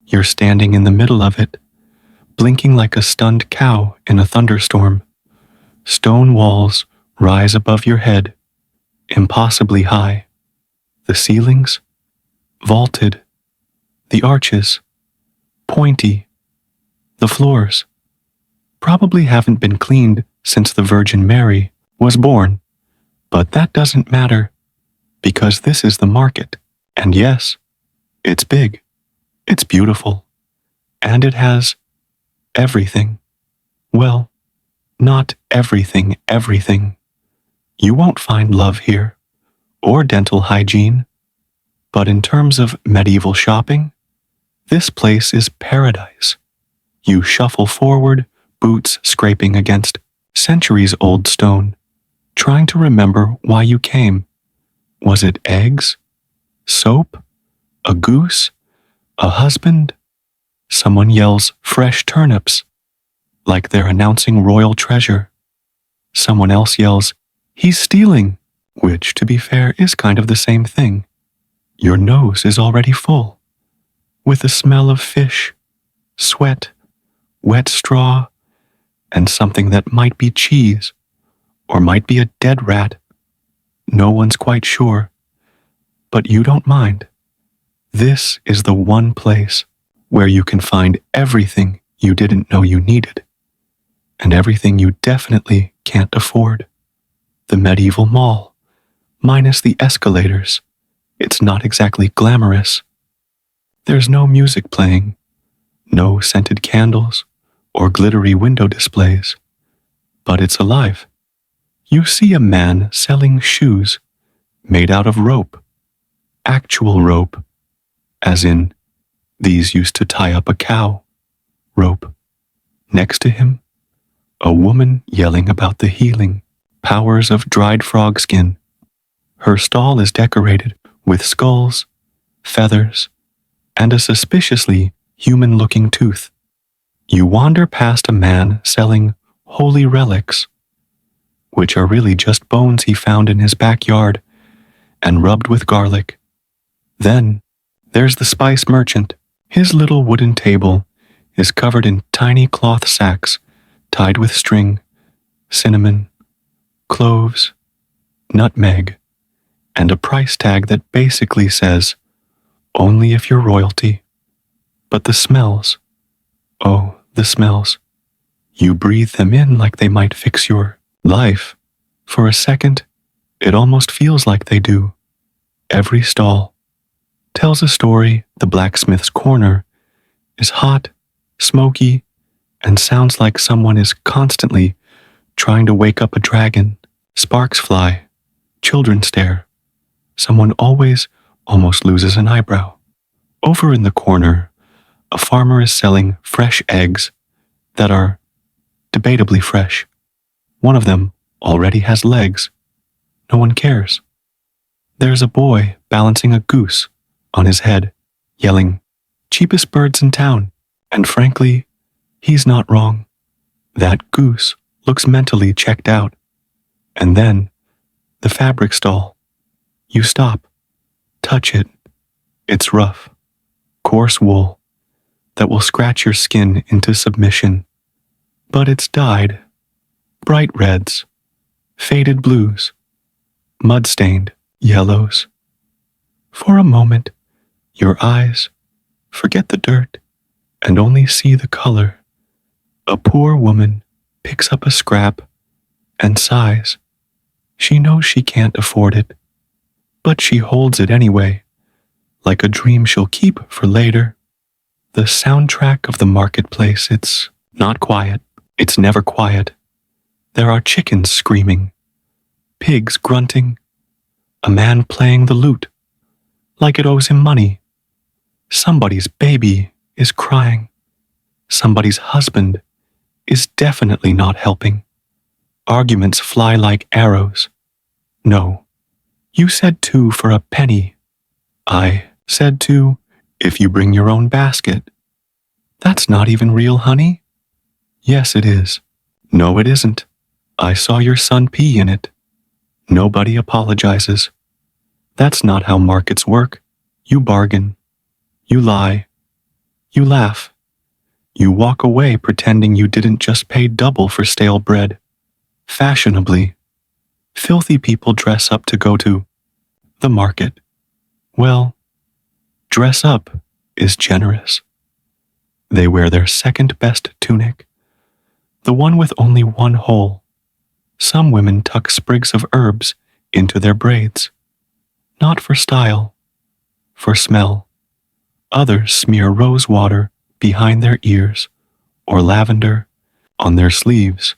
You're standing in the middle of it, blinking like a stunned cow in a thunderstorm. Stone walls rise above your head, impossibly high. The ceilings, vaulted. The arches, pointy. The floors, probably haven't been cleaned since the Virgin Mary was born. But that doesn't matter, because this is the market. And yes, it's big, it's beautiful, and it has everything. Well, not everything. You won't find love here, or dental hygiene, but in terms of medieval shopping, this place is paradise. You shuffle forward, boots scraping against centuries-old stone, trying to remember why you came. Was it eggs? Soap? A goose? A husband? Someone yells fresh turnips, like they're announcing royal treasure. Someone else yells, he's stealing, which, to be fair, is kind of the same thing. Your nose is already full, with the smell of fish, sweat, wet straw, and something that might be cheese, or might be a dead rat. No one's quite sure, but you don't mind. This is the one place where you can find everything you didn't know you needed, and everything you definitely can't afford. The medieval mall, minus the escalators. It's not exactly glamorous. There's no music playing, no scented candles or glittery window displays, but it's alive. You see a man selling shoes made out of rope, actual rope, as in, these used to tie up a cow, rope. Next to him, a woman yelling about the healing powers of dried frog skin. Her stall is decorated with skulls, feathers, and a suspiciously human-looking tooth. You wander past a man selling holy relics, which are really just bones he found in his backyard and rubbed with garlic. Then there's the spice merchant. His little wooden table is covered in tiny cloth sacks tied with string, cinnamon, cloves, nutmeg, and a price tag that basically says, only if you're royalty. But the smells, oh, the smells. You breathe them in like they might fix your life. For a second, it almost feels like they do. Every stall tells a story. The blacksmith's corner is hot, smoky, and sounds like someone is constantly trying to wake up a dragon. Sparks fly, children stare. Someone always almost loses an eyebrow. Over in the corner, a farmer is selling fresh eggs that are debatably fresh. One of them already has legs. No one cares. There's a boy balancing a goose on his head, yelling, cheapest birds in town. And frankly, he's not wrong. That goose looks mentally checked out. And then, the fabric stall. You stop, touch it. It's rough, coarse wool that will scratch your skin into submission. But it's dyed, bright reds, faded blues, mud-stained yellows. For a moment, your eyes forget the dirt and only see the color. A poor woman picks up a scrap and sighs. She knows she can't afford it, but she holds it anyway, like a dream she'll keep for later. The soundtrack of the marketplace, it's not quiet. It's never quiet. There are chickens screaming, pigs grunting, a man playing the lute, like it owes him money. Somebody's baby is crying. Somebody's husband is definitely not helping. Arguments fly like arrows. No, you said 2 for a penny. I said 2 if you bring your own basket. That's not even real honey. Yes, it is. No, it isn't. I saw your son pee in it. Nobody apologizes. That's not how markets work. You bargain. You lie. You laugh. You walk away pretending you didn't just pay double for stale bread. Fashionably, filthy people dress up to go to the market. Well, dress up is generous. They wear their second best tunic, the one with only one hole. Some women tuck sprigs of herbs into their braids, not for style, for smell. Others smear rose water behind their ears or lavender on their sleeves,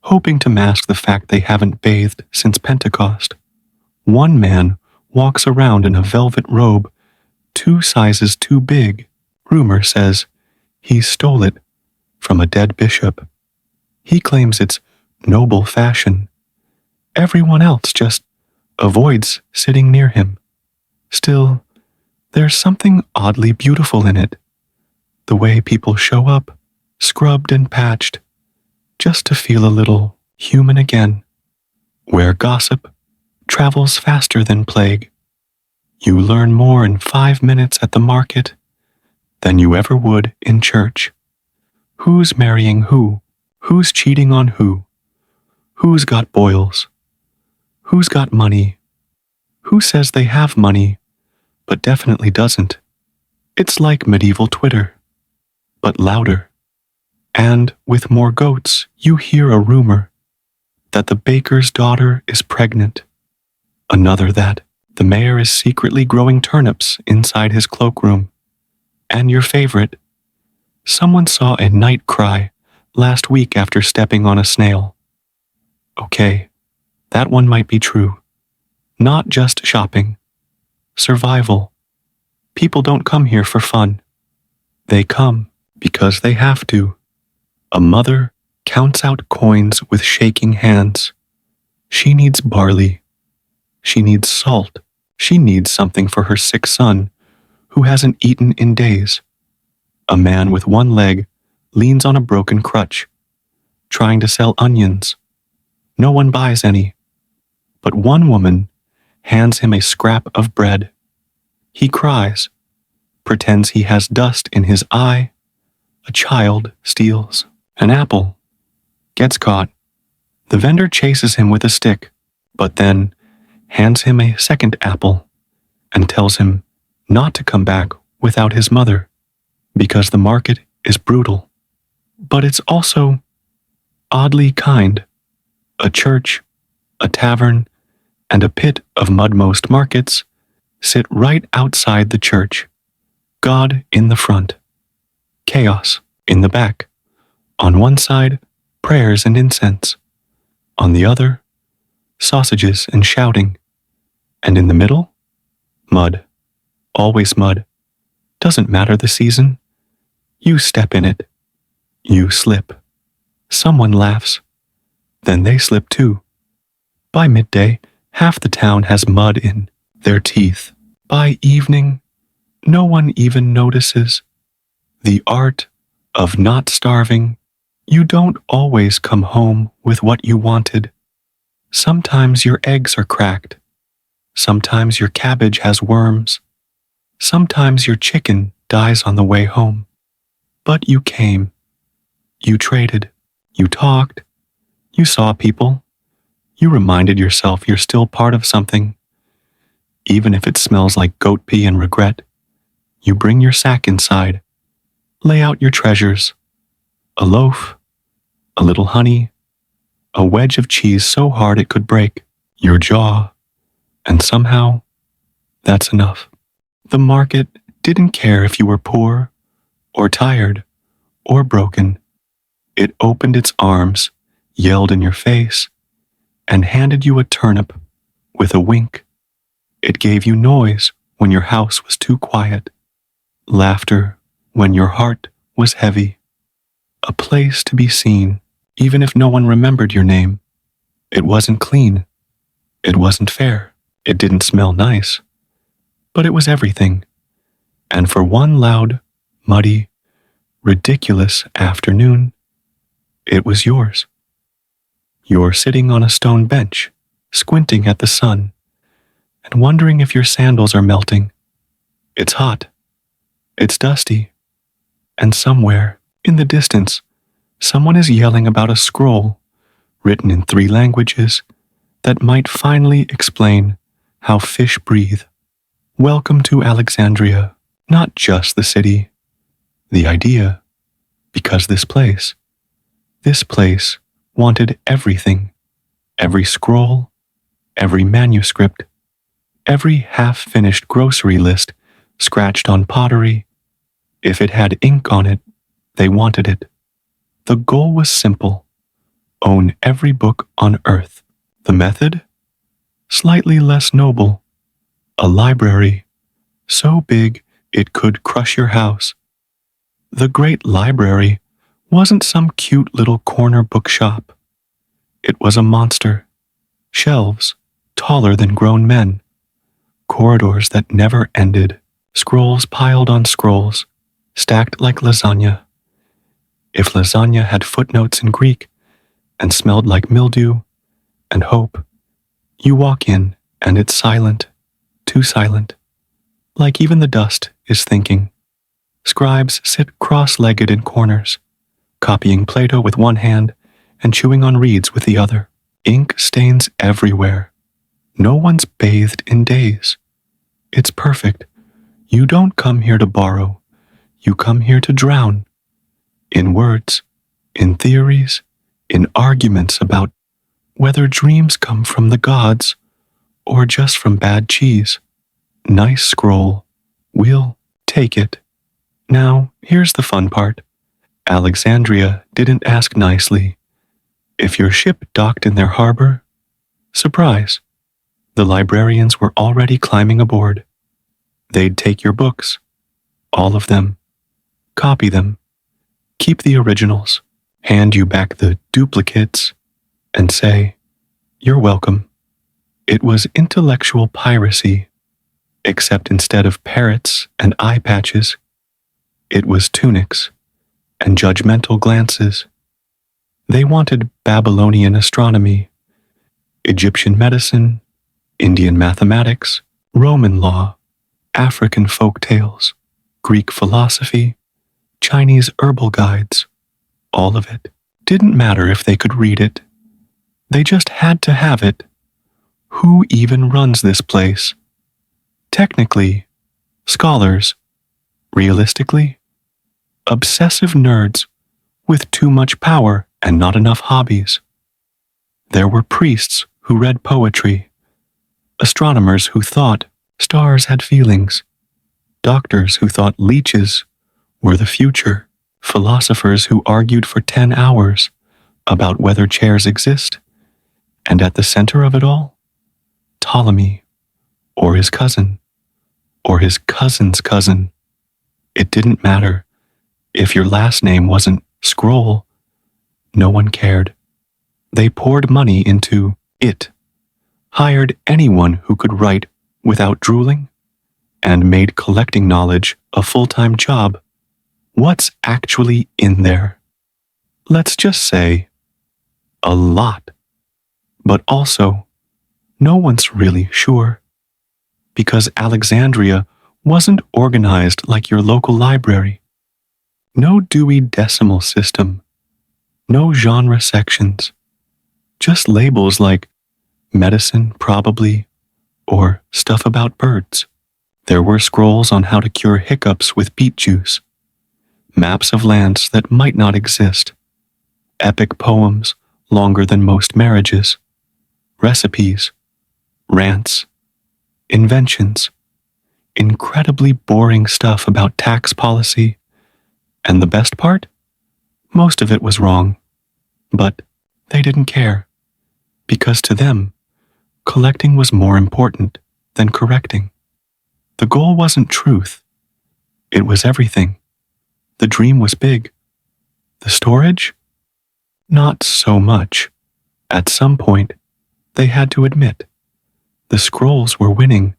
hoping to mask the fact they haven't bathed since Pentecost. One man walks around in a velvet robe 2 sizes too big. Rumor says he stole it from a dead bishop. He claims it's noble fashion. Everyone else just avoids sitting near him. Still, there's something oddly beautiful in it. The way people show up, scrubbed and patched, just to feel a little human again. Where gossip travels faster than plague. You learn more in 5 minutes at the market than you ever would in church. Who's marrying who? Who's cheating on who? Who's got boils? Who's got money? Who says they have money, but definitely doesn't? It's like medieval Twitter, but louder. And with more goats, you hear a rumor that the baker's daughter is pregnant. Another that the mayor is secretly growing turnips inside his cloakroom. And your favorite, someone saw a night cry last week after stepping on a snail. Okay, that one might be true. Not just shopping. Survival. People don't come here for fun. They come because they have to. A mother counts out coins with shaking hands. She needs barley. She needs salt. She needs something for her sick son, who hasn't eaten in days. A man with one leg leans on a broken crutch, trying to sell onions. No one buys any, but one woman hands him a scrap of bread. He cries, pretends he has dust in his eye. A child steals an apple, gets caught. The vendor chases him with a stick, but then hands him a second apple and tells him not to come back without his mother, because the market is brutal. But it's also oddly kind. A church, a tavern, and a pit of mud most markets sit right outside the church. God in the front, chaos in the back. On one side, prayers and incense. On the other, sausages and shouting. And in the middle, mud. Always mud. Doesn't matter the season. You step in it. You slip. Someone laughs. Then they slip too. By midday, half the town has mud in their teeth. By evening, no one even notices. The art of not starving. You don't always come home with what you wanted. Sometimes your eggs are cracked. Sometimes your cabbage has worms. Sometimes your chicken dies on the way home. But you came. You traded. You talked. You saw people. You reminded yourself you're still part of something. Even if it smells like goat pee and regret, you bring your sack inside. Lay out your treasures. A loaf, a little honey, a wedge of cheese so hard it could break your jaw, and somehow, that's enough. The market didn't care if you were poor, or tired, or broken. It opened its arms, yelled in your face, and handed you a turnip with a wink. It gave you noise when your house was too quiet, laughter when your heart was heavy. A place to be seen, even if no one remembered your name. It wasn't clean. It wasn't fair. It didn't smell nice. But it was everything. And for one loud, muddy, ridiculous afternoon, it was yours. You're sitting on a stone bench, squinting at the sun, and wondering if your sandals are melting. It's hot. It's dusty. And somewhere, in the distance, someone is yelling about a scroll written in 3 languages that might finally explain how fish breathe. Welcome to Alexandria, not just the city, the idea, because this place wanted everything, every scroll, every manuscript, every half-finished grocery list scratched on pottery. If it had ink on it, they wanted it. The goal was simple: own every book on earth. The method? Slightly less noble. A library, so big it could crush your house. The Great Library wasn't some cute little corner bookshop. It was a monster. Shelves taller than grown men. Corridors that never ended. Scrolls piled on scrolls, stacked like lasagna. If lasagna had footnotes in Greek and smelled like mildew and hope, you walk in and it's silent, too silent, like even the dust is thinking. Scribes sit cross-legged in corners, copying Plato with one hand and chewing on reeds with the other. Ink stains everywhere. No one's bathed in days. It's perfect. You don't come here to borrow. You come here to drown. In words, in theories, in arguments about whether dreams come from the gods or just from bad cheese. Nice scroll. We'll take it. Now, here's the fun part. Alexandria didn't ask nicely. If your ship docked in their harbor, surprise, the librarians were already climbing aboard. They'd take your books, all of them, copy them, keep the originals, hand you back the duplicates, and say, "You're welcome." It was intellectual piracy, except instead of parrots and eye patches, it was tunics and judgmental glances. They wanted Babylonian astronomy, Egyptian medicine, Indian mathematics, Roman law, African folk tales, Greek philosophy, Chinese herbal guides. All of it. Didn't matter if they could read it. They just had to have it. Who even runs this place? Technically, scholars. Realistically, obsessive nerds with too much power and not enough hobbies. There were priests who read poetry, astronomers who thought stars had feelings, doctors who thought leeches were the future, philosophers who argued for 10 hours about whether chairs exist, and at the center of it all, Ptolemy, or his cousin, or his cousin's cousin. It didn't matter. If your last name wasn't Scroll, no one cared. They poured money into it, hired anyone who could write without drooling, and made collecting knowledge a full-time job. What's actually in there? Let's just say, a lot. But also, no one's really sure. Because Alexandria wasn't organized like your local library. No Dewey Decimal System. No genre sections. Just labels like medicine, probably, or stuff about birds. There were scrolls on how to cure hiccups with beet juice, maps of lands that might not exist, epic poems longer than most marriages, recipes, rants, inventions, incredibly boring stuff about tax policy, and the best part? Most of it was wrong, but they didn't care, because to them, collecting was more important than correcting. The goal wasn't truth. It was everything. The dream was big. The storage? Not so much. At some point, they had to admit, the scrolls were winning.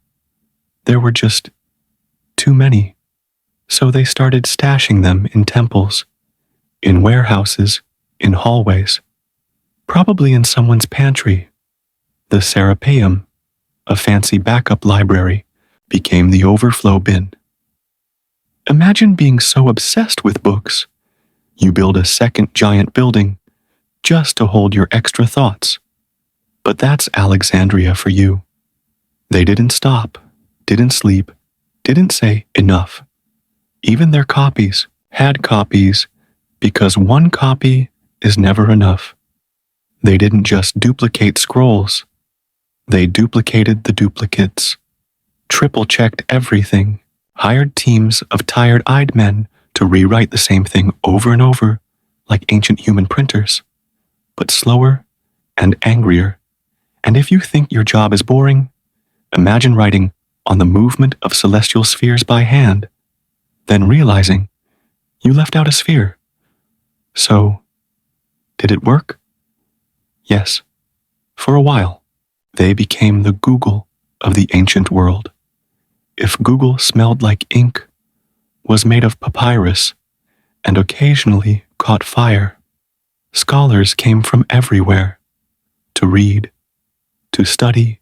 There were just too many. So they started stashing them in temples, in warehouses, in hallways, probably in someone's pantry. The Serapeum, a fancy backup library, became the overflow bin. Imagine being so obsessed with books, you build a second giant building just to hold your extra thoughts. But that's Alexandria for you. They didn't stop, didn't sleep, didn't say enough. Even their copies had copies because one copy is never enough. They didn't just duplicate scrolls. They duplicated the duplicates, triple-checked everything, hired teams of tired-eyed men to rewrite the same thing over and over like ancient human printers, but slower and angrier. And if you think your job is boring, imagine writing on the movement of celestial spheres by hand, then realizing you left out a sphere. So, did it work? Yes, for a while. They became the Google of the ancient world. If Google smelled like ink, was made of papyrus, and occasionally caught fire, scholars came from everywhere to read, to study,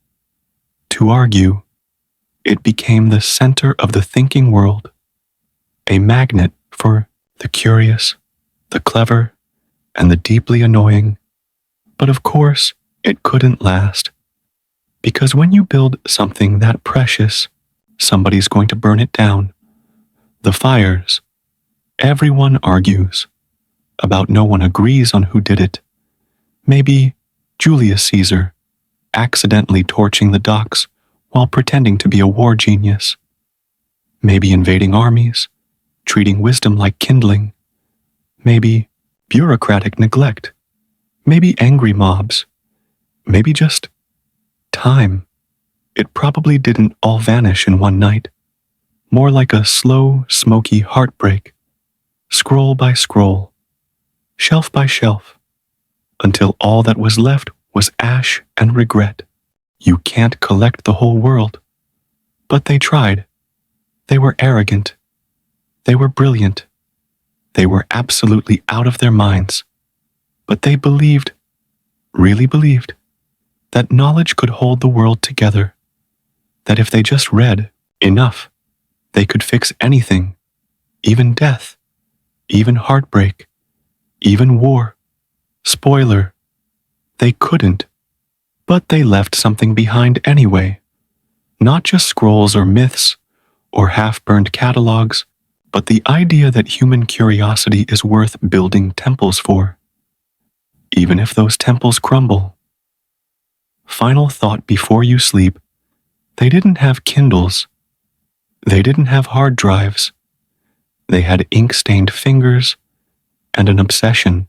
to argue. It became the center of the thinking world, a magnet for the curious, the clever, and the deeply annoying. But of course, it couldn't last. Because when you build something that precious, somebody's going to burn it down. The fires. Everyone argues. About no one agrees on who did it. Maybe Julius Caesar, accidentally torching the docks while pretending to be a war genius. Maybe invading armies, treating wisdom like kindling. Maybe bureaucratic neglect. Maybe angry mobs. Maybe just time. It probably didn't all vanish in one night. More like a slow, smoky heartbreak. Scroll by scroll. Shelf by shelf. Until all that was left was ash and regret. You can't collect the whole world. But they tried. They were arrogant. They were brilliant. They were absolutely out of their minds. But they believed, really believed, that knowledge could hold the world together, that if they just read enough, they could fix anything, even death, even heartbreak, even war. Spoiler, they couldn't, but they left something behind anyway. Not just scrolls or myths or half-burned catalogs, but the idea that human curiosity is worth building temples for, even if those temples crumble. Final thought before you sleep, they didn't have Kindles. They didn't have hard drives. They had ink-stained fingers and an obsession.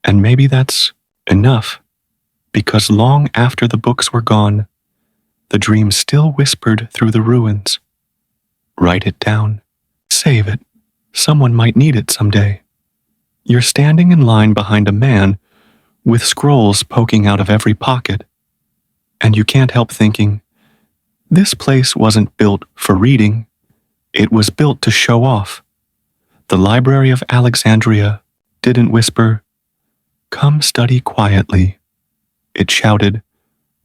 And maybe that's enough, because long after the books were gone, the dream still whispered through the ruins. Write it down. Save it. Someone might need it someday. You're standing in line behind a man with scrolls poking out of every pocket. And you can't help thinking, this place wasn't built for reading. It was built to show off. The Library of Alexandria didn't whisper, come study quietly. It shouted,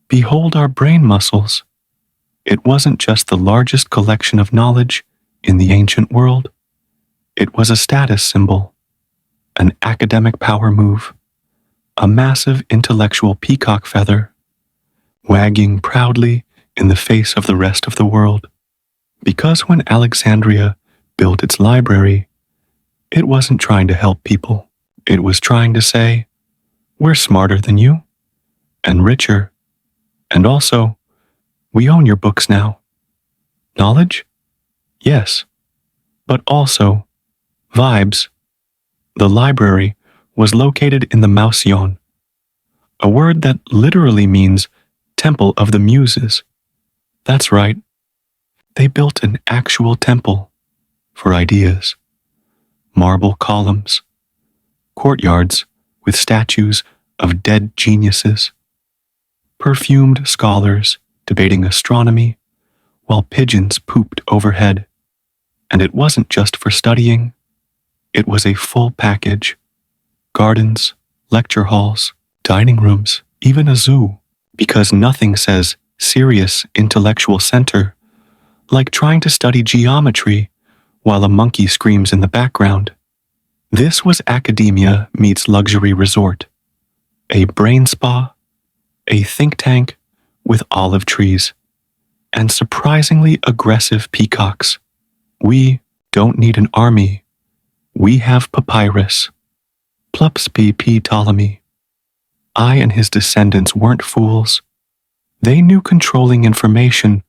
behold our brain muscles. It wasn't just the largest collection of knowledge in the ancient world. It was a status symbol, an academic power move, a massive intellectual peacock feather, wagging proudly in the face of the rest of the world. Because when Alexandria built its library, it wasn't trying to help people. It was trying to say, we're smarter than you, and richer, and also, we own your books now. Knowledge? Yes, but also vibes. The library was located in the Mausion, a word that literally means Temple of the Muses. That's right. They built an actual temple for ideas. Marble columns, courtyards with statues of dead geniuses, perfumed scholars debating astronomy while pigeons pooped overhead. And it wasn't just for studying. It was a full package. Gardens, lecture halls, dining rooms, even a zoo. Because nothing says serious intellectual center like trying to study geometry while a monkey screams in the background. This was academia meets luxury resort, a brain spa, a think tank with olive trees, and surprisingly aggressive peacocks. We don't need an army. We have papyrus. Plups P. Ptolemy. I and his descendants weren't fools. They knew controlling information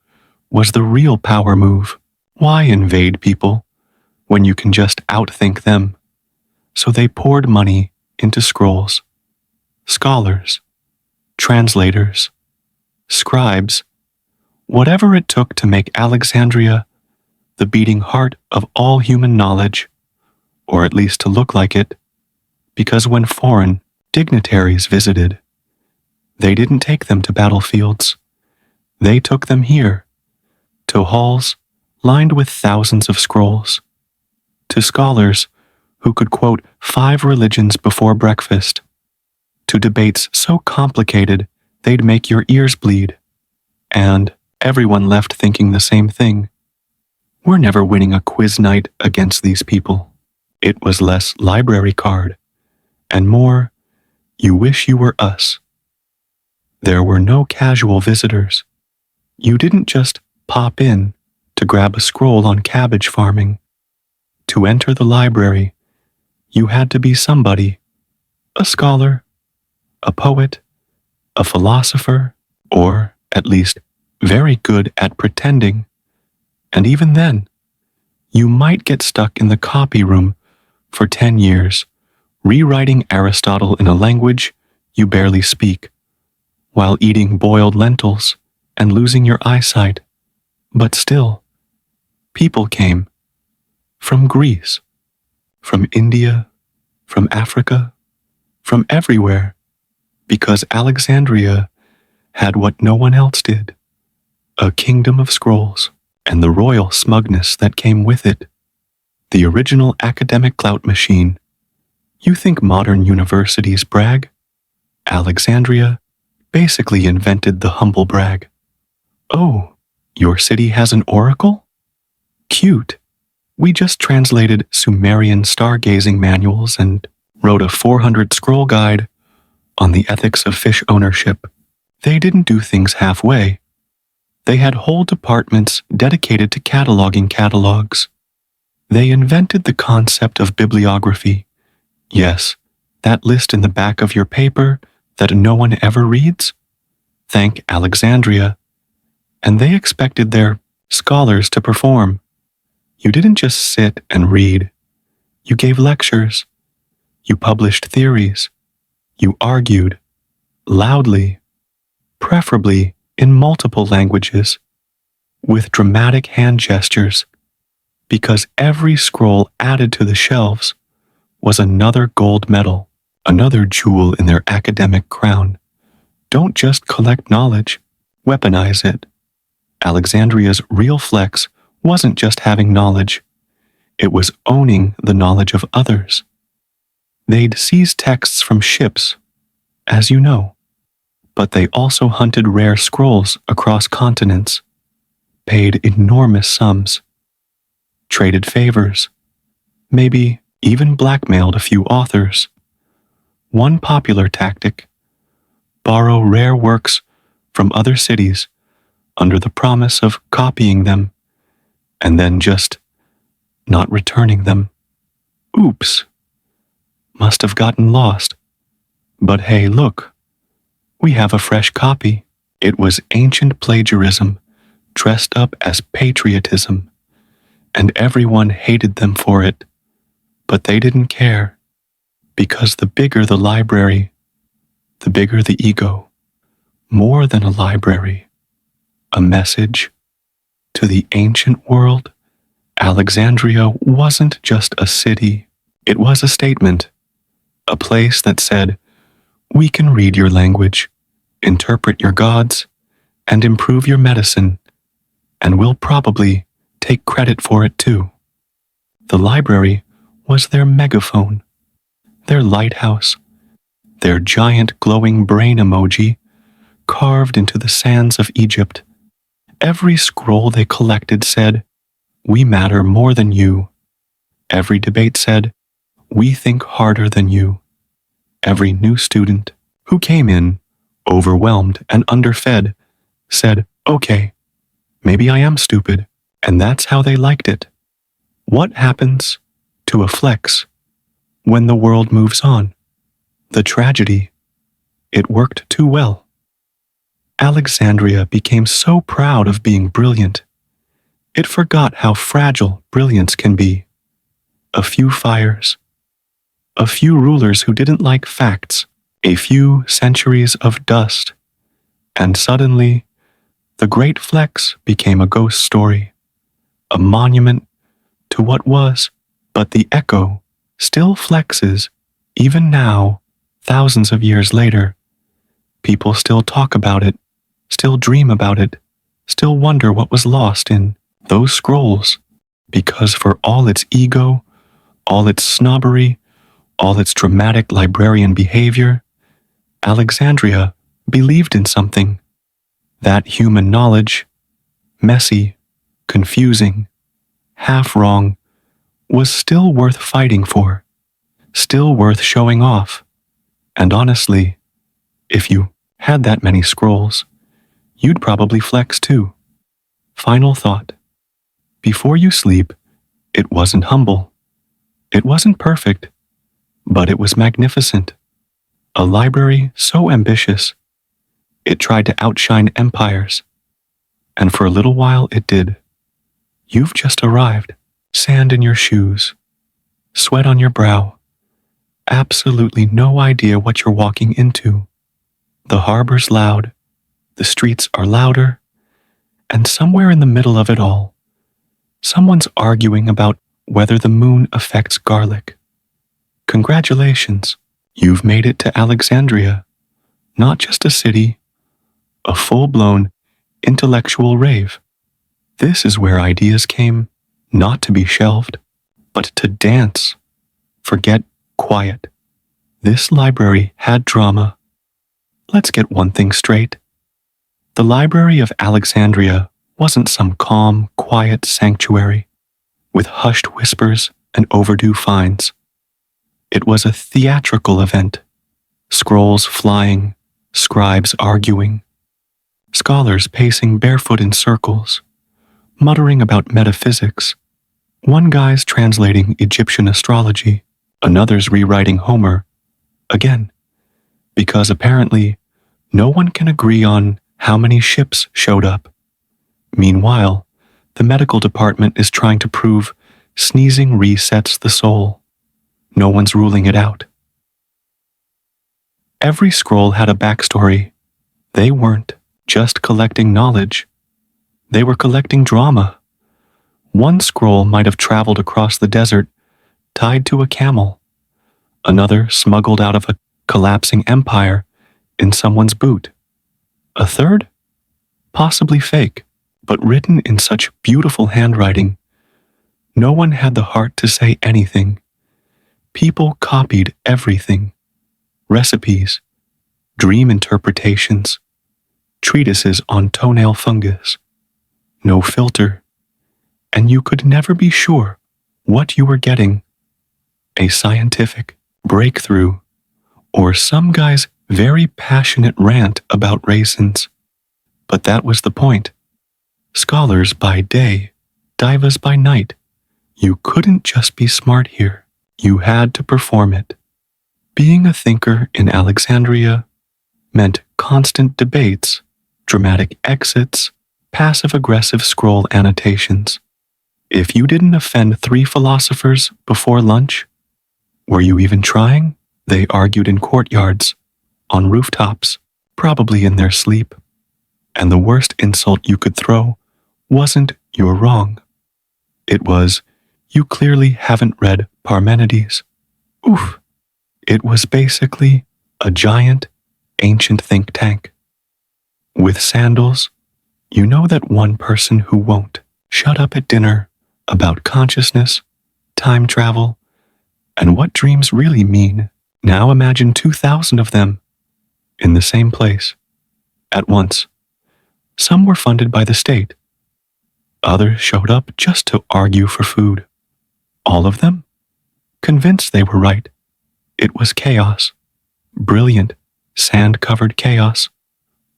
was the real power move. Why invade people when you can just outthink them? So they poured money into scrolls, scholars, translators, scribes, whatever it took to make Alexandria the beating heart of all human knowledge, or at least to look like it, because when foreign dignitaries visited, they didn't take them to battlefields. They took them here, to halls lined with thousands of scrolls, to scholars who could quote 5 religions before breakfast, to debates so complicated they'd make your ears bleed, and everyone left thinking the same thing. We're never winning a quiz night against these people. It was less library card, and more, you wish you were us. There were no casual visitors. You didn't just pop in to grab a scroll on cabbage farming. To enter the library, you had to be somebody, a scholar, a poet, a philosopher, or at least very good at pretending. And even then, you might get stuck in the copy room for 10 years, rewriting Aristotle in a language you barely speak, while eating boiled lentils and losing your eyesight. But still, people came from Greece, from India, from Africa, from everywhere, because Alexandria had what no one else did, a kingdom of scrolls, and the royal smugness that came with it, the original academic clout machine. You think modern universities brag? Alexandria basically invented the humble brag. Oh, your city has an oracle? Cute. We just translated Sumerian stargazing manuals and wrote a 400-scroll guide on the ethics of fish ownership. They didn't do things halfway. They had whole departments dedicated to cataloging catalogs. They invented the concept of bibliography. Yes, that list in the back of your paper that no one ever reads? Thank Alexandria. And they expected their scholars to perform. You didn't just sit and read. You gave lectures. You published theories. You argued, loudly, preferably in multiple languages, with dramatic hand gestures, because every scroll added to the shelves was another gold medal, another jewel in their academic crown. Don't just collect knowledge, weaponize it. Alexandria's real flex wasn't just having knowledge, it was owning the knowledge of others. They'd seize texts from ships, as you know, but they also hunted rare scrolls across continents, paid enormous sums, traded favors, maybe even blackmailed a few authors. One popular tactic: borrow rare works from other cities under the promise of copying them, and then just not returning them. Oops. Must have gotten lost. But hey, look, we have a fresh copy. It was ancient plagiarism dressed up as patriotism, and everyone hated them for it. But they didn't care, because the bigger the library, the bigger the ego. More than a library, a message. To the ancient world, Alexandria wasn't just a city, it was a statement. A place that said, we can read your language, interpret your gods, and improve your medicine, and we'll probably take credit for it too. The library was their megaphone, their lighthouse, their giant glowing brain emoji carved into the sands of Egypt. Every scroll they collected said, We matter more than you. Every debate said, we think harder than you. Every new student who came in, overwhelmed and underfed, said, okay, maybe I am stupid, and that's how they liked it. What happens to a flex when the world moves on? The tragedy, it worked too well. Alexandria became so proud of being brilliant, it forgot how fragile brilliance can be. A few fires, a few rulers who didn't like facts, a few centuries of dust, and suddenly, the Great Flex became a ghost story, a monument to what was, but the echo still flexes, even now, thousands of years later. People still talk about it, still dream about it, still wonder what was lost in those scrolls, because for all its ego, all its snobbery, all its dramatic librarian behavior, Alexandria believed in something. That human knowledge, messy, confusing, half wrong, was still worth fighting for, still worth showing off. And honestly, if you had that many scrolls, you'd probably flex too. Final thought. Before you sleep, it wasn't humble. It wasn't perfect, but it was magnificent. A library so ambitious, it tried to outshine empires. And for a little while it did. You've just arrived. Sand in your shoes, sweat on your brow, absolutely no idea what you're walking into. The harbor's loud, the streets are louder, and somewhere in the middle of it all, someone's arguing about whether the moon affects garlic. Congratulations, you've made it to Alexandria, not just a city, a full-blown intellectual rave. This is where ideas came, not to be shelved, but to dance. Forget quiet. This library had drama. Let's get one thing straight. The Library of Alexandria wasn't some calm, quiet sanctuary with hushed whispers and overdue fines. It was a theatrical event. Scrolls flying, scribes arguing, scholars pacing barefoot in circles, muttering about metaphysics. One guy's translating Egyptian astrology, another's rewriting Homer, again, because apparently no one can agree on how many ships showed up. Meanwhile, the medical department is trying to prove sneezing resets the soul. No one's ruling it out. Every scroll had a backstory. They weren't just collecting knowledge. They were collecting drama. One scroll might have traveled across the desert, tied to a camel. Another smuggled out of a collapsing empire in someone's boot. A third? Possibly fake, but written in such beautiful handwriting. No one had the heart to say anything. People copied everything. Recipes, dream interpretations, treatises on toenail fungus. No filter, and you could never be sure what you were getting. A scientific breakthrough, or some guy's very passionate rant about raisins. But that was the point. Scholars by day, divas by night. You couldn't just be smart here. You had to perform it. Being a thinker in Alexandria meant constant debates, dramatic exits, passive-aggressive scroll annotations. If you didn't offend 3 philosophers before lunch, were you even trying? They argued in courtyards, on rooftops, probably in their sleep. And the worst insult you could throw wasn't "you're wrong." It was, "You clearly haven't read Parmenides." Oof. It was basically a giant, ancient think tank. With sandals, you know that one person who won't shut up at dinner about consciousness, time travel, and what dreams really mean. Now imagine 2,000 of them in the same place, at once. Some were funded by the state. Others showed up just to argue for food. All of them? Convinced they were right. It was chaos. Brilliant, sand-covered chaos.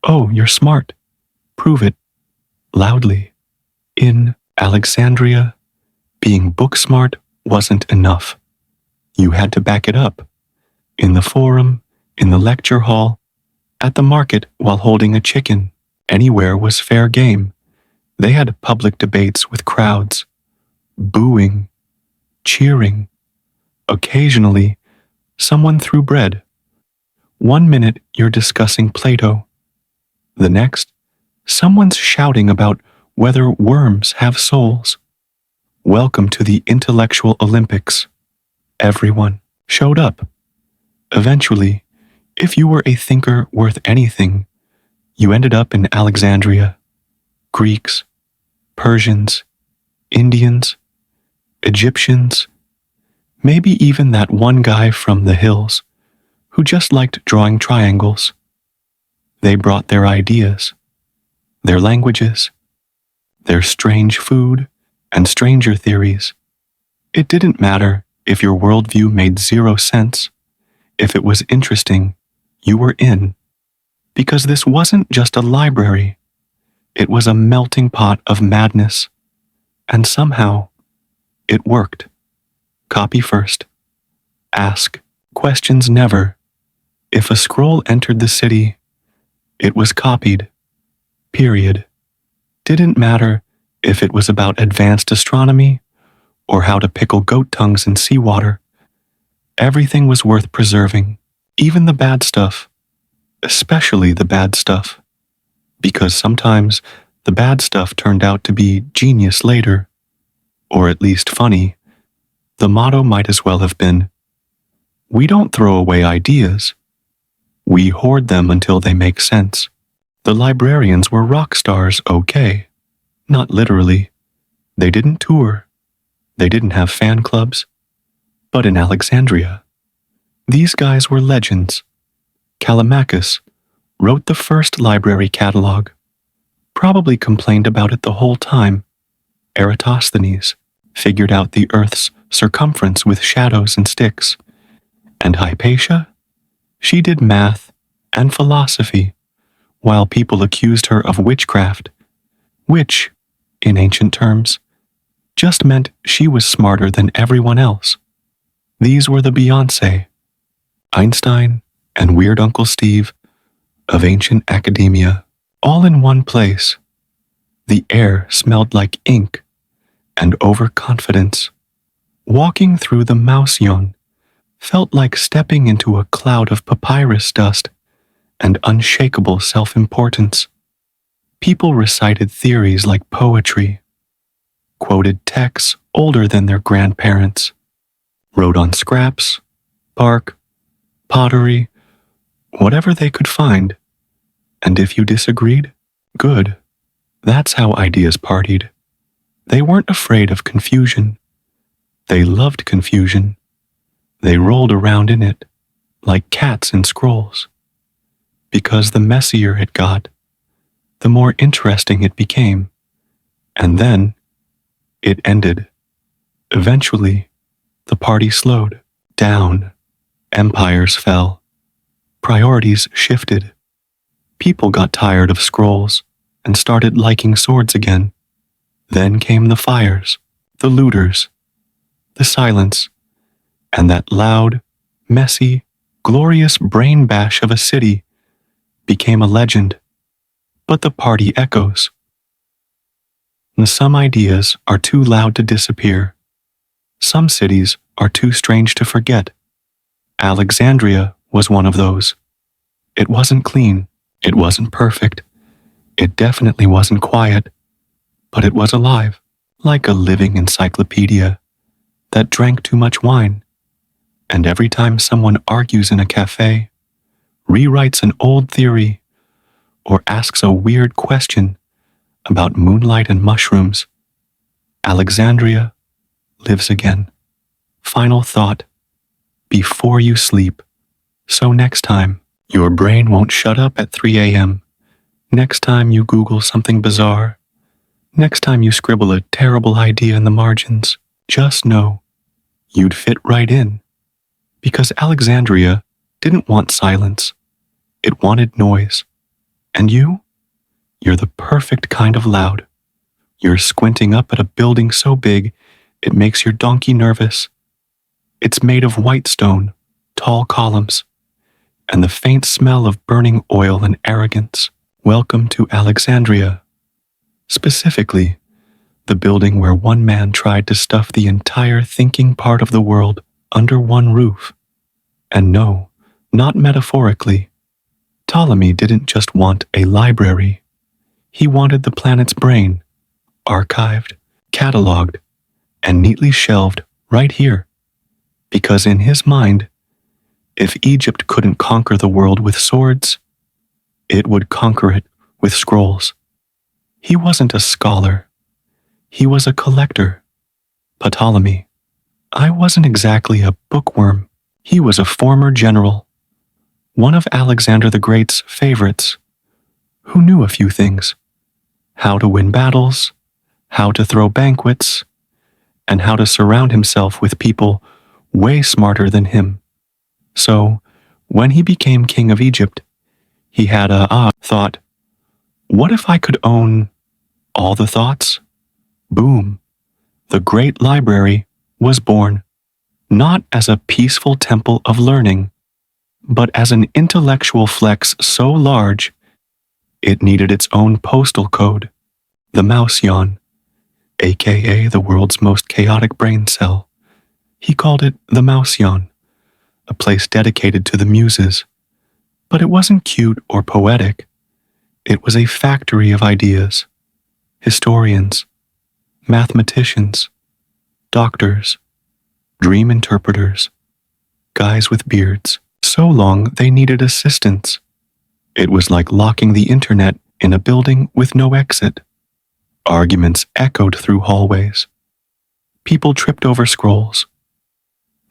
Oh, you're smart. Prove it. Loudly. In Alexandria, being book-smart wasn't enough. You had to back it up. In the forum, in the lecture hall, at the market while holding a chicken. Anywhere was fair game. They had public debates with crowds. Booing. Cheering. Occasionally, someone threw bread. 1 minute you're discussing Plato. The next, someone's shouting about whether worms have souls. Welcome to the intellectual Olympics. Everyone showed up. Eventually, if you were a thinker worth anything, you ended up in Alexandria. Greeks, Persians, Indians, Egyptians, maybe even that one guy from the hills who just liked drawing triangles. They brought their ideas, their languages, their strange food and stranger theories. It didn't matter if your worldview made 0 sense. If it was interesting, you were in. Because this wasn't just a library. It was a melting pot of madness. And somehow, it worked. Copy first. Ask questions never. If a scroll entered the city, it was copied. Period. Didn't matter if it was about advanced astronomy or how to pickle goat tongues in seawater. Everything was worth preserving, even the bad stuff, especially the bad stuff, because sometimes the bad stuff turned out to be genius later, or at least funny. The motto might as well have been, we don't throw away ideas, we hoard them until they make sense. The librarians were rock stars, okay. Not literally. They didn't tour. They didn't have fan clubs. But in Alexandria, these guys were legends. Callimachus wrote the first library catalog, probably complained about it the whole time. Eratosthenes figured out the Earth's circumference with shadows and sticks. And Hypatia? She did math and philosophy, while people accused her of witchcraft, which, in ancient terms, just meant she was smarter than everyone else. These were the Beyoncé, Einstein, and Weird Uncle Steve of ancient academia, all in one place. The air smelled like ink and overconfidence. Walking through the Mausion felt like stepping into a cloud of papyrus dust and unshakable self-importance. People recited theories like poetry, quoted texts older than their grandparents, wrote on scraps, bark, pottery, whatever they could find. And if you disagreed, good. That's how ideas partied. They weren't afraid of confusion. They loved confusion. They rolled around in it, like cats in scrolls. Because the messier it got, the more interesting it became. And then, it ended. Eventually, the party slowed down. Empires fell. Priorities shifted. People got tired of scrolls and started liking swords again. Then came the fires, the looters, the silence, and that loud, messy, glorious brain bash of a city became a legend. But the party echoes. And some ideas are too loud to disappear. Some cities are too strange to forget. Alexandria was one of those. It wasn't clean. It wasn't perfect. It definitely wasn't quiet. But it was alive, like a living encyclopedia that drank too much wine. And every time someone argues in a cafe, rewrites an old theory, or asks a weird question about moonlight and mushrooms, Alexandria lives again. Final thought, before you sleep, so next time your brain won't shut up at 3 a.m. Next time you Google something bizarre, Next time you scribble a terrible idea in the margins, just know you'd fit right in. Because Alexandria didn't want silence. It wanted noise. And you're the perfect kind of loud. You're squinting up at a building so big it makes your donkey nervous. It's made of white stone, tall columns, and the faint smell of burning oil and arrogance. Welcome to Alexandria. Specifically, the building where one man tried to stuff the entire thinking part of the world under one roof. And no, not metaphorically. Ptolemy didn't just want a library. He wanted the planet's brain, archived, cataloged, and neatly shelved right here. Because in his mind, if Egypt couldn't conquer the world with swords, it would conquer it with scrolls. He wasn't a scholar. He was a collector. Ptolemy. I wasn't exactly a bookworm. He was a former general, one of Alexander the Great's favorites, who knew a few things: how to win battles, how to throw banquets, and how to surround himself with people way smarter than him. So, when he became king of Egypt, he had a thought, what if I could own all the thoughts? Boom. The great library was born, not as a peaceful temple of learning, but as an intellectual flex so large it needed its own postal code, the Mouseion, aka the world's most chaotic brain cell. He called it the Mouseion, a place dedicated to the muses. But it wasn't cute or poetic. It was a factory of ideas, historians, mathematicians, doctors, dream interpreters, guys with beards, so long they needed assistance. It was like locking the internet in a building with no exit. Arguments echoed through hallways. People tripped over scrolls.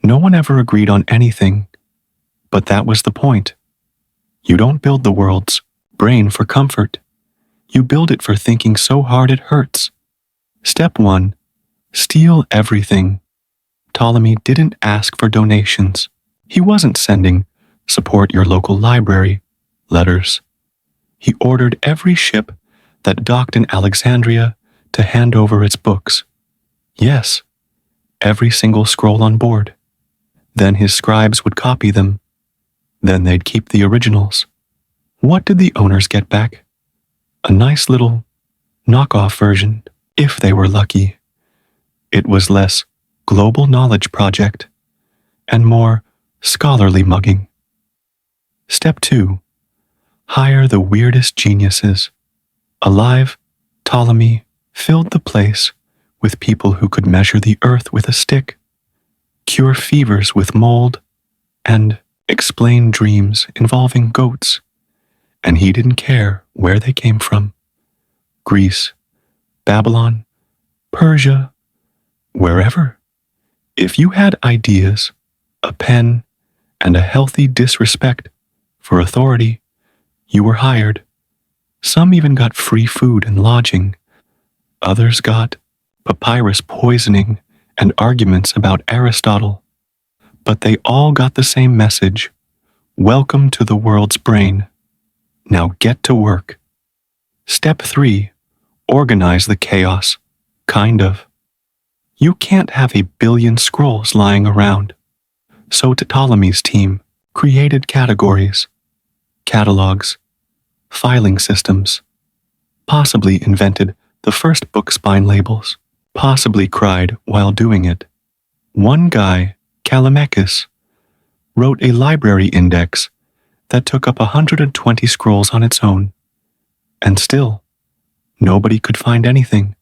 No one ever agreed on anything, but that was the point. You don't build the world's brain for comfort. You build it for thinking so hard it hurts. Step 1. Steal everything. Ptolemy didn't ask for donations. He wasn't sending "support your local library" letters. He ordered every ship that docked in Alexandria to hand over its books. Yes, every single scroll on board. Then his scribes would copy them. Then they'd keep the originals. What did the owners get back? A nice little knockoff version, if they were lucky. It was less global knowledge project and more scholarly mugging. Step 2. Hire the weirdest geniuses. Alive, Ptolemy filled the place with people who could measure the earth with a stick, cure fevers with mold, and explain dreams involving goats. And he didn't care where they came from. Greece, Babylon, Persia, wherever. If you had ideas, a pen, and a healthy disrespect for authority, you were hired. Some even got free food and lodging. Others got papyrus poisoning and arguments about Aristotle. But they all got the same message: welcome to the world's brain. Now get to work. Step 3. Organize the chaos. Kind of. You can't have a billion scrolls lying around. So Ptolemy's team created categories, catalogs, filing systems, possibly invented the first book spine labels, possibly cried while doing it. One guy, Callimachus, wrote a library index that took up 120 scrolls on its own, and still, nobody could find anything.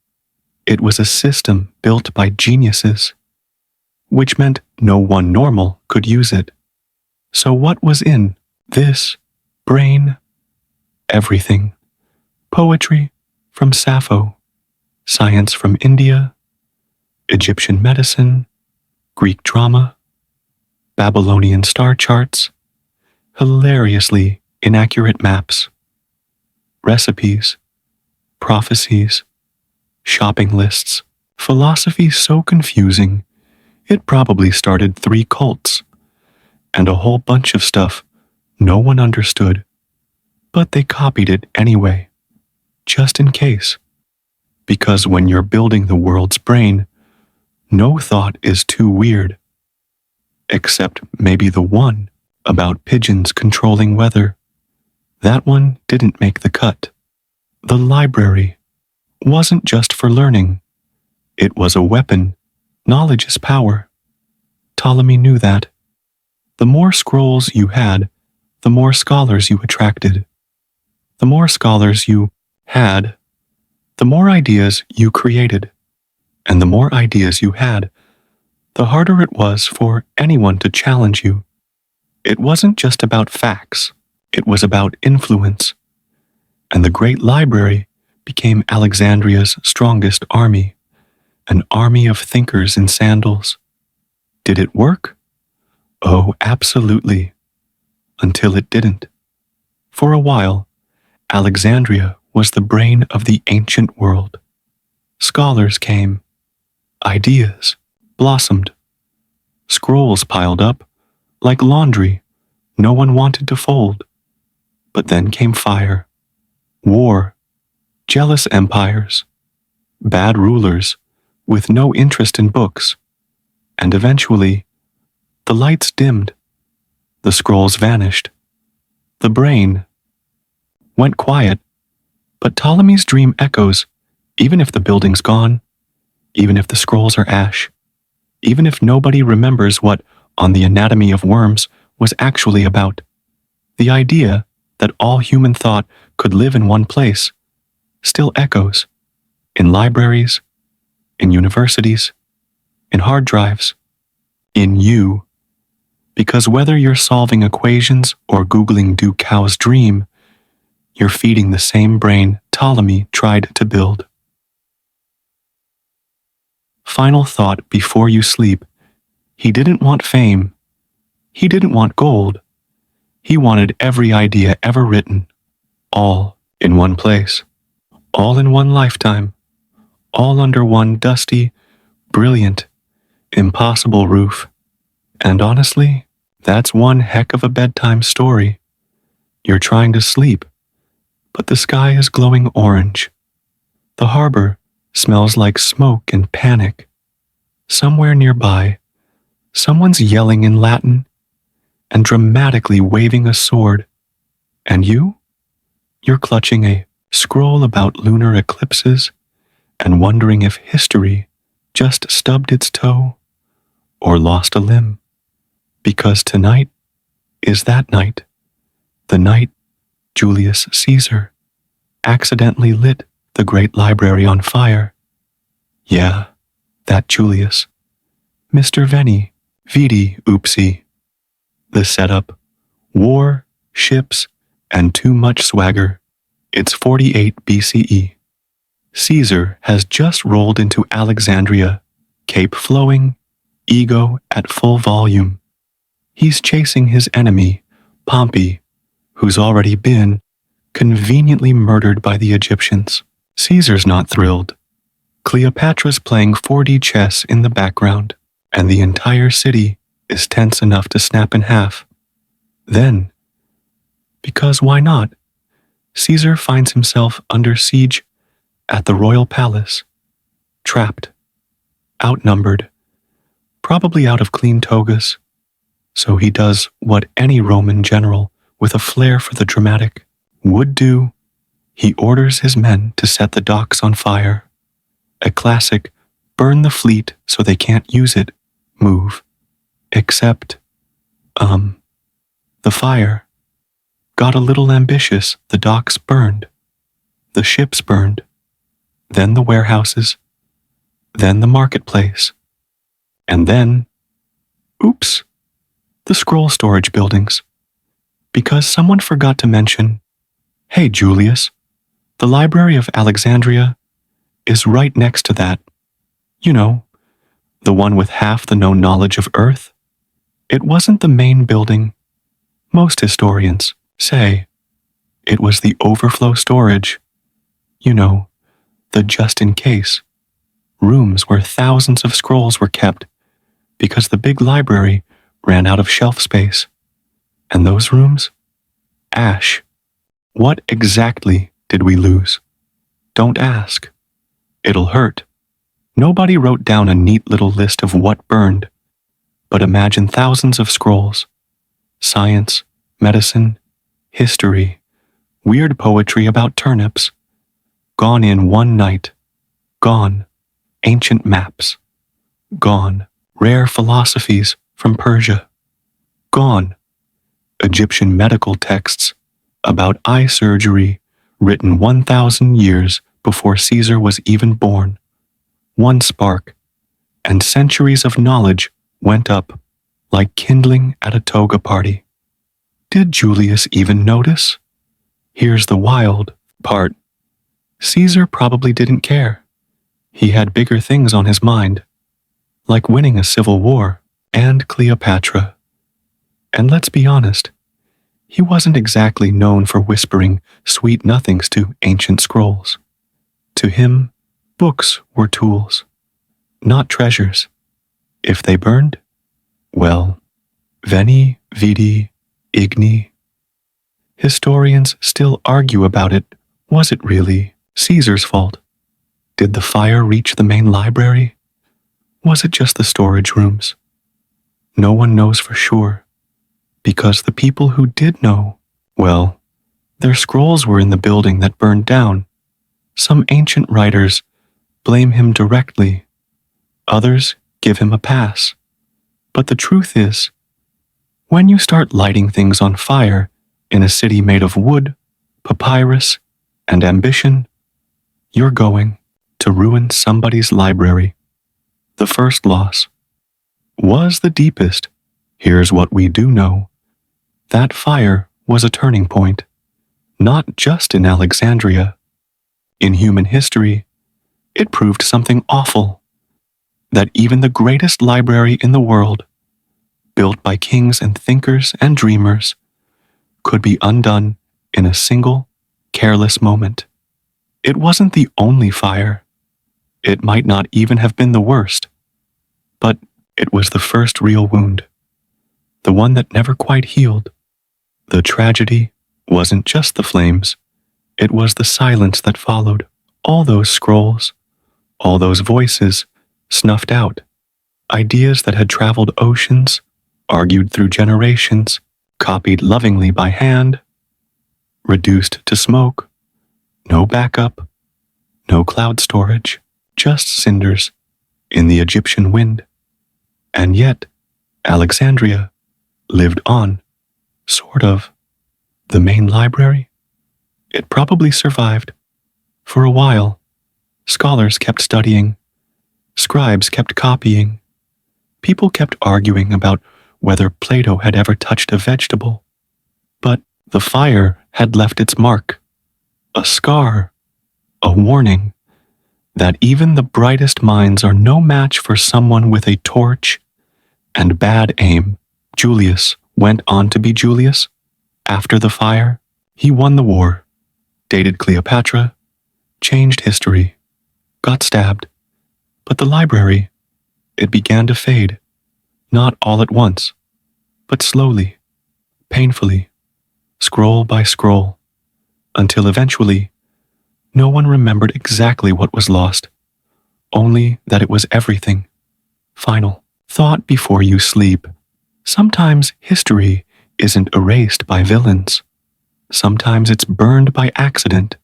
It was a system built by geniuses, which meant no one normal could use it. So what was in this brain? Everything. Poetry from Sappho, science from India, Egyptian medicine, Greek drama, Babylonian star charts, hilariously inaccurate maps, recipes, prophecies, shopping lists, philosophy so confusing, it probably started 3 cults, and a whole bunch of stuff no one understood, but they copied it anyway, just in case. Because when you're building the world's brain, no thought is too weird. Except maybe the one about pigeons controlling weather. That one didn't make the cut. The library wasn't just for learning. It was a weapon. Knowledge is power. Ptolemy knew that. The more scrolls you had, the more scholars you attracted. The more scholars you had, the more ideas you created. And the more ideas you had, the harder it was for anyone to challenge you. It wasn't just about facts, it was about influence. And the great library became Alexandria's strongest army, an army of thinkers in sandals. Did it work? Oh, absolutely. Until it didn't. For a while, Alexandria was the brain of the ancient world. Scholars came. Ideas blossomed. Scrolls piled up, like laundry no one wanted to fold. But then came fire, war, jealous empires, bad rulers with no interest in books, and eventually, the lights dimmed, the scrolls vanished, the brain went quiet, but Ptolemy's dream echoes, even if the building's gone, even if the scrolls are ash, even if nobody remembers what On the Anatomy of Worms was actually about. The idea that all human thought could live in one place still echoes in libraries, in universities, in hard drives, in you. Because whether you're solving equations or Googling "Do cows dream?", you're feeding the same brain Ptolemy tried to build. Final thought before you sleep. He didn't want fame. He didn't want gold. He wanted every idea ever written, all in one place, all in one lifetime, all under one dusty, brilliant, impossible roof. And honestly, that's one heck of a bedtime story. You're trying to sleep, but the sky is glowing orange. The harbor smells like smoke and panic. Somewhere nearby, someone's yelling in Latin and dramatically waving a sword. And you're clutching a scroll about lunar eclipses and wondering if history just stubbed its toe or lost a limb. Because tonight is that night, the night Julius Caesar accidentally lit the great library on fire. Yeah, that Julius. Mr. Veni, Vidi, oopsie. The setup, war, ships, and too much swagger. It's 48 BCE. Caesar has just rolled into Alexandria, cape flowing, ego at full volume. He's chasing his enemy, Pompey, who's already been conveniently murdered by the Egyptians. Caesar's not thrilled. Cleopatra's playing 4D chess in the background, and the entire city is tense enough to snap in half. Then, because why not, Caesar finds himself under siege at the royal palace, trapped, outnumbered, probably out of clean togas. So he does what any Roman general with a flair for the dramatic would do. He orders his men to set the docks on fire. A classic burn the fleet so they can't use it move. Except, the fire got a little ambitious. The docks burned. The ships burned. Then the warehouses. Then the marketplace. And then, oops, the scroll storage buildings. Because someone forgot to mention, hey Julius, the Library of Alexandria is right next to that. You know, the one with half the known knowledge of Earth. It wasn't the main building. Most historians say it was the overflow storage. You know, the just in case, rooms where thousands of scrolls were kept because the big library ran out of shelf space. And those rooms? Ash. What exactly did we lose? Don't ask. It'll hurt. Nobody wrote down a neat little list of what burned, but imagine thousands of scrolls. Science, medicine, history, weird poetry about turnips. Gone in one night. Gone. Ancient maps. Gone. Rare philosophies from Persia. Gone. Egyptian medical texts about eye surgery written 1,000 years before Caesar was even born. One spark, and centuries of knowledge went up like kindling at a toga party. Did Julius even notice? Here's the wild part. Caesar probably didn't care. He had bigger things on his mind, like winning a civil war and Cleopatra. And let's be honest, he wasn't exactly known for whispering sweet nothings to ancient scrolls. To him, books were tools, not treasures. If they burned, well, veni, vidi, igni. Historians still argue about it. Was it really Caesar's fault? Did the fire reach the main library? Was it just the storage rooms? No one knows for sure, because the people who did know, well, their scrolls were in the building that burned down. Some ancient writers blame him directly. Others give him a pass. But the truth is, when you start lighting things on fire in a city made of wood, papyrus, and ambition, you're going to ruin somebody's library. The first loss was the deepest. Here's what we do know. That fire was a turning point, not just in Alexandria. In human history, it proved something awful, that even the greatest library in the world, built by kings and thinkers and dreamers, could be undone in a single, careless moment. It wasn't the only fire. It might not even have been the worst, but it was the first real wound, the one that never quite healed. The tragedy wasn't just the flames, it was the silence that followed. All those scrolls, all those voices snuffed out, ideas that had traveled oceans, argued through generations, copied lovingly by hand, reduced to smoke, no backup, no cloud storage, just cinders in the Egyptian wind. And yet, Alexandria lived on, sort of. The main library? It probably survived. For a while, scholars kept studying, scribes kept copying, people kept arguing about whether Plato had ever touched a vegetable. But the fire had left its mark, a scar, a warning that even the brightest minds are no match for someone with a torch and bad aim. Julius went on to be Julius. After the fire, he won the war, dated Cleopatra, changed history, got stabbed. But the library, it began to fade, not all at once, but slowly, painfully, scroll by scroll, until eventually, no one remembered exactly what was lost, only that it was everything. Final thought before you sleep. Sometimes history isn't erased by villains. Sometimes it's burned by accident,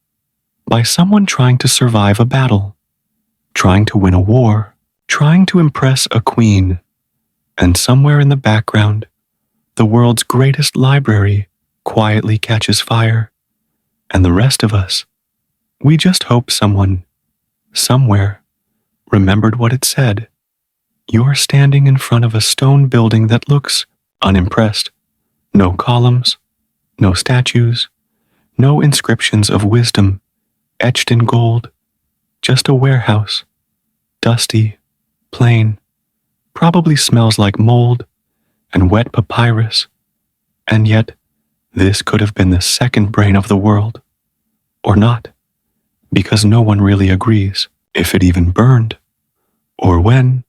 by someone trying to survive a battle, trying to win a war, trying to impress a queen. And somewhere in the background, the world's greatest library quietly catches fire. And the rest of us, we just hope someone, somewhere, remembered what it said. You're standing in front of a stone building that looks unimpressed. No columns, no statues, no inscriptions of wisdom etched in gold, just a warehouse, dusty, plain, probably smells like mold and wet papyrus. And yet, this could have been the second brain of the world. Or not. because no one really agrees if it even burned, or when,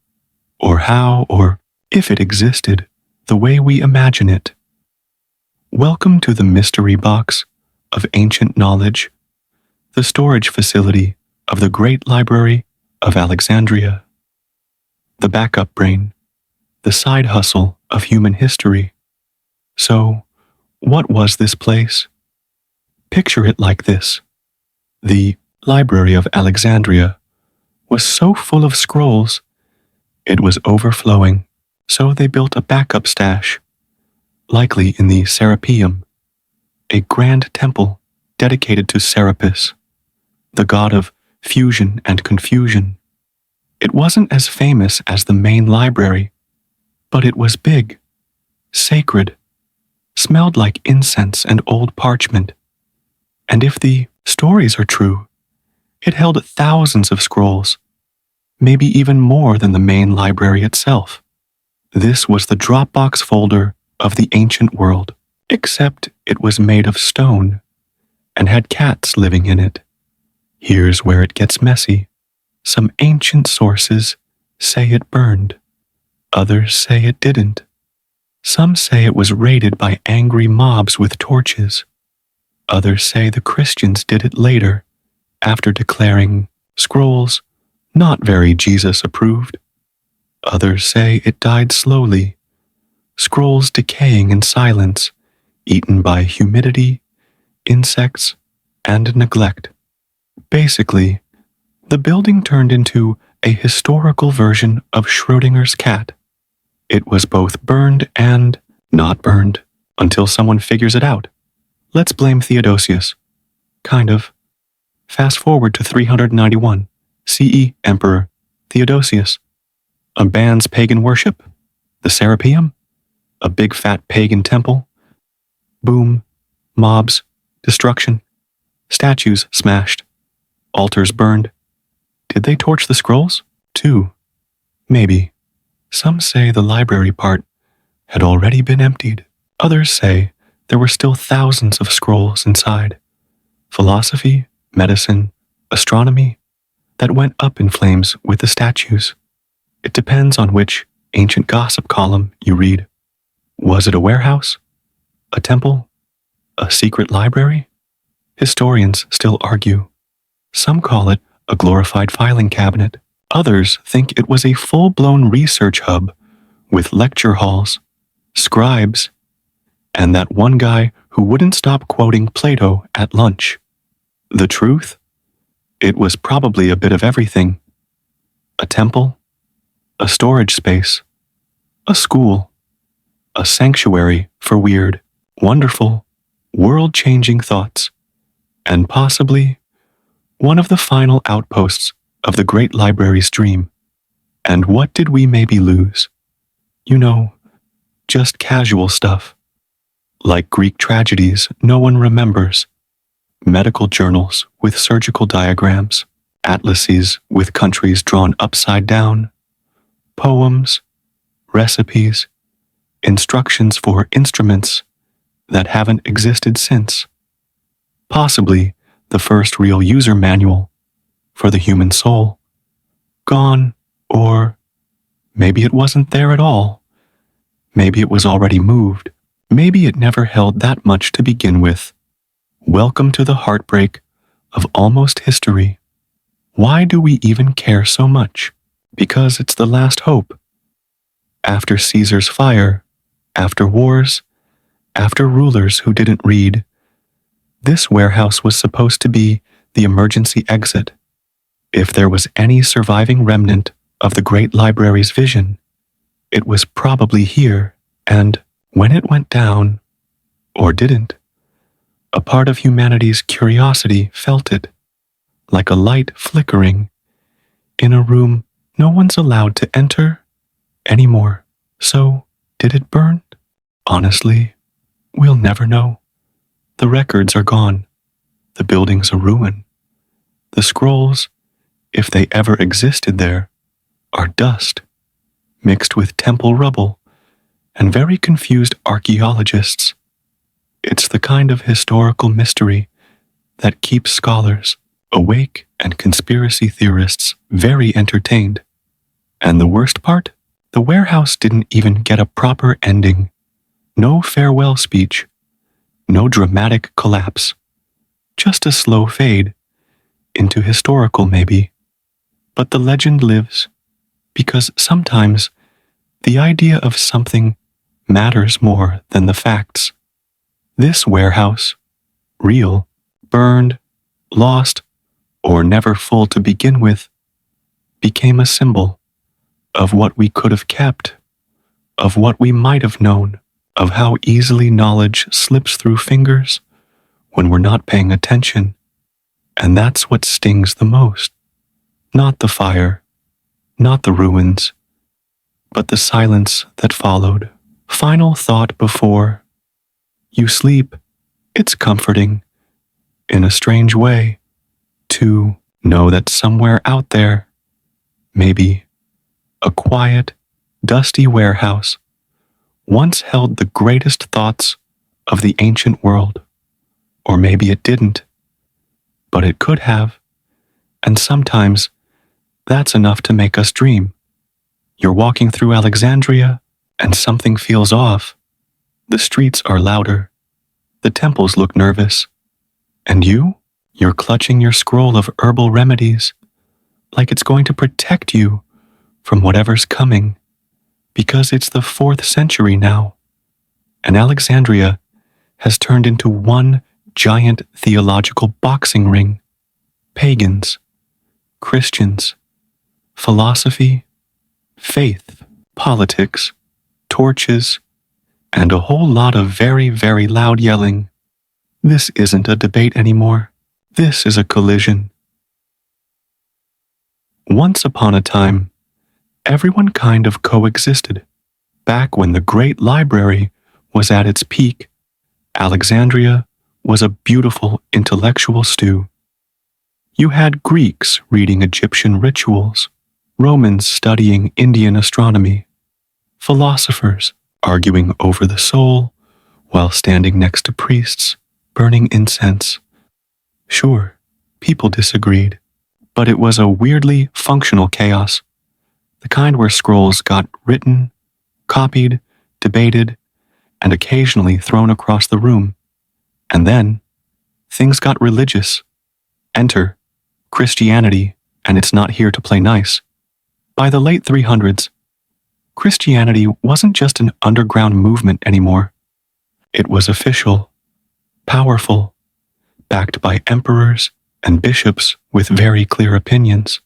or how, or if it existed the way we imagine it. Welcome to the mystery box of ancient knowledge, the storage facility of the Great Library of Alexandria, the backup brain, the side hustle of human history. So, what was this place? Picture it like this. The Library of Alexandria was so full of scrolls, it was overflowing, so they built a backup stash, likely in the Serapeum, a grand temple dedicated to Serapis, the god of fusion and confusion. It wasn't as famous as the main library, but it was big, sacred, smelled like incense and old parchment. And if the stories are true, it held thousands of scrolls, maybe even more than the main library itself. This was the Dropbox folder of the ancient world, except it was made of stone and had cats living in it. Here's where it gets messy. Some ancient sources say it burned. Others say it didn't. Some say it was raided by angry mobs with torches. Others say the Christians did it later, after declaring scrolls not very Jesus-approved. Others say it died slowly, scrolls decaying in silence, eaten by humidity, insects, and neglect. Basically, the building turned into a historical version of Schrödinger's cat. It was both burned and not burned until someone figures it out. Let's blame Theodosius. Kind of. Fast forward to 391, CE Emperor Theodosius. Bans pagan worship? The Serapeum? A big fat pagan temple? Boom. Mobs. Destruction. Statues smashed. Altars burned. Did they torch the scrolls? Too. Maybe. Some say the library part had already been emptied. Others say there were still thousands of scrolls inside. Philosophy, medicine, astronomy, that went up in flames with the statues. It depends on which ancient gossip column you read. Was it a warehouse? A temple? A secret library? Historians still argue. Some call it a glorified filing cabinet. Others think it was a full-blown research hub with lecture halls, scribes, and that one guy who wouldn't stop quoting Plato at lunch. The truth? It was probably a bit of everything. A temple, a storage space, a school, a sanctuary for weird, wonderful, world-changing thoughts, and possibly one of the final outposts of the Great Library's dream. And what did we maybe lose? You know, just casual stuff. Like Greek tragedies no one remembers, medical journals with surgical diagrams, atlases with countries drawn upside down, poems, recipes, instructions for instruments that haven't existed since. Possibly the first real user manual for the human soul. Gone, or maybe it wasn't there at all. Maybe it was already moved. Maybe it never held that much to begin with. Welcome to the heartbreak of almost history. Why do we even care so much? Because it's the last hope. After Caesar's fire, after wars, after rulers who didn't read, this warehouse was supposed to be the emergency exit. If there was any surviving remnant of the Great Library's vision, it was probably here, and when it went down, or didn't, a part of humanity's curiosity felt it, like a light flickering in a room no one's allowed to enter anymore. So, did it burn? Honestly, we'll never know. The records are gone. The building's a ruin. The scrolls, if they ever existed there, are dust, mixed with temple rubble and very confused archaeologists. It's the kind of historical mystery that keeps scholars awake and conspiracy theorists very entertained. And the worst part? The warehouse didn't even get a proper ending. No farewell speech. No dramatic collapse. Just a slow fade. Into historical, maybe. But the legend lives. Because sometimes the idea of something matters more than the facts. This warehouse, real, burned, lost, or never full to begin with, became a symbol of what we could have kept, of what we might have known, of how easily knowledge slips through fingers when we're not paying attention. And that's what stings the most. Not the fire, not the ruins, but the silence that followed. Final thought before you sleep. It's comforting, in a strange way, to know that somewhere out there, maybe a quiet, dusty warehouse, once held the greatest thoughts of the ancient world. Or maybe it didn't, but it could have, and sometimes that's enough to make us dream. You're walking through Alexandria, and something feels off. The streets are louder. The temples look nervous. And you're clutching your scroll of herbal remedies, like it's going to protect you from whatever's coming, because it's the 4th century now, and Alexandria has turned into one giant theological boxing ring. Pagans, Christians, philosophy, faith, politics, torches, and a whole lot of very, very loud yelling. This isn't a debate anymore. This is a collision. Once upon a time, everyone kind of coexisted. Back when the great library was at its peak, Alexandria was a beautiful intellectual stew. You had Greeks reading Egyptian rituals, Romans studying Indian astronomy, philosophers arguing over the soul while standing next to priests burning incense. Sure, people disagreed, but it was a weirdly functional chaos, the kind where scrolls got written, copied, debated, and occasionally thrown across the room. And then, things got religious. Enter Christianity, and it's not here to play nice. By the late 300s, Christianity wasn't just an underground movement anymore. It was official, powerful, backed by emperors and bishops with very clear opinions.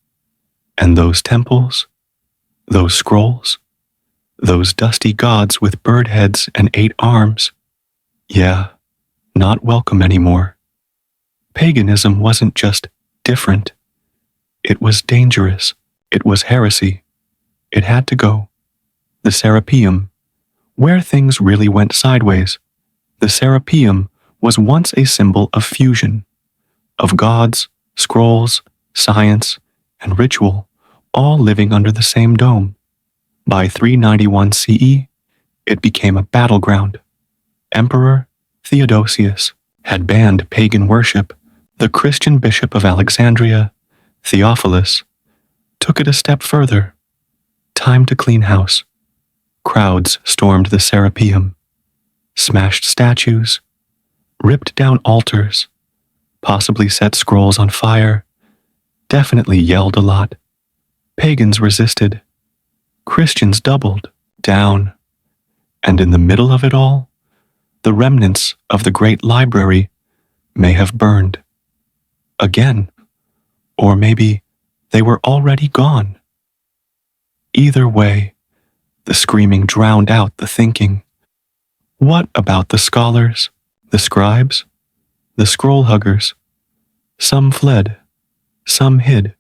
And those temples, those scrolls, those dusty gods with bird heads and 8 arms, yeah, not welcome anymore. Paganism wasn't just different. It was dangerous. It was heresy. It had to go. The Serapeum, where things really went sideways. The Serapeum was once a symbol of fusion, of gods, scrolls, science, and ritual, all living under the same dome. By 391 CE, it became a battleground. Emperor Theodosius had banned pagan worship. The Christian bishop of Alexandria, Theophilus, took it a step further. Time to clean house. Crowds stormed the Serapeum, smashed statues, ripped down altars, possibly set scrolls on fire, definitely yelled a lot. Pagans resisted. Christians doubled down. And in the middle of it all, the remnants of the great library may have burned. Again. Or maybe they were already gone. Either way, the screaming drowned out the thinking. What about the scholars, the scribes, the scroll huggers? Some fled, some hid,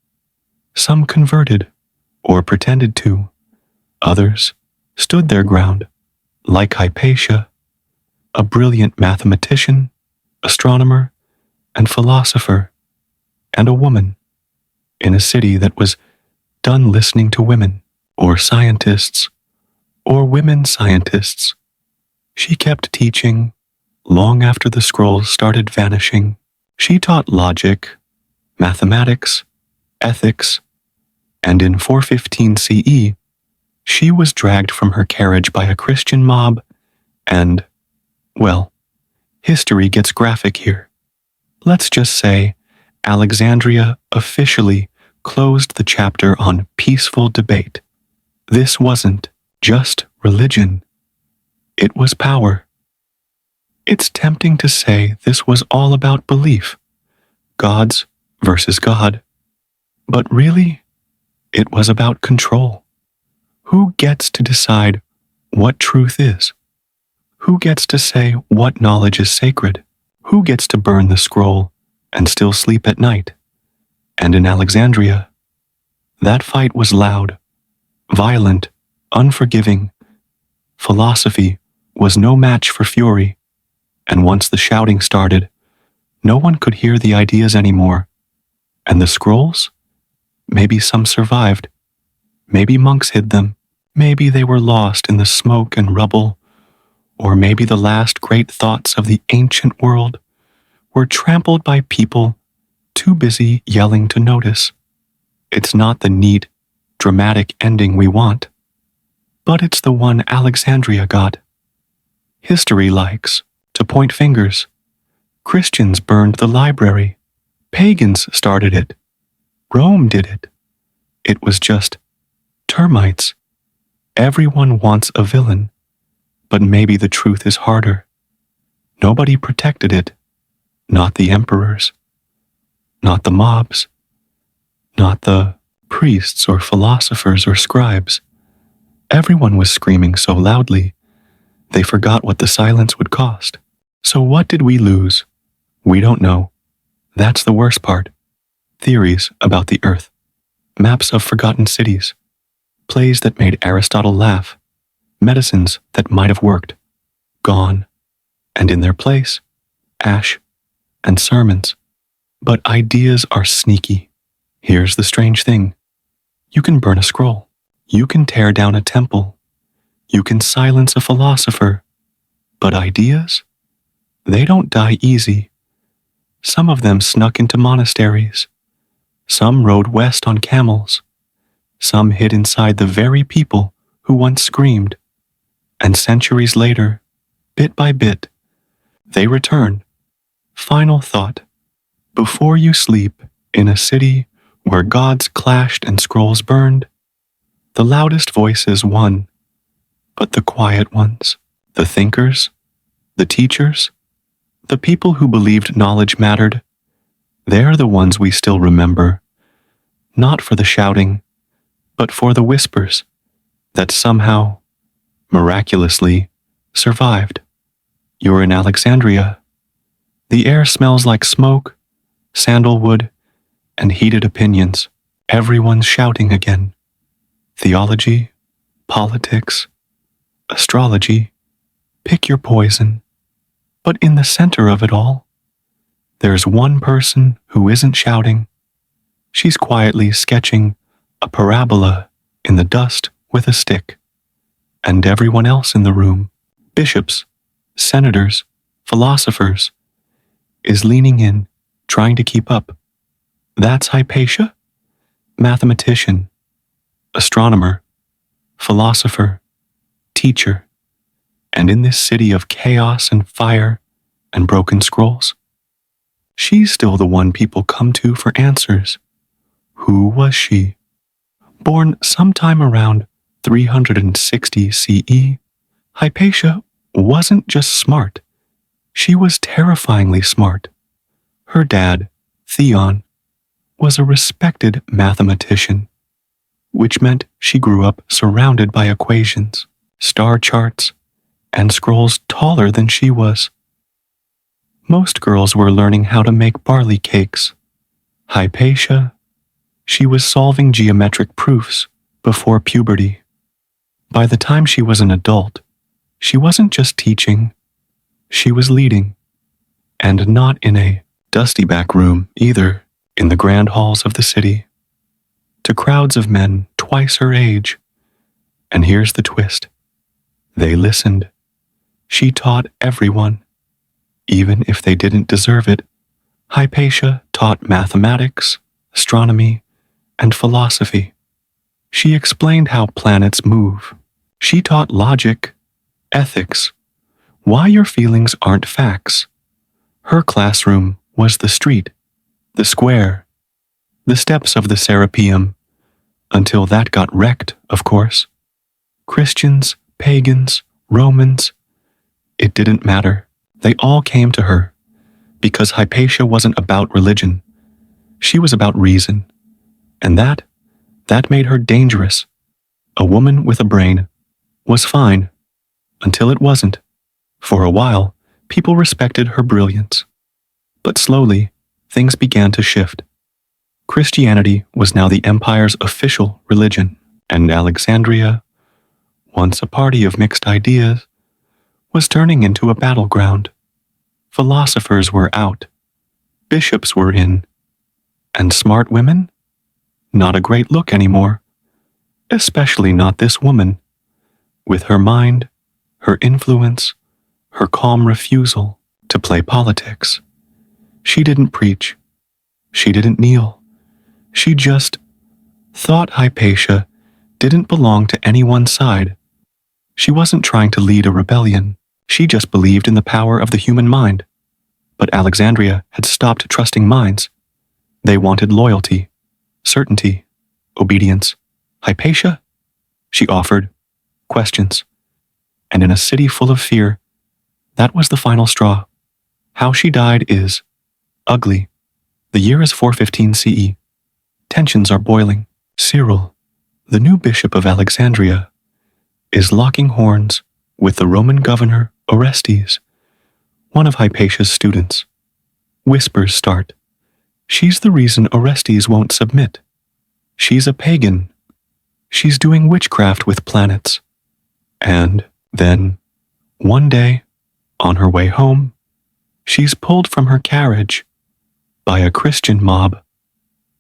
some converted or pretended to. Others stood their ground, like Hypatia, a brilliant mathematician, astronomer, and philosopher, and a woman in a city that was done listening to women, or scientists, or women scientists. She kept teaching long after the scrolls started vanishing. She taught logic, mathematics, ethics, and in 415 CE, she was dragged from her carriage by a Christian mob and, well, history gets graphic here. Let's just say Alexandria officially closed the chapter on peaceful debate. This wasn't just religion. It was power. It's tempting to say this was all about belief, gods versus God. But really, it was about control. Who gets to decide what truth is? Who gets to say what knowledge is sacred? Who gets to burn the scroll and still sleep at night? And in Alexandria, that fight was loud, violent, unforgiving. Philosophy was no match for fury, and once the shouting started, no one could hear the ideas anymore. And the scrolls? Maybe some survived. Maybe monks hid them. Maybe they were lost in the smoke and rubble. Or maybe the last great thoughts of the ancient world were trampled by people too busy yelling to notice. It's not the neat, dramatic ending we want, but it's the one Alexandria got. History likes to point fingers. Christians burned the library. Pagans started it. Rome did it. It was just termites. Everyone wants a villain, but maybe the truth is harder. Nobody protected it. Not the emperors. Not the mobs. Not the priests or philosophers or scribes. Everyone was screaming so loudly, they forgot what the silence would cost. So what did we lose? We don't know. That's the worst part. Theories about the earth. Maps of forgotten cities. Plays that made Aristotle laugh. Medicines that might have worked. Gone. And in their place, ash and sermons. But ideas are sneaky. Here's the strange thing. You can burn a scroll. You can tear down a temple. You can silence a philosopher. But ideas? They don't die easy. Some of them snuck into monasteries. Some rode west on camels. Some hid inside the very people who once screamed. And centuries later, bit by bit, they return. Final thought. Before you sleep in a city where gods clashed and scrolls burned, the loudest voices won, but the quiet ones, the thinkers, the teachers, the people who believed knowledge mattered, they're the ones we still remember, not for the shouting, but for the whispers that somehow, miraculously, survived. You're in Alexandria. The air smells like smoke, sandalwood, and heated opinions. Everyone's shouting again. Theology, politics, astrology, pick your poison. But in the center of it all, there's one person who isn't shouting. She's quietly sketching a parabola in the dust with a stick. And everyone else in the room, bishops, senators, philosophers, is leaning in, trying to keep up. That's Hypatia, mathematician, astronomer, philosopher, teacher, and in this city of chaos and fire and broken scrolls, she's still the one people come to for answers. Who was she? Born sometime around 360 CE, Hypatia wasn't just smart. She was terrifyingly smart. Her dad, Theon, was a respected mathematician, which meant she grew up surrounded by equations, star charts, and scrolls taller than she was. Most girls were learning how to make barley cakes. Hypatia, she was solving geometric proofs before puberty. By the time she was an adult, she wasn't just teaching, she was leading. And not in a dusty back room either, in the grand halls of the city, to crowds of men twice her age. And here's the twist. They listened. She taught everyone. Even if they didn't deserve it, Hypatia taught taught mathematics, astronomy, and philosophy. She explained how planets move. She taught logic, ethics, why your feelings aren't facts. Her classroom was the street, the square, the steps of the Serapeum, until that got wrecked, of course. Christians, pagans, Romans, it didn't matter. They all came to her, because Hypatia wasn't about religion. She was about reason. And that made her dangerous. A woman with a brain was fine, until it wasn't. For a while, people respected her brilliance. But slowly, things began to shift. Christianity was now the empire's official religion, and Alexandria, once a party of mixed ideas, was turning into a battleground. Philosophers were out, bishops were in, and smart women? Not a great look anymore, especially not this woman, with her mind, her influence, her calm refusal to play politics. She didn't preach. She didn't kneel. She just thought Hypatia didn't belong to any one side. She wasn't trying to lead a rebellion. She just believed in the power of the human mind. But Alexandria had stopped trusting minds. They wanted loyalty, certainty, obedience. Hypatia? She offered questions. And in a city full of fear, that was the final straw. How she died is ugly. The year is 415 CE. Tensions are boiling. Cyril, the new bishop of Alexandria, is locking horns with the Roman governor Orestes, one of Hypatia's students. Whispers start. She's the reason Orestes won't submit. She's a pagan. She's doing witchcraft with planets. And then, one day, on her way home, she's pulled from her carriage by a Christian mob,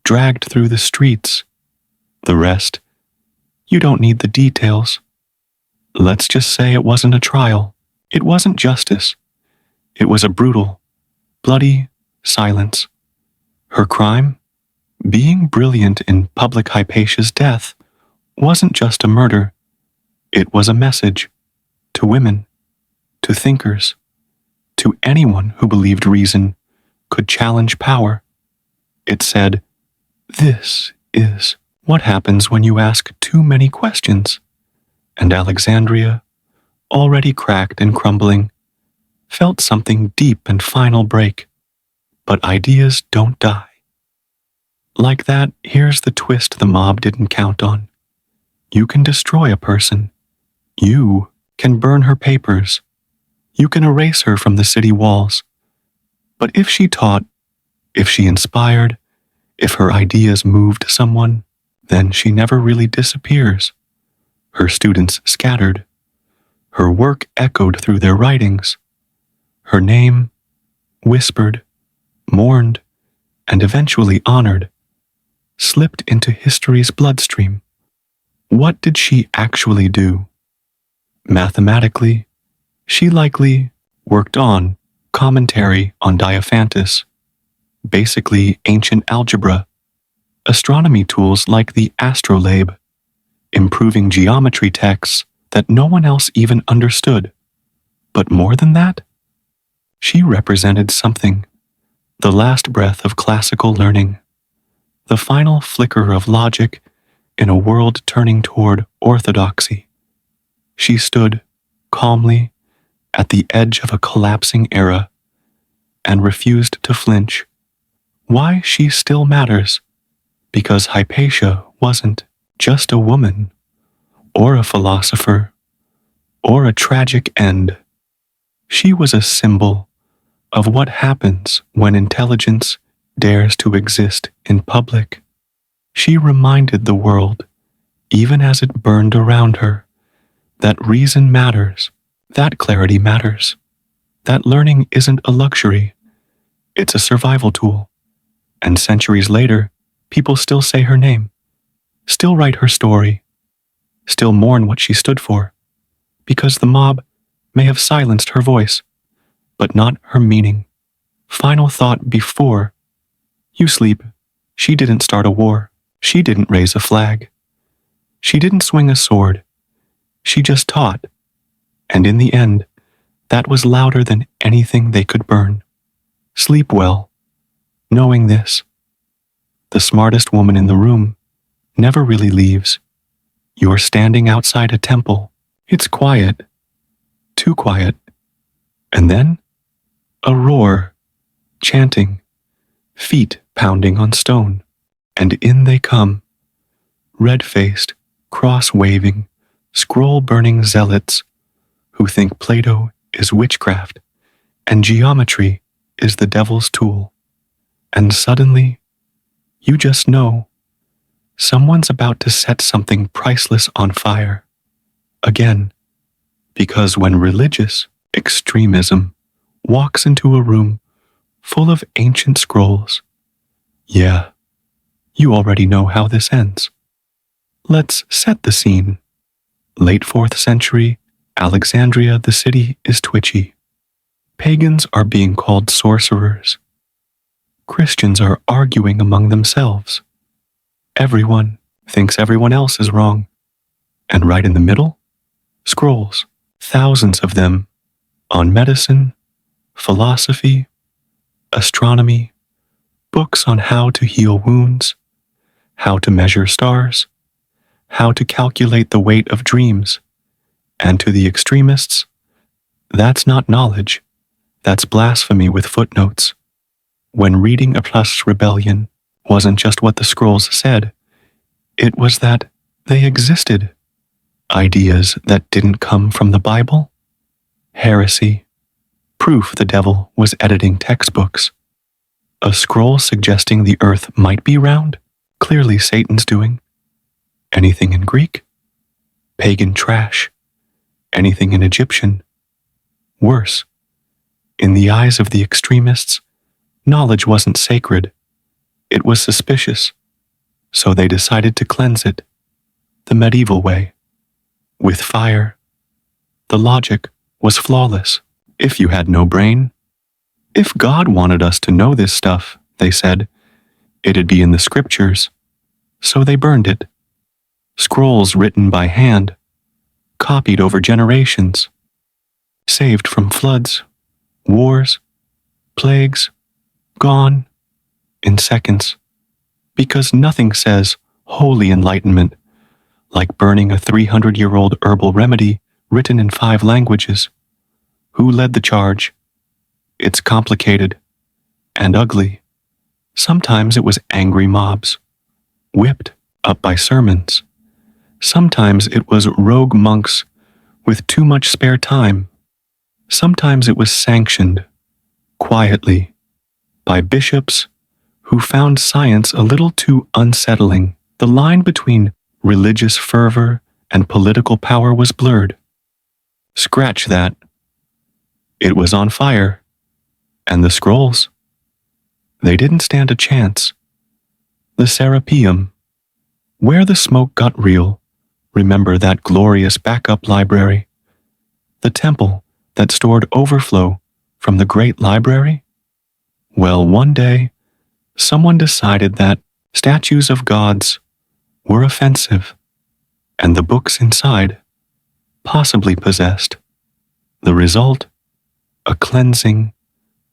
dragged through the streets. The rest, you don't need the details. Let's just say it wasn't a trial. It wasn't justice. It was a brutal, bloody silence. Her crime? Being brilliant in public Hypatia's death wasn't just a murder. It was a message to women, to thinkers, to anyone who believed reason could challenge power. It said, "This is what happens when you ask too many questions." And Alexandria, already cracked and crumbling, felt something deep and final break. But ideas don't die. Like that, here's the twist the mob didn't count on. You can destroy a person. You can burn her papers. You can erase her from the city walls. But if she taught, if she inspired, if her ideas moved someone, then she never really disappears. Her students scattered. Her work echoed through their writings. Her name, whispered, mourned, and eventually honored, slipped into history's bloodstream. What did she actually do? Mathematically, she likely worked on commentary on Diophantus, basically ancient algebra, astronomy tools like the astrolabe, improving geometry texts that no one else even understood. But more than that, she represented something, the last breath of classical learning, the final flicker of logic in a world turning toward orthodoxy. She stood, calmly, at the edge of a collapsing era, and refused to flinch. Why she still matters? Because Hypatia wasn't just a woman, or a philosopher, or a tragic end. She was a symbol of what happens when intelligence dares to exist in public. She reminded the world, even as it burned around her, that reason matters, that clarity matters, that learning isn't a luxury, it's a survival tool. And centuries later, people still say her name, still write her story, still mourn what she stood for, because the mob may have silenced her voice, but not her meaning. Final thought before You sleep. She didn't start a war. She didn't raise a flag. She didn't swing a sword. She just taught. And in the end, that was louder than anything they could burn. Sleep well, knowing this. The smartest woman in the room never really leaves. You're standing outside a temple. It's quiet. Too quiet. And then, a roar, chanting, feet pounding on stone. And in they come, red-faced, cross-waving, scroll-burning zealots who think Plato is witchcraft and geometry is the devil's tool. And suddenly, you just know someone's about to set something priceless on fire. Again, because when religious extremism walks into a room full of ancient scrolls, yeah, you already know how this ends. Let's set the scene. Late 4th century, Alexandria, the city, is twitchy. Pagans are being called sorcerers. Christians are arguing among themselves. Everyone thinks everyone else is wrong. And right in the middle, scrolls, thousands of them, on medicine, philosophy, astronomy, books on how to heal wounds, how to measure stars, how to calculate the weight of dreams. And to the extremists, that's not knowledge, that's blasphemy with footnotes. When reading a plus rebellion wasn't just what the scrolls said, it was that they existed. Ideas that didn't come from the Bible, heresy, proof the devil was editing textbooks. A scroll suggesting the earth might be round, clearly Satan's doing. Anything in Greek? Pagan trash. Anything in Egyptian? Worse. In the eyes of the extremists, knowledge wasn't sacred. It was suspicious. So they decided to cleanse it, the medieval way, with fire. The logic was flawless. If you had no brain, if God wanted us to know this stuff, they said, it'd be in the scriptures. So they burned it. Scrolls written by hand, copied over generations, saved from floods, wars, plagues, gone in seconds. Because nothing says holy enlightenment like burning a 300-year-old herbal remedy written in 5 languages. Who led the charge? It's complicated and ugly. Sometimes it was angry mobs, whipped up by sermons. Sometimes it was rogue monks with too much spare time. Sometimes it was sanctioned, quietly, by bishops who found science a little too unsettling. The line between religious fervor and political power was blurred. Scratch that. It was on fire. And the scrolls? They didn't stand a chance. The Serapeum, where the smoke got real, remember that glorious backup library? The temple that stored overflow from the great library? Well, one day, someone decided that statues of gods were offensive, and the books inside possibly possessed. The result? A cleansing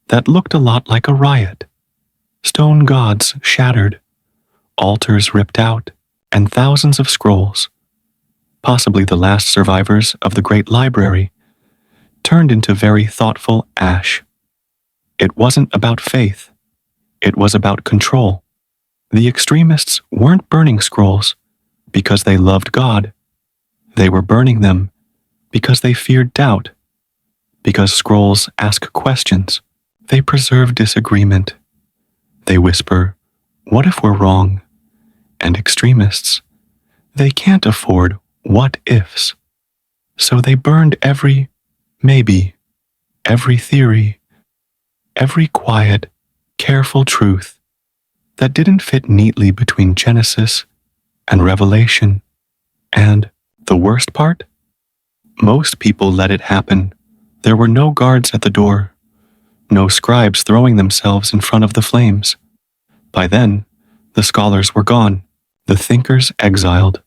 that looked a lot like a riot. Stone gods shattered, altars ripped out, and thousands of scrolls, possibly the last survivors of the great library, turned into very thoughtful ash. It wasn't about faith. It was about control. The extremists weren't burning scrolls because they loved God. They were burning them because they feared doubt. Because scrolls ask questions. They preserve disagreement. They whisper, "What if we're wrong?" And extremists, they can't afford what-ifs. So they burned every maybe, every theory, every quiet, careful truth that didn't fit neatly between Genesis and Revelation. And the worst part? Most people let it happen. There were no guards at the door, no scribes throwing themselves in front of the flames. By then, the scholars were gone, the thinkers exiled,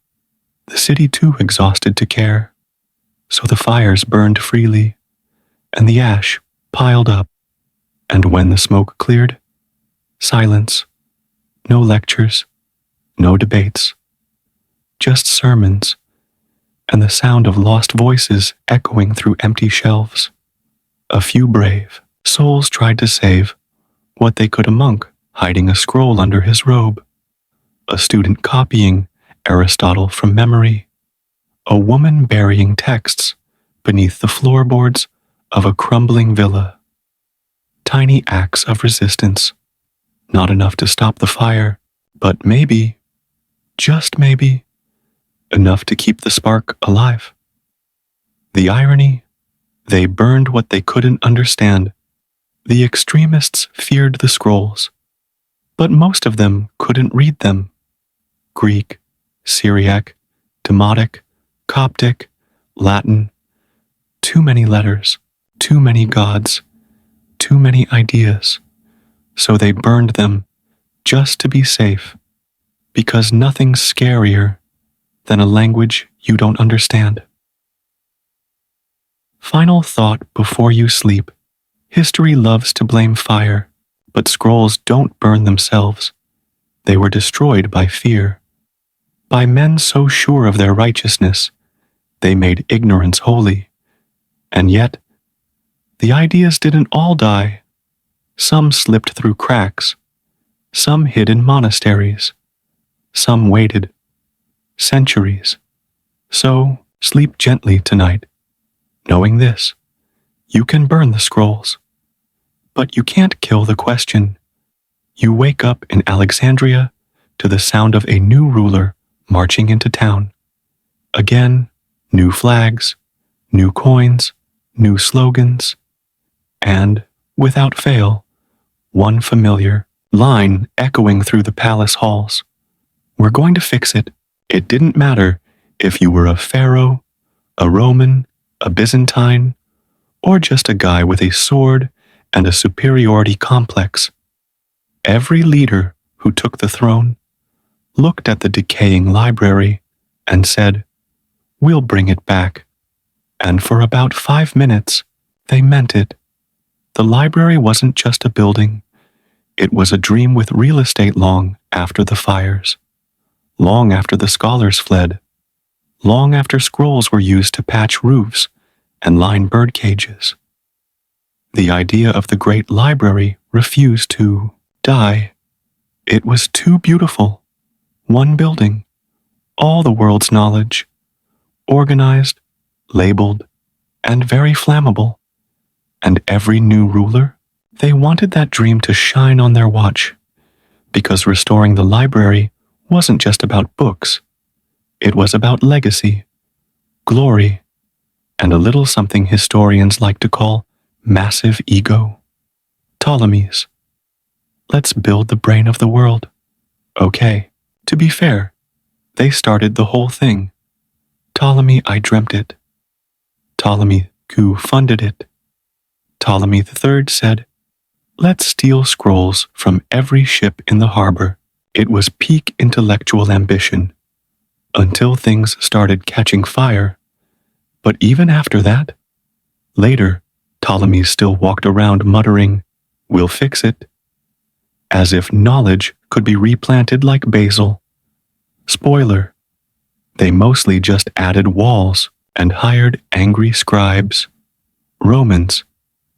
the city too exhausted to care. So the fires burned freely, and the ash piled up, and when the smoke cleared, silence, no lectures, no debates, just sermons, and the sound of lost voices echoing through empty shelves. A few brave souls tried to save what they could: a monk hiding a scroll under his robe, a student copying Aristotle from memory, a woman burying texts beneath the floorboards of a crumbling villa. Tiny acts of resistance, not enough to stop the fire, but maybe, just maybe, enough to keep the spark alive. The irony: they burned what they couldn't understand. The extremists feared the scrolls, but most of them couldn't read them. Greek, Syriac, Demotic, Coptic, Latin. Too many letters, too many gods, too many ideas. So they burned them just to be safe, because nothing's scarier than a language you don't understand. Final thought before you sleep. History loves to blame fire, but scrolls don't burn themselves. They were destroyed by fear. By men so sure of their righteousness, they made ignorance holy. And yet, the ideas didn't all die. Some slipped through cracks. Some hid in monasteries. Some waited centuries. So, sleep gently tonight, knowing this: you can burn the scrolls, but you can't kill the question. You wake up in Alexandria to the sound of a new ruler marching into town. Again, new flags, new coins, new slogans, and, without fail, one familiar line echoing through the palace halls: "We're going to fix it. It didn't matter if you were a pharaoh, a Roman, a Byzantine, or just a guy with a sword and a superiority complex." Every leader who took the throne looked at the decaying library and said, "We'll bring it back." And for about 5 minutes, they meant it. The library wasn't just a building. It was a dream with real estate long after the fires, long after the scholars fled, long after scrolls were used to patch roofs and line bird cages. The idea of the great library refused to die. It was too beautiful. One building, all the world's knowledge, organized, labeled, and very flammable. And every new ruler, they wanted that dream to shine on their watch, because restoring the library wasn't just about books. It was about legacy, glory, and a little something historians like to call massive ego. Ptolemies. Let's build the brain of the world. Okay, to be fair, they started the whole thing. Ptolemy I dreamt it. Ptolemy who funded it. Ptolemy III said, "Let's steal scrolls from every ship in the harbor." It was peak intellectual ambition, until things started catching fire. But even after that, later, Ptolemy still walked around muttering, "We'll fix it," as if knowledge could be replanted like basil. Spoiler: they mostly just added walls and hired angry scribes. Romans,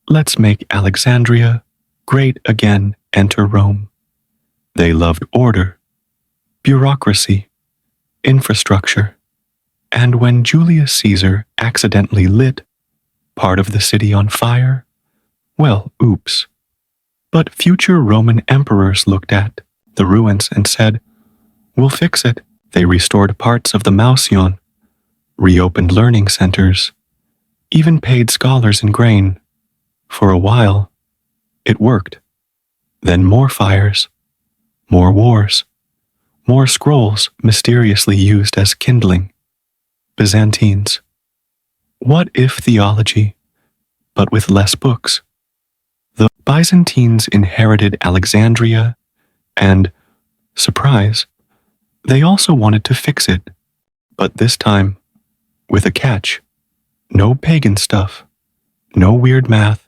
let's make Alexandria great again. Enter Rome. They loved order, bureaucracy, infrastructure, and when Julius Caesar accidentally lit part of the city on fire, well, oops. But future Roman emperors looked at the ruins and said, "We'll fix it." They restored parts of the Mausoleum, reopened learning centers, even paid scholars in grain. For a while, it worked. Then more fires, more wars, more scrolls mysteriously used as kindling. Byzantines. What if theology, but with less books? The Byzantines inherited Alexandria, And, surprise, they also wanted to fix it, but this time with a catch. No pagan stuff, no weird math,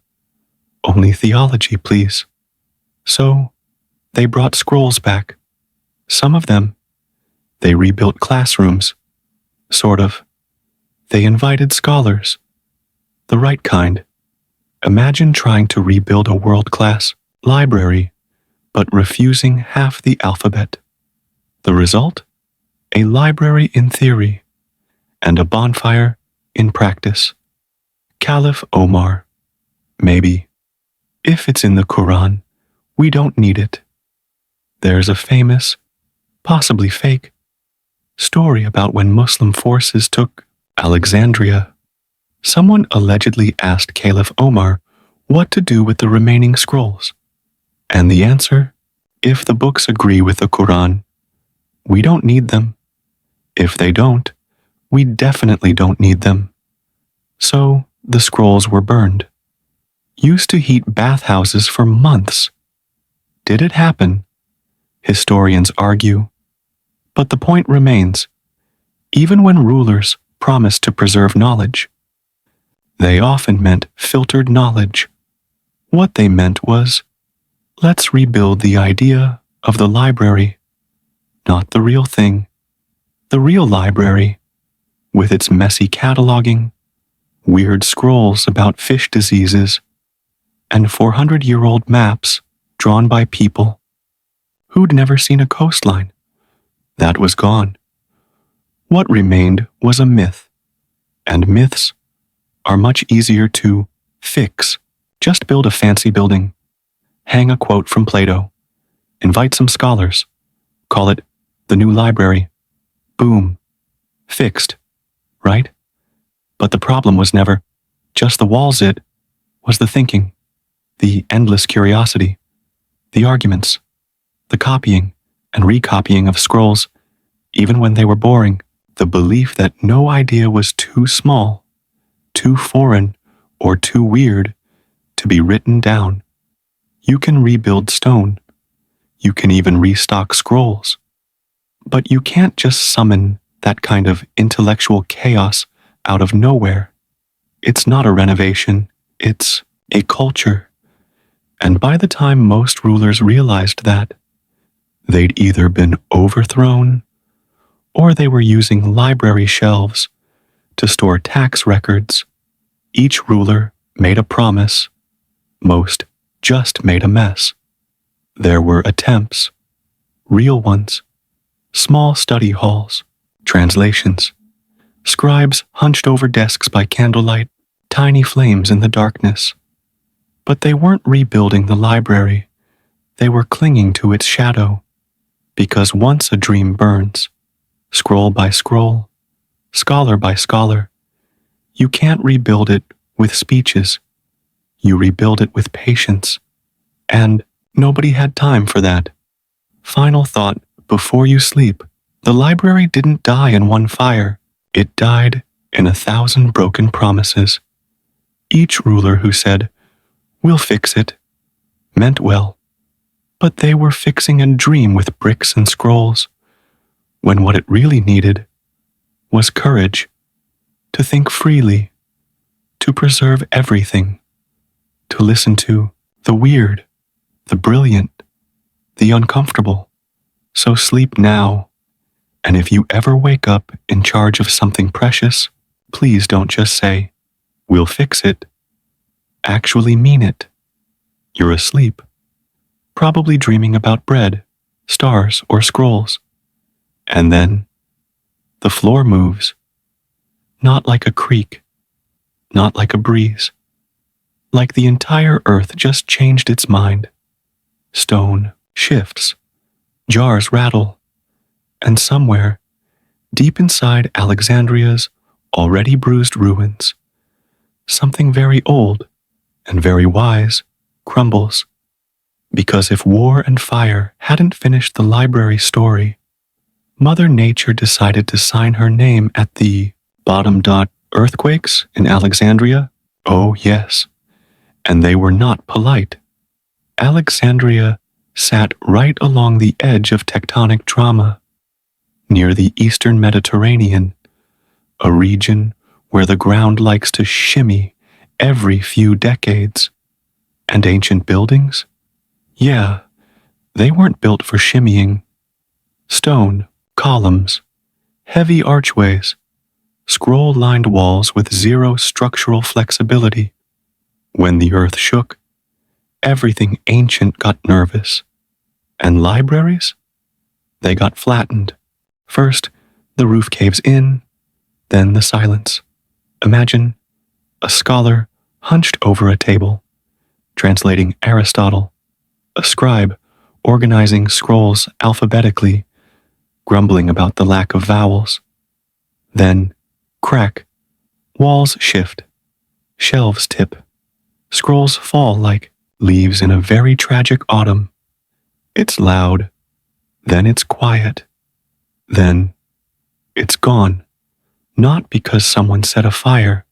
only theology, please. So, they brought scrolls back. Some of them. They rebuilt classrooms. Sort of. They invited scholars. The right kind. Imagine trying to rebuild a world-class library, but refusing half the alphabet. The result? A library in theory, and a bonfire in practice. Caliph Omar. Maybe. If it's in the Quran, we don't need it. There's a famous, possibly fake, story about when Muslim forces took Alexandria. Someone allegedly asked Caliph Omar what to do with the remaining scrolls. And the answer? If the books agree with the Quran, we don't need them. If they don't, we definitely don't need them. So the scrolls were burned. Used to heat bathhouses for months. Did it happen? Historians argue. But the point remains, even when rulers promised to preserve knowledge, they often meant filtered knowledge. What they meant was, let's rebuild the idea of the library, not the real thing. The real library, with its messy cataloging, weird scrolls about fish diseases, and 400-year-old maps drawn by people who'd never seen a coastline. That was gone. What remained was a myth, and myths are much easier to fix. Just build a fancy building, hang a quote from Plato, invite some scholars, call it the new library. Boom. Fixed, right? But the problem was never just the walls, it was the thinking, the endless curiosity, the arguments, the copying and recopying of scrolls, even when they were boring, the belief that no idea was too small, too foreign, or too weird to be written down. You can rebuild stone. You can even restock scrolls. But you can't just summon that kind of intellectual chaos out of nowhere. It's not a renovation. It's a culture. And by the time most rulers realized that, they'd either been overthrown or they were using library shelves to store tax records. Each ruler made a promise. Most just made a mess. There were attempts, real ones, small study halls, translations, scribes hunched over desks by candlelight, tiny flames in the darkness. But they weren't rebuilding the library. They were clinging to its shadow. Because once a dream burns, scroll by scroll, scholar by scholar, you can't rebuild it with speeches. You rebuild it with patience. And nobody had time for that. Final thought before you sleep. The library didn't die in one fire. It died in 1,000 broken promises. Each ruler who said, "We'll fix it," meant well. But they were fixing a dream with bricks and scrolls, when what it really needed was courage, to think freely, to preserve everything, to listen to the weird, the brilliant, the uncomfortable. So sleep now, and if you ever wake up in charge of something precious, please don't just say, "We'll fix it." Actually mean it. You're asleep, probably dreaming about bread, stars, or scrolls. And then the floor moves, not like a creak, not like a breeze, like the entire earth just changed its mind. Stone shifts, jars rattle, and somewhere, deep inside Alexandria's already bruised ruins, something very old and very wise crumbles. Because if war and fire hadn't finished the library story, Mother Nature decided to sign her name at the bottom. Earthquakes in Alexandria? Oh yes, and they were not polite. Alexandria sat right along the edge of tectonic drama, near the eastern Mediterranean, a region where the ground likes to shimmy every few decades. And ancient buildings? Yeah, they weren't built for shimmying. Stone, columns, heavy archways, scroll-lined walls with zero structural flexibility. When the earth shook, everything ancient got nervous. And libraries? They got flattened. First, the roof caves in, then the silence. Imagine a scholar hunched over a table, translating Aristotle, a scribe organizing scrolls alphabetically, grumbling about the lack of vowels. Then, crack, walls shift, shelves tip, scrolls fall like leaves in a very tragic autumn. It's loud, then it's quiet, then it's gone. Not because someone set a fire,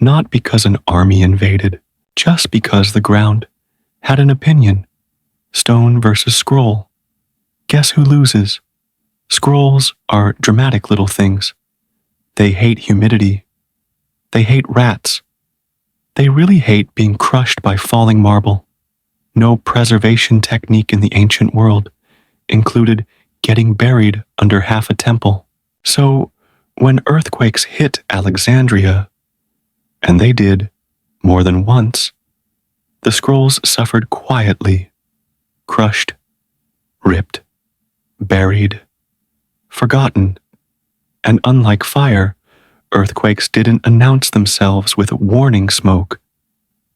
not because an army invaded, just because the ground had an opinion. Stone versus scroll. Guess who loses? Scrolls are dramatic little things. They hate humidity. They hate rats. They really hate being crushed by falling marble. No preservation technique in the ancient world included getting buried under half a temple. So, when earthquakes hit Alexandria, and they did more than once, the scrolls suffered quietly, crushed, ripped, buried, forgotten. And unlike fire, earthquakes didn't announce themselves with warning smoke.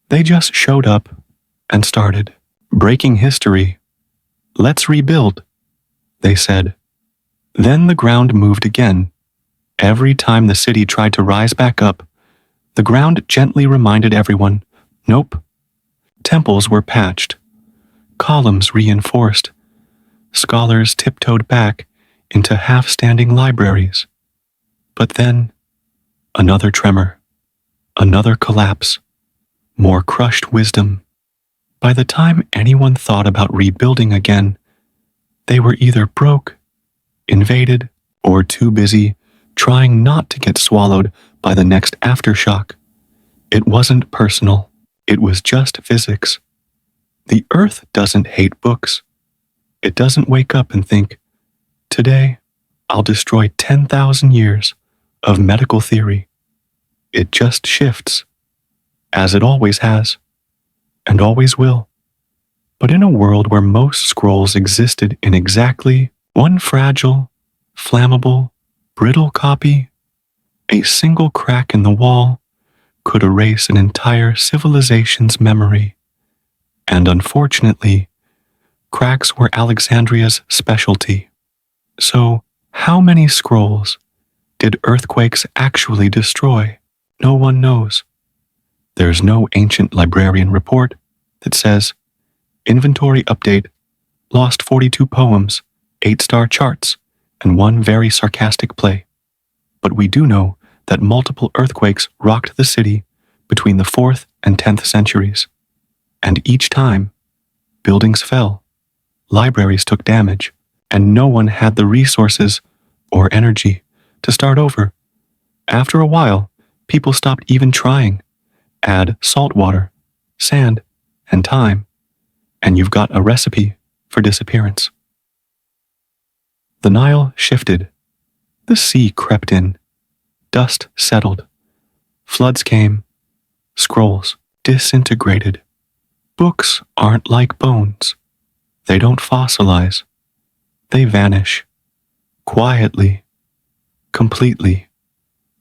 They just showed up and started. Breaking history. Let's rebuild, they said. Then the ground moved again. Every time the city tried to rise back up, the ground gently reminded everyone, nope. Temples were patched, columns reinforced, scholars tiptoed back into half-standing libraries. But then, another tremor, another collapse, more crushed wisdom. By the time anyone thought about rebuilding again, they were either broke, invaded, or too busy trying not to get swallowed by the next aftershock. It wasn't personal. It was just physics. The earth doesn't hate books. It doesn't wake up and think, today, I'll destroy 10,000 years of medical theory. It just shifts, as it always has, and always will. But in a world where most scrolls existed in exactly one fragile, flammable, brittle copy, a single crack in the wall could erase an entire civilization's memory. And unfortunately, cracks were Alexandria's specialty. So, how many scrolls did earthquakes actually destroy? No one knows. There's no ancient librarian report that says, inventory update, lost 42 poems, 8-star charts, and one very sarcastic play. But we do know that multiple earthquakes rocked the city between the 4th and 10th centuries. And each time, buildings fell, libraries took damage, and no one had the resources or energy to start over. After a while, people stopped even trying. Add salt water, sand, and time, and you've got a recipe for disappearance. The Nile shifted. The sea crept in. Dust settled. Floods came. Scrolls disintegrated. Books aren't like bones. They don't fossilize. They vanish. Quietly. Completely.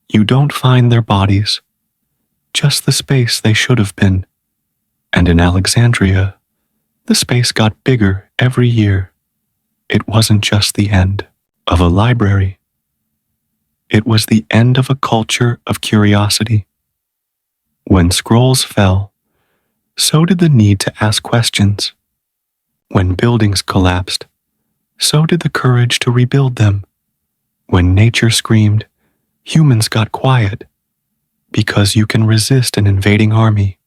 You don't find their bodies. Just the space they should have been. And in Alexandria, the space got bigger every year. It wasn't just the end of a library. It was the end of a culture of curiosity. When scrolls fell, so did the need to ask questions. When buildings collapsed, so did the courage to rebuild them. When nature screamed, humans got quiet. Because you can resist an invading army.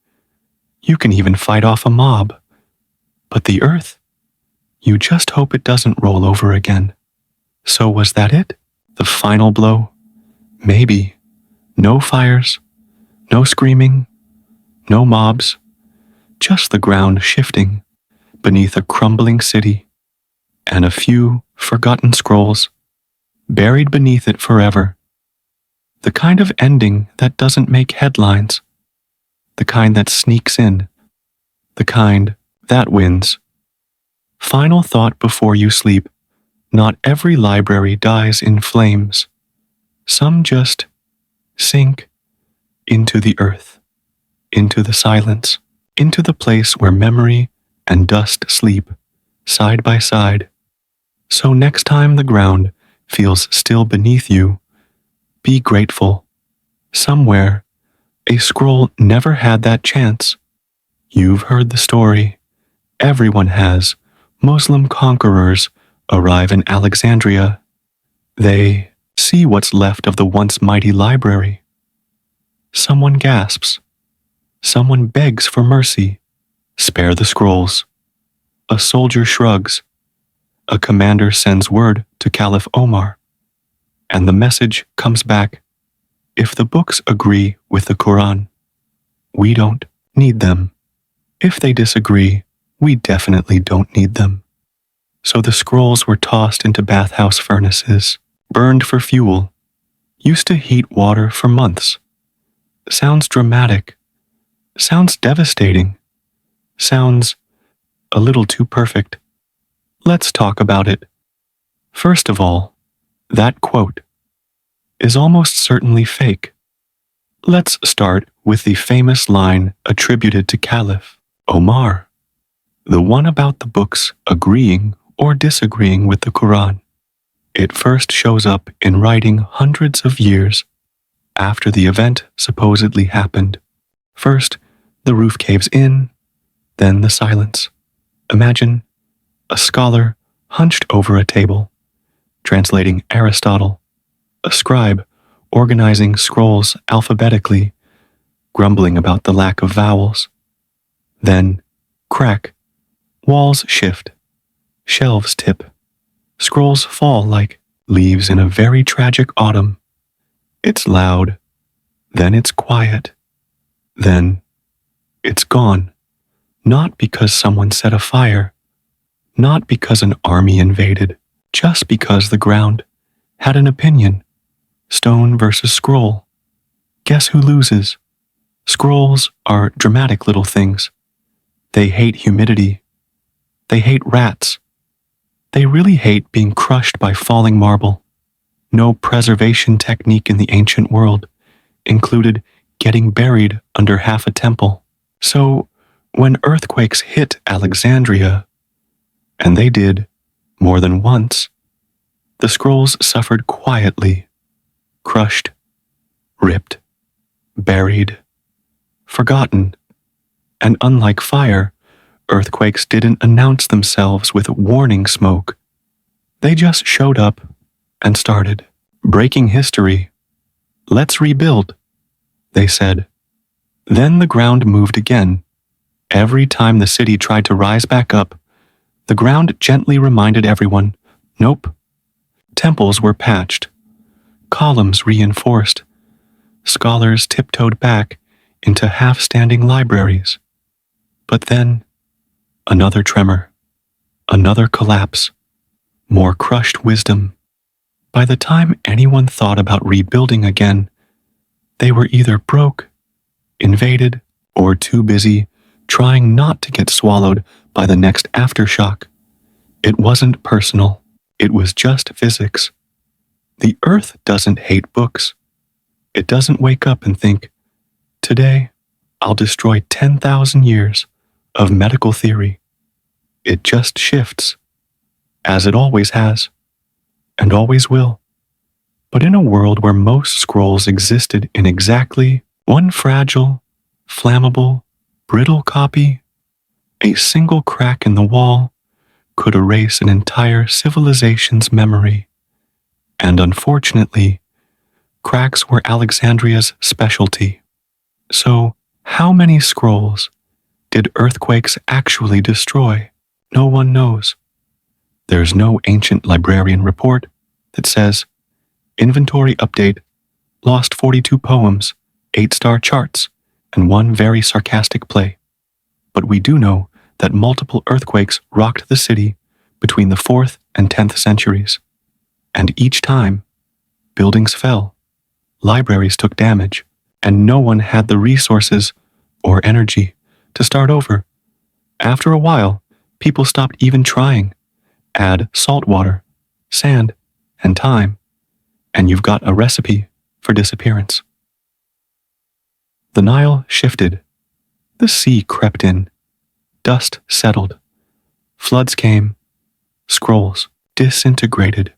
You can even fight off a mob. But the earth? You just hope it doesn't roll over again. So was that it? The final blow? Maybe. No fires, no screaming, no mobs, just the ground shifting beneath a crumbling city, and a few forgotten scrolls buried beneath it forever. The kind of ending that doesn't make headlines, the kind that sneaks in, the kind that wins. Final thought before you sleep: not every library dies in flames. Some just sink into the earth, into the silence, into the place where memory and dust sleep side by side. So next time the ground feels still beneath you, be grateful. Somewhere, a scroll never had that chance. You've heard the story. Everyone has. Muslim conquerors arrive in Alexandria. They see what's left of the once mighty library. Someone gasps. Someone begs for mercy. Spare the scrolls. A soldier shrugs. A commander sends word to Caliph Omar. And the message comes back: if the books agree with the Quran, we don't need them. If they disagree, we definitely don't need them. So the scrolls were tossed into bathhouse furnaces, burned for fuel, used to heat water for months. Sounds dramatic. Sounds devastating. Sounds a little too perfect. Let's talk about it. First of all, that quote is almost certainly fake. Let's start with the famous line attributed to Caliph Omar, the one about the books agreeing or disagreeing with the Quran. It first shows up in writing hundreds of years after the event supposedly happened. First, the roof caves in, then the silence. Imagine a scholar hunched over a table, translating Aristotle, a scribe organizing scrolls alphabetically, grumbling about the lack of vowels. Then, crack, walls shift, shelves tip, scrolls fall like leaves in a very tragic autumn. It's loud, then it's quiet, then it's gone. Not because someone set a fire, not because an army invaded, just because the ground had an opinion. Stone versus scroll. Guess who loses? Scrolls are dramatic little things. They hate humidity. They hate rats. They really hate being crushed by falling marble. No preservation technique in the ancient world included getting buried under half a temple. So, when earthquakes hit Alexandria, and they did more than once, the scrolls suffered quietly, crushed, ripped, buried, forgotten. And unlike fire, earthquakes didn't announce themselves with warning smoke. They just showed up and started. Breaking history. Let's rebuild, they said. Then the ground moved again. Every time the city tried to rise back up, the ground gently reminded everyone, nope. Temples were patched, columns reinforced, scholars tiptoed back into half-standing libraries. But then, another tremor, another collapse, more crushed wisdom. By the time anyone thought about rebuilding again, they were either broke, invaded, or too busy trying not to get swallowed by the next aftershock. It wasn't personal. It was just physics. The earth doesn't hate books. It doesn't wake up and think, today, I'll destroy 10,000 years of medical theory. It just shifts, as it always has, and always will. But in a world where most scrolls existed in exactly one fragile, flammable, brittle copy, a single crack in the wall could erase an entire civilization's memory. And unfortunately, cracks were Alexandria's specialty. So, how many scrolls did earthquakes actually destroy? No one knows. There's no ancient librarian report that says, inventory update, lost 42 poems, 8-star charts, and one very sarcastic play. But we do know that multiple earthquakes rocked the city between the 4th and 10th centuries. And each time, buildings fell, libraries took damage, and no one had the resources or energy to start over. After a while, people stopped even trying. Add salt water, sand, and time, and you've got a recipe for disappearance. The Nile shifted. The sea crept in. Dust settled. Floods came. Scrolls disintegrated.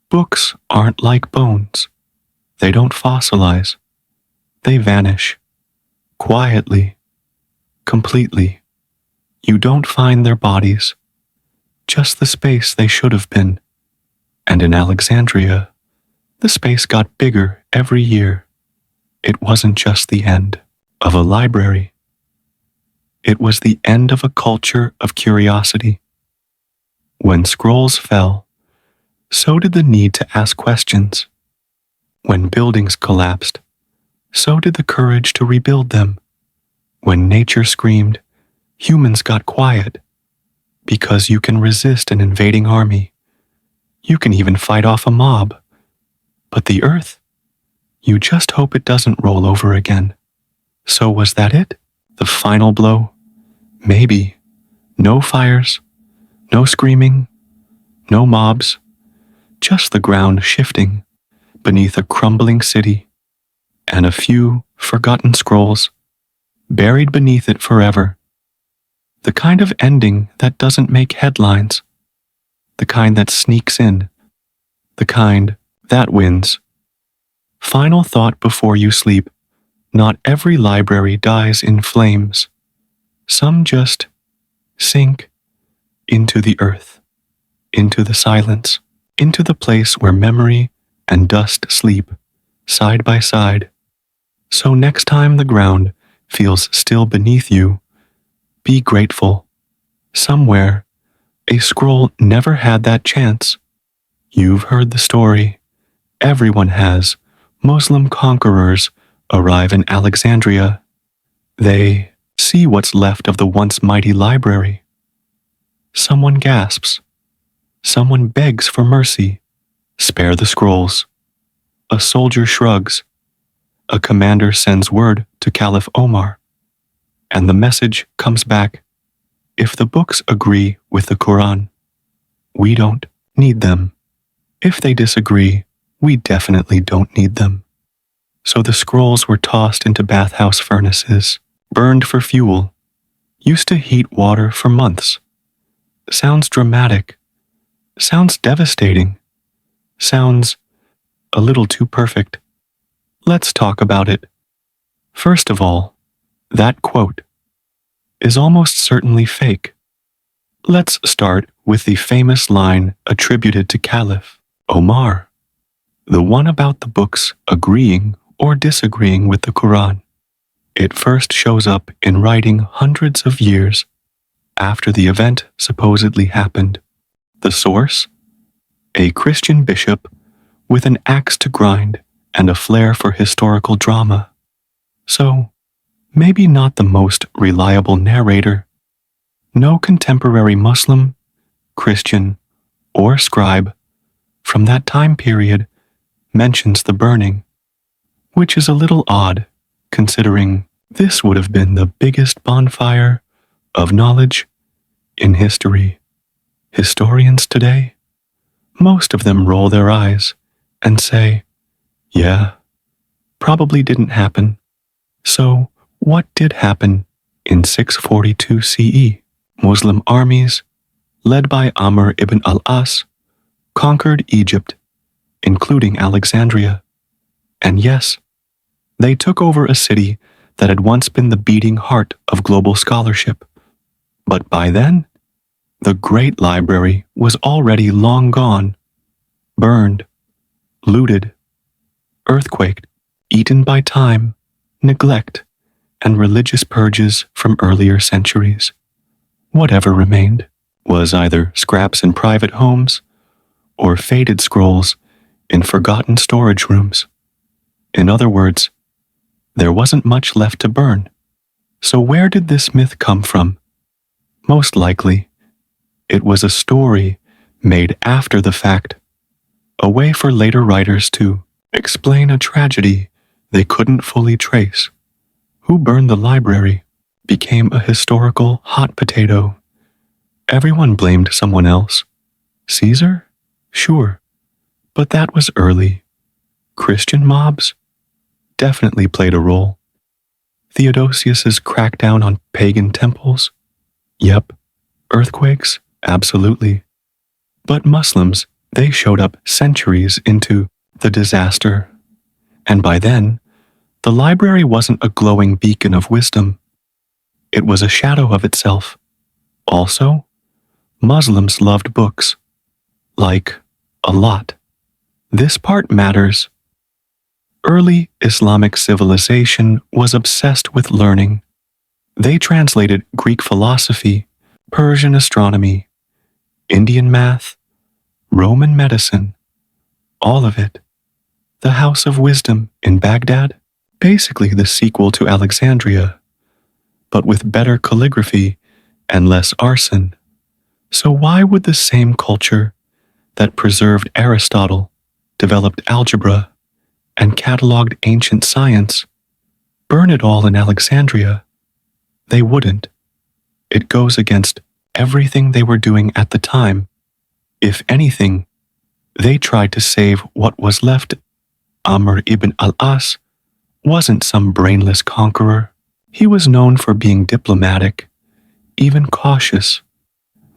Books aren't like bones. They don't fossilize. They vanish. Quietly. Completely. You don't find their bodies. Just the space they should have been. And in Alexandria, the space got bigger every year. It wasn't just the end of a library. It was the end of a culture of curiosity. When scrolls fell, so did the need to ask questions. When buildings collapsed, so did the courage to rebuild them. When nature screamed, humans got quiet. Because you can resist an invading army. You can even fight off a mob. But the earth? You just hope it doesn't roll over again. So was that it? The final blow? Maybe. No fires, no screaming, no mobs, just the ground shifting beneath a crumbling city, and a few forgotten scrolls buried beneath it forever. The kind of ending that doesn't make headlines, the kind that sneaks in, the kind that wins. Final thought before you sleep: not every library dies in flames. Some just sink into the earth, into the silence, into the place where memory and dust sleep side by side. So next time the ground feels still beneath you, be grateful. Somewhere, a scroll never had that chance. You've heard the story. Everyone has. Muslim conquerors arrive in Alexandria. They see what's left of the once mighty library. Someone gasps. Someone begs for mercy. Spare the scrolls. A soldier shrugs. A commander sends word to Caliph Omar. And the message comes back: if the books agree with the Quran, we don't need them. If they disagree, we definitely don't need them. So the scrolls were tossed into bathhouse furnaces, burned for fuel, used to heat water for months. Sounds dramatic. Sounds devastating. Sounds a little too perfect. Let's talk about it. First of all, that quote is almost certainly fake. Let's start with the famous line attributed to Caliph Omar, the one about the books agreeing or disagreeing with the Quran. It first shows up in writing hundreds of years after the event supposedly happened. The source? A Christian bishop with an axe to grind and a flair for historical drama. So, maybe not the most reliable narrator. No contemporary Muslim, Christian, or scribe from that time period mentions the burning, which is a little odd considering this would have been the biggest bonfire of knowledge in history. Historians today, most of them roll their eyes and say, yeah, probably didn't happen. So, what did happen in 642 CE? Muslim armies, led by Amr ibn al-As, conquered Egypt, including Alexandria. And yes, they took over a city that had once been the beating heart of global scholarship. But by then, the great library was already long gone, burned, looted, earthquaked, eaten by time, neglect, and religious purges from earlier centuries. Whatever remained was either scraps in private homes or faded scrolls in forgotten storage rooms. In other words, there wasn't much left to burn. So where did this myth come from? Most likely, it was a story made after the fact, a way for later writers to explain a tragedy they couldn't fully trace. Who burned the library became a historical hot potato. Everyone blamed someone else. Caesar? Sure, but that was early. Christian mobs? Definitely played a role. Theodosius's crackdown on pagan temples? Yep. Earthquakes? Absolutely. But Muslims, they showed up centuries into the disaster. And by then, the library wasn't a glowing beacon of wisdom. It was a shadow of itself. Also, Muslims loved books. Like, a lot. This part matters. Early Islamic civilization was obsessed with learning. They translated Greek philosophy, Persian astronomy, Indian math, Roman medicine, all of it. The House of Wisdom in Baghdad, basically the sequel to Alexandria, but with better calligraphy and less arson. So why would the same culture that preserved Aristotle, developed algebra, and cataloged ancient science burn it all in Alexandria? They wouldn't. It goes against everything they were doing at the time. If anything, they tried to save what was left. Amr ibn al-As wasn't some brainless conqueror. He was known for being diplomatic, even cautious.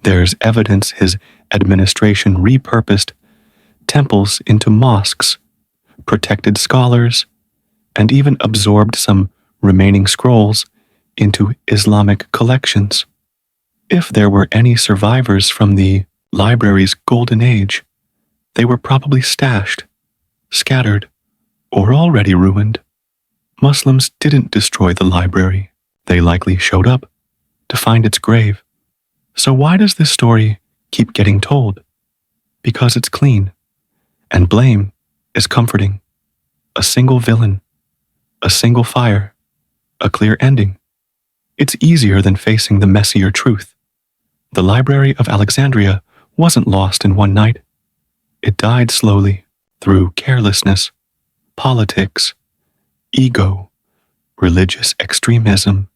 There's evidence his administration repurposed temples into mosques, protected scholars, and even absorbed some remaining scrolls into Islamic collections. If there were any survivors from the library's golden age, they were probably stashed, scattered, or already ruined. Muslims didn't destroy the library. They likely showed up to find its grave. So why does this story keep getting told? Because it's clean, and blame is comforting. A single villain, a single fire, a clear ending. It's easier than facing the messier truth. The Library of Alexandria wasn't lost in one night. It died slowly through carelessness, politics, ego, religious extremism,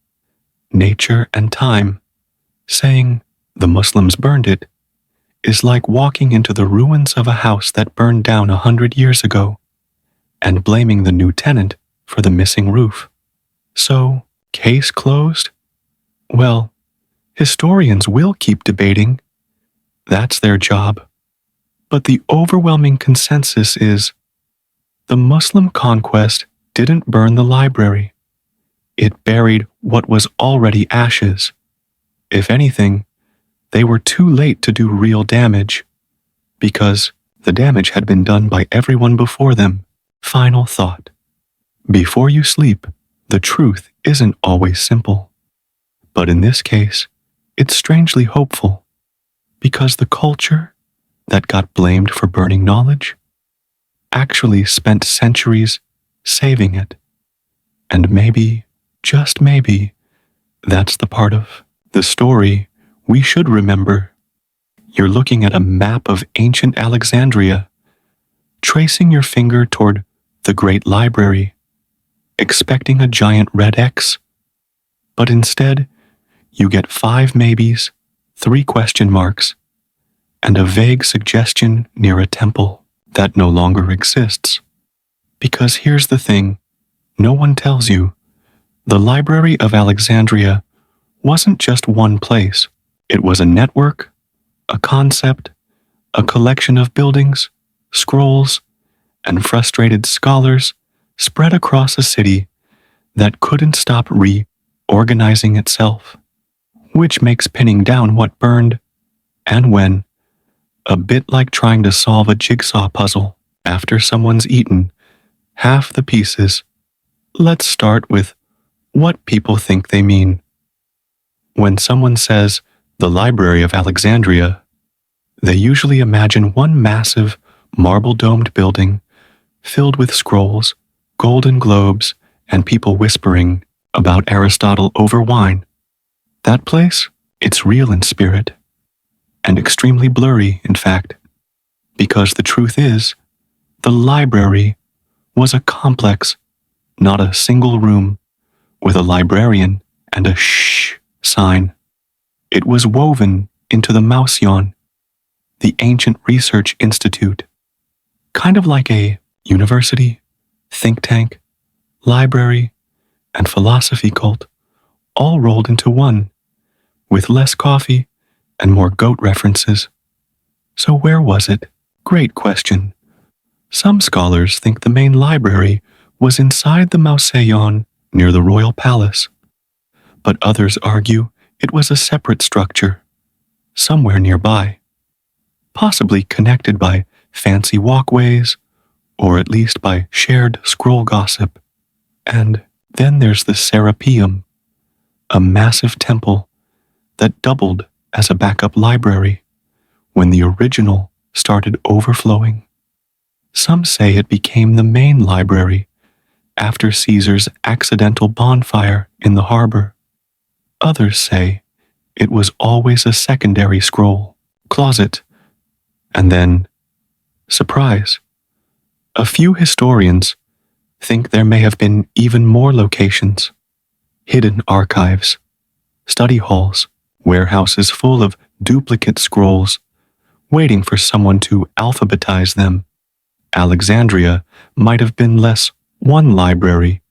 nature and time. Saying the Muslims burned it is like walking into the ruins of a house that burned down 100 years ago and blaming the new tenant for the missing roof. So, case closed? Well, historians will keep debating. That's their job. But the overwhelming consensus is the Muslim conquest didn't burn the library. It buried what was already ashes. If anything, they were too late to do real damage, because the damage had been done by everyone before them. Final thought. Before you sleep, the truth isn't always simple. But in this case, it's strangely hopeful, because the culture that got blamed for burning knowledge actually spent centuries saving it. And maybe, just maybe, that's the part of the story we should remember. You're looking at a map of ancient Alexandria, tracing your finger toward the Great Library, expecting a giant red X, but instead, you get 5 maybes, 3 question marks, and a vague suggestion near a temple that no longer exists. Because here's the thing, no one tells you, the Library of Alexandria wasn't just one place. It was a network, a concept, a collection of buildings, scrolls, and frustrated scholars spread across a city that couldn't stop reorganizing itself, which makes pinning down what burned and when a bit like trying to solve a jigsaw puzzle after someone's eaten half the pieces. Let's start with what people think they mean. When someone says The Library of Alexandria. They usually imagine one massive, marble-domed building filled with scrolls, golden globes, and people whispering about Aristotle over wine. That place, it's real in spirit, and extremely blurry, in fact, because the truth is, the library was a complex, not a single room, with a librarian and a shh sign. It was woven into the Mausion, the ancient research institute, kind of like a university, think tank, library, and philosophy cult, all rolled into one, with less coffee and more goat references. So where was it? Great question. Some scholars think the main library was inside the Mauseon near the royal palace, but others argue it was a separate structure, somewhere nearby, possibly connected by fancy walkways, or at least by shared scroll gossip. And then there's the Serapeum, a massive temple that doubled as a backup library when the original started overflowing. Some say it became the main library after Caesar's accidental bonfire in the harbor. Others say it was always a secondary scroll closet. And then, surprise, a few historians think there may have been even more locations, hidden archives, study halls, warehouses full of duplicate scrolls, waiting for someone to alphabetize them. Alexandria might have been less one library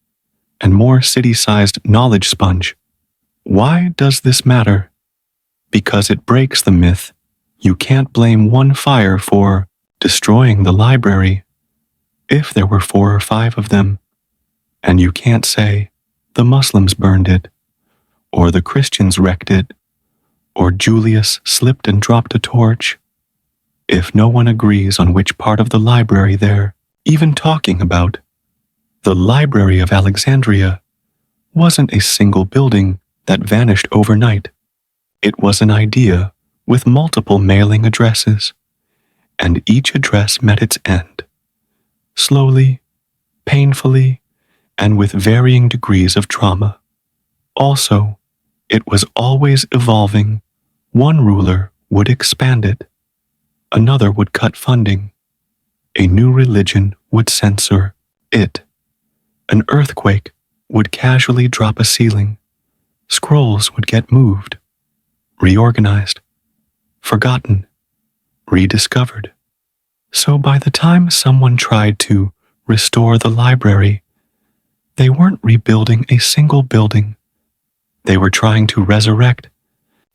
and more city-sized knowledge sponge. Why does this matter? Because it breaks the myth you can't blame one fire for destroying the library if there were 4 or 5 of them, and you can't say the Muslims burned it, or the Christians wrecked it, or Julius slipped and dropped a torch, if no one agrees on which part of the library they're even talking about. The Library of Alexandria wasn't a single building that vanished overnight. It was an idea with multiple mailing addresses, and each address met its end, slowly, painfully, and with varying degrees of trauma. Also, it was always evolving. One ruler would expand it, another would cut funding, a new religion would censor it, an earthquake would casually drop a ceiling, scrolls would get moved, reorganized, forgotten, rediscovered. So by the time someone tried to restore the library, they weren't rebuilding a single building. They were trying to resurrect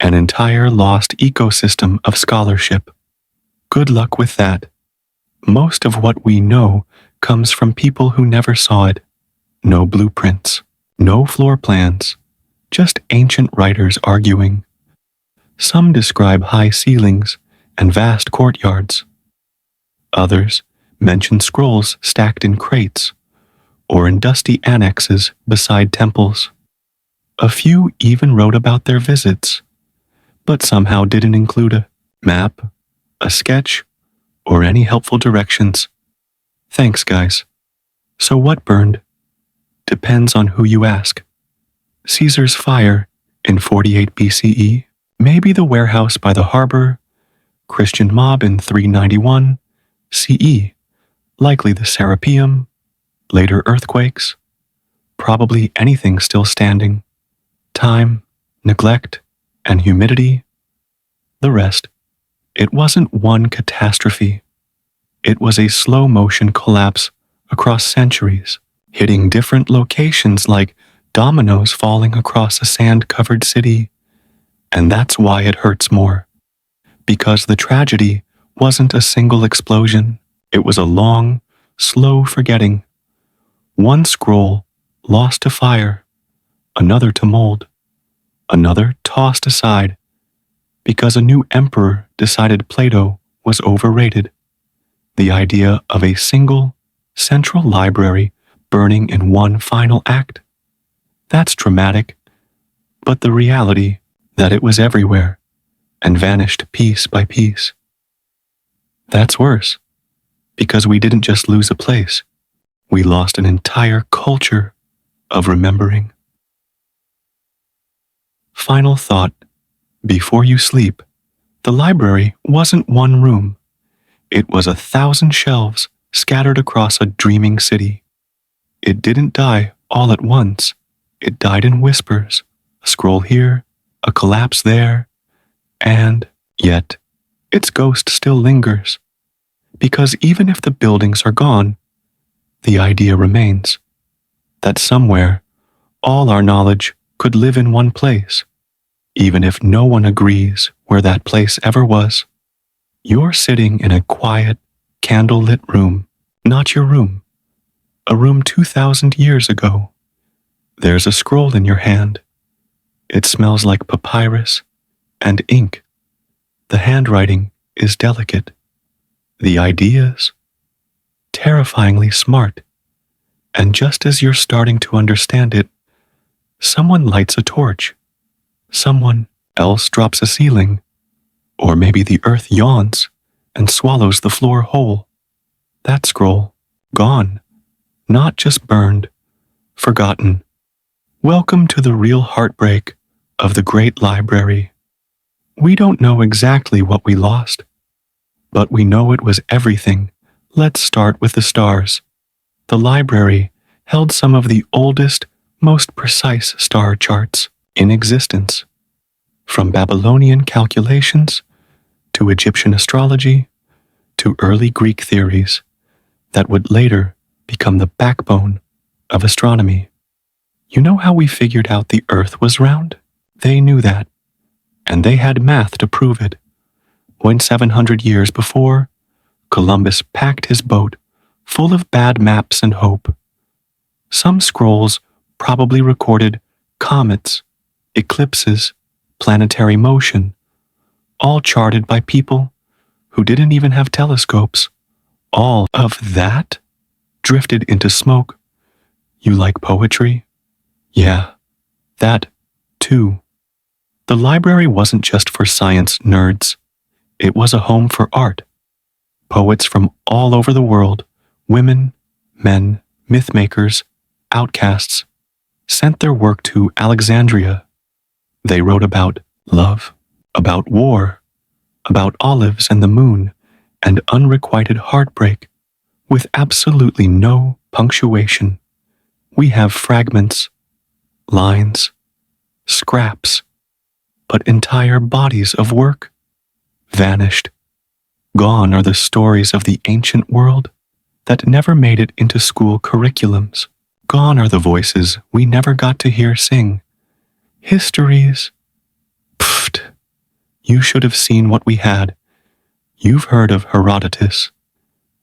an entire lost ecosystem of scholarship. Good luck with that. Most of what we know comes from people who never saw it. No blueprints, no floor plans, just ancient writers arguing. Some describe high ceilings and vast courtyards. Others mention scrolls stacked in crates or in dusty annexes beside temples. A few even wrote about their visits, but somehow didn't include a map, a sketch, or any helpful directions. Thanks, guys. So what burned? Depends on who you ask. Caesar's fire in 48 BCE, maybe the warehouse by the harbor, Christian mob in 391 CE, likely the Serapeum, later earthquakes, probably anything still standing, time, neglect, and humidity. The rest. It wasn't one catastrophe. It was a slow-motion collapse across centuries, hitting different locations like dominoes falling across a sand-covered city. And that's why it hurts more. Because the tragedy wasn't a single explosion. It was a long, slow forgetting. One scroll lost to fire, another to mold, another tossed aside because a new emperor decided Plato was overrated. The idea of a single, central library burning in one final act. That's dramatic, but the reality that it was everywhere, and vanished piece by piece. That's worse, because we didn't just lose a place, we lost an entire culture of remembering. Final thought. Before you sleep, the library wasn't one room. It was 1,000 shelves scattered across a dreaming city. It didn't die all at once. It died in whispers, a scroll here, a collapse there, and yet its ghost still lingers. Because even if the buildings are gone, the idea remains that somewhere all our knowledge could live in one place, even if no one agrees where that place ever was. You're sitting in a quiet, candle-lit room, not your room, a room 2,000 years ago. There's a scroll in your hand. It smells like papyrus and ink. The handwriting is delicate. The ideas, terrifyingly smart. And just as you're starting to understand it, someone lights a torch. Someone else drops a ceiling. Or maybe the earth yawns and swallows the floor whole. That scroll, gone. Not just burned, forgotten. Welcome to the real heartbreak of the great library. We don't know exactly what we lost, but we know it was everything. Let's start with the stars. The library held some of the oldest, most precise star charts in existence. From Babylonian calculations to Egyptian astrology to early Greek theories that would later become the backbone of astronomy. You know how we figured out the Earth was round? They knew that, and they had math to prove it. When 700 years before, Columbus packed his boat full of bad maps and hope. Some scrolls probably recorded comets, eclipses, planetary motion, all charted by people who didn't even have telescopes. All of that drifted into smoke. You like poetry? Yeah, that too. The library wasn't just for science nerds. It was a home for art. Poets from all over the world, women, men, mythmakers, outcasts, sent their work to Alexandria. They wrote about love, about war, about olives and the moon, and unrequited heartbreak, with absolutely no punctuation. We have fragments, lines, scraps, but entire bodies of work vanished. Gone are the stories of the ancient world that never made it into school curriculums. Gone are the voices we never got to hear sing. Histories. Pfft. You should have seen what we had. You've heard of Herodotus,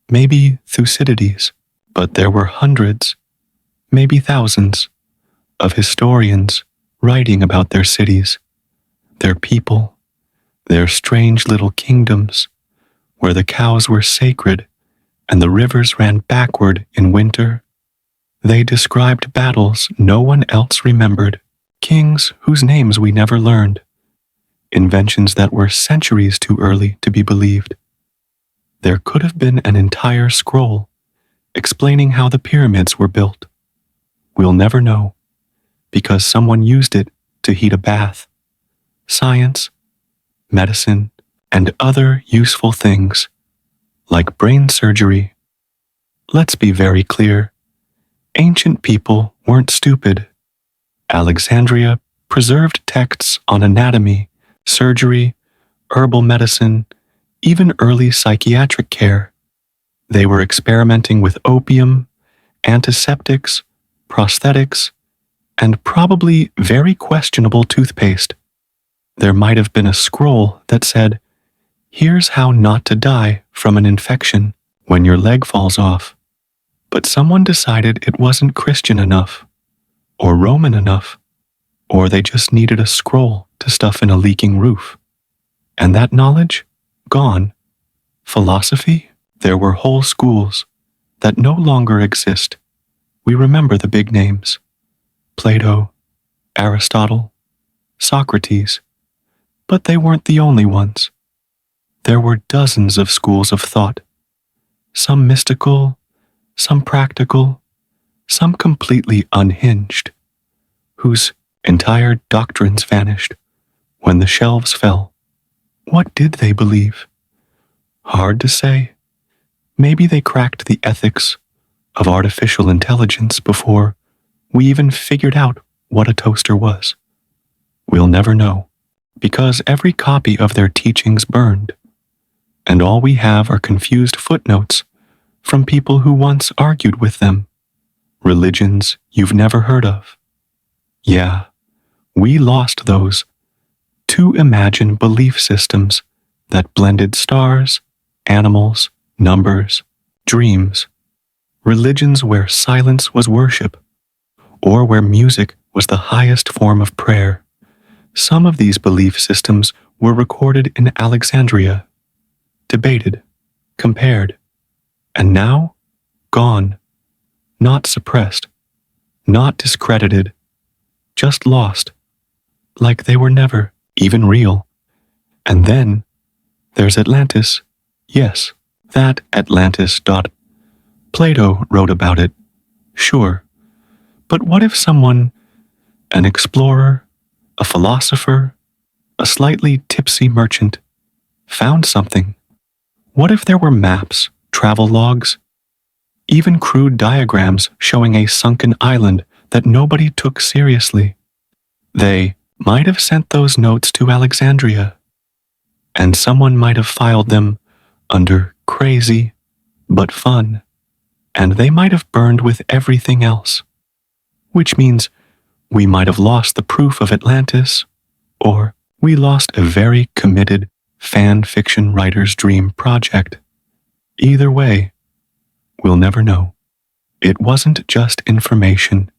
maybe Thucydides, but there were hundreds, maybe thousands, of historians writing about their cities, their people, their strange little kingdoms, where the cows were sacred and the rivers ran backward in winter. They described battles no one else remembered, kings whose names we never learned, inventions that were centuries too early to be believed. There could have been an entire scroll explaining how the pyramids were built. We'll never know, because someone used it to heat a bath. Science, medicine, and other useful things, like brain surgery. Let's be very clear. Ancient people weren't stupid. Alexandria preserved texts on anatomy, surgery, herbal medicine, even early psychiatric care. They were experimenting with opium, antiseptics, prosthetics, and probably very questionable toothpaste. There might have been a scroll that said, "Here's how not to die from an infection when your leg falls off." But someone decided it wasn't Christian enough, or Roman enough, or they just needed a scroll to stuff in a leaking roof. And that knowledge? Gone. Philosophy? There were whole schools that no longer exist. We remember the big names: Plato, Aristotle, Socrates. But they weren't the only ones. There were dozens of schools of thought, some mystical, some practical, some completely unhinged, whose entire doctrines vanished when the shelves fell. What did they believe? Hard to say. Maybe they cracked the ethics of artificial intelligence before we even figured out what a toaster was. We'll never know, because every copy of their teachings burned, and all we have are confused footnotes from people who once argued with them, religions you've never heard of. Yeah, we lost those to imagine belief systems that blended stars, animals, numbers, dreams, religions where silence was worship, or where music was the highest form of prayer. Some of these belief systems were recorded in Alexandria, debated, compared, and now gone, not suppressed, not discredited, just lost, like they were never even real. And then there's Atlantis. Yes, that Atlantis. Plato wrote about it, sure. But what if someone, an explorer, a philosopher, a slightly tipsy merchant, found something? What if there were maps, travel logs, even crude diagrams showing a sunken island that nobody took seriously? They might have sent those notes to Alexandria, and someone might have filed them under crazy but fun, and they might have burned with everything else, which means we might have lost the proof of Atlantis, or we lost a very committed fan fiction writer's dream project. Either way, we'll never know. It wasn't just information.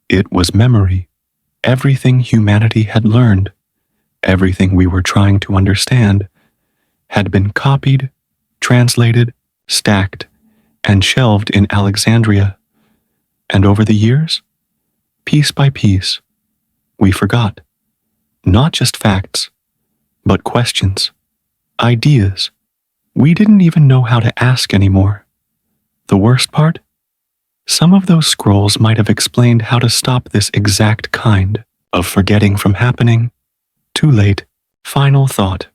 It was memory. Everything humanity had learned, everything we were trying to understand, had been copied, translated, stacked, and shelved in Alexandria. And over the years, piece by piece, we forgot. Not just facts, but questions, ideas. We didn't even know how to ask anymore. The worst part? Some of those scrolls might have explained how to stop this exact kind of forgetting from happening. Too late. Final thought.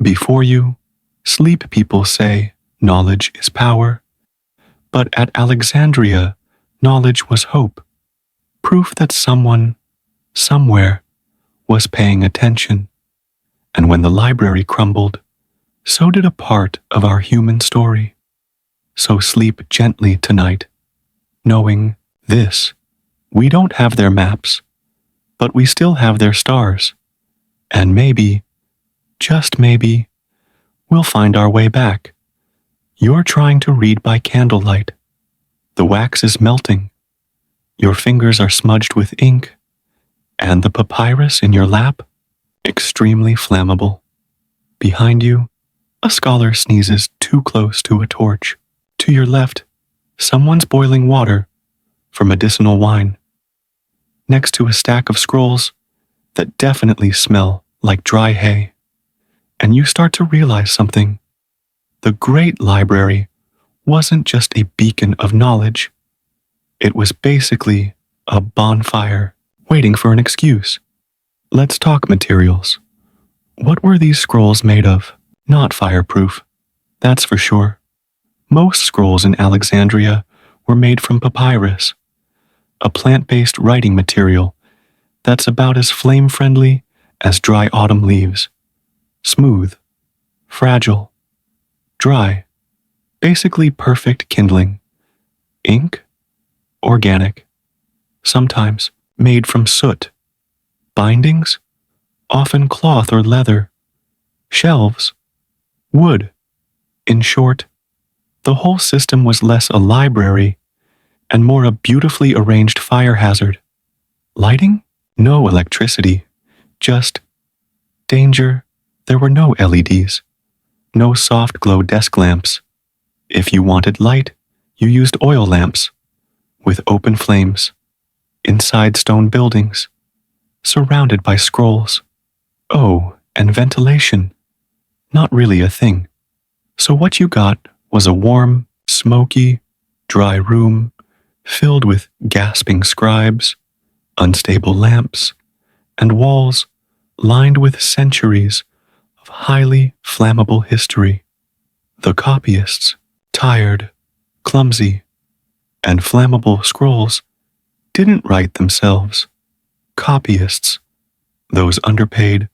Before you sleep, people say knowledge is power. But at Alexandria, knowledge was hope. Proof that someone, somewhere, was paying attention. And when the library crumbled, so did a part of our human story. So sleep gently tonight, knowing this: we don't have their maps, but we still have their stars. And maybe, just maybe, we'll find our way back. You're trying to read by candlelight. The wax is melting. Your fingers are smudged with ink, and the papyrus in your lap, extremely flammable. Behind you, a scholar sneezes too close to a torch. To your left, someone's boiling water for medicinal wine. Next to a stack of scrolls that definitely smell like dry hay. And you start to realize something. The great library wasn't just a beacon of knowledge. It was basically a bonfire waiting for an excuse. Let's talk materials. What were these scrolls made of? Not fireproof, that's for sure. Most scrolls in Alexandria were made from papyrus, a plant-based writing material that's about as flame-friendly as dry autumn leaves. Smooth, fragile, dry, basically perfect kindling. Ink, organic, sometimes made from soot. Bindings, often cloth or leather. Shelves, wood. In short, the whole system was less a library and more a beautifully arranged fire hazard. Lighting? No electricity. Just danger. There were no LEDs. No soft glow desk lamps. If you wanted light, you used oil lamps with open flames inside stone buildings, surrounded by scrolls. Oh, and ventilation, not really a thing. So what you got was a warm, smoky, dry room filled with gasping scribes, unstable lamps, and walls lined with centuries of highly flammable history. The copyists, tired, clumsy, and flammable scrolls, didn't write themselves. Copyists, those underpaid,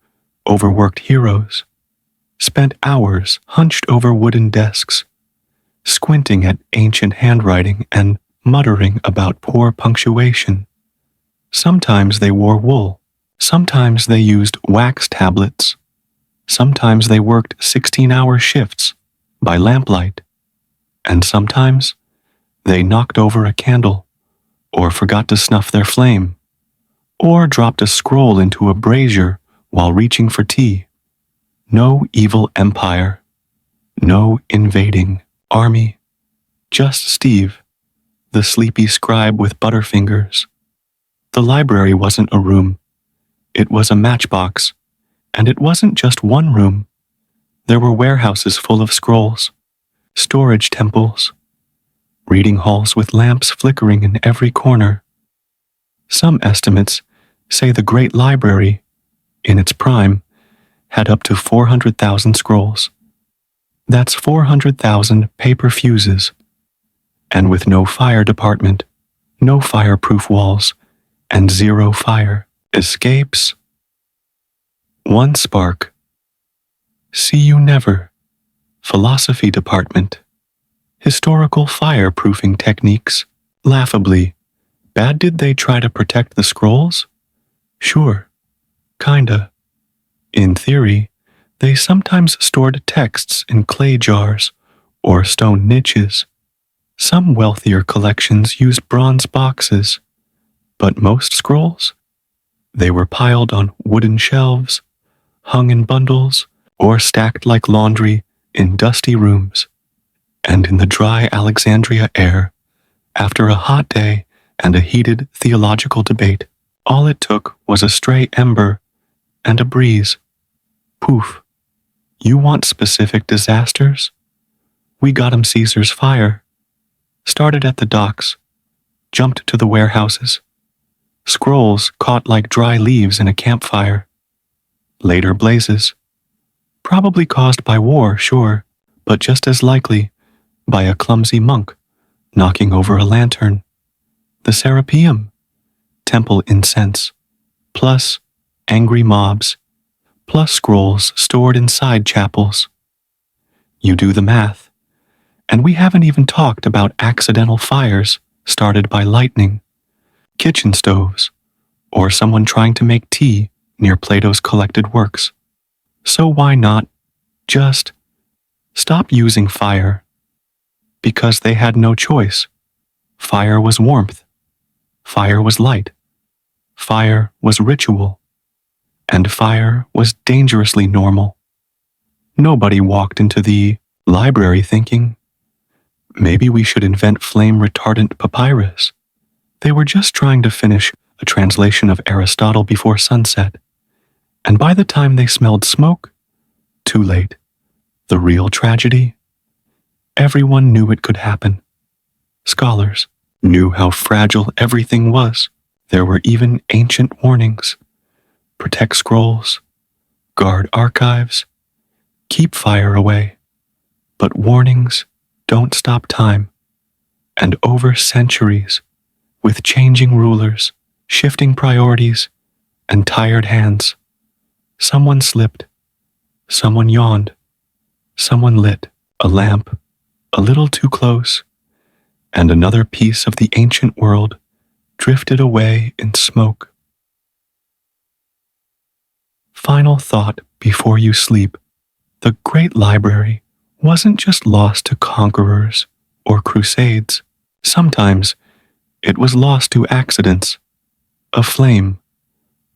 overworked heroes, spent hours hunched over wooden desks, squinting at ancient handwriting and muttering about poor punctuation. Sometimes they wore wool. Sometimes they used wax tablets. Sometimes they worked 16-hour shifts by lamplight. And sometimes they knocked over a candle, or forgot to snuff their flame, or dropped a scroll into a brazier while reaching for tea. No evil empire, no invading army, just Steve, the sleepy scribe with butterfingers. The library wasn't a room. It was a matchbox, and it wasn't just one room. There were warehouses full of scrolls, storage temples, reading halls with lamps flickering in every corner. Some estimates say the Great Library, in its prime, had up to 400,000 scrolls. That's 400,000 paper fuses. And with no fire department, no fireproof walls, and zero fire escapes. One spark. See you never. Philosophy department. Historical fireproofing techniques. Laughably, bad did they try to protect the scrolls? Sure. Kinda. In theory, they sometimes stored texts in clay jars or stone niches. Some wealthier collections used bronze boxes, but most scrolls? They were piled on wooden shelves, hung in bundles, or stacked like laundry in dusty rooms. And in the dry Alexandria air, after a hot day and a heated theological debate, all it took was a stray ember and a breeze. Poof. You want specific disasters? We got 'em Caesar's fire. Started at the docks, jumped to the warehouses. Scrolls caught like dry leaves in a campfire. Later blazes. Probably caused by war, sure, but just as likely by a clumsy monk knocking over a lantern. The Serapeum, temple incense, plus angry mobs, plus scrolls stored inside chapels. You do the math, and we haven't even talked about accidental fires started by lightning, kitchen stoves, or someone trying to make tea near Plato's collected works. So why not just stop using fire? Because they had no choice. Fire was warmth. Fire was light. Fire was ritual. And fire was dangerously normal. Nobody walked into the library thinking, maybe we should invent flame-retardant papyrus. They were just trying to finish a translation of Aristotle before sunset. And by the time they smelled smoke, too late. The real tragedy? Everyone knew it could happen. Scholars knew how fragile everything was. There were even ancient warnings. Protect scrolls. Guard archives. Keep fire away. But warnings don't stop time. And over centuries, with changing rulers, shifting priorities, and tired hands, someone slipped. Someone yawned. Someone lit a lamp a little too close, and another piece of the ancient world drifted away in smoke. Final thought before you sleep. The Great Library wasn't just lost to conquerors or crusades. Sometimes it was lost to accidents. A flame,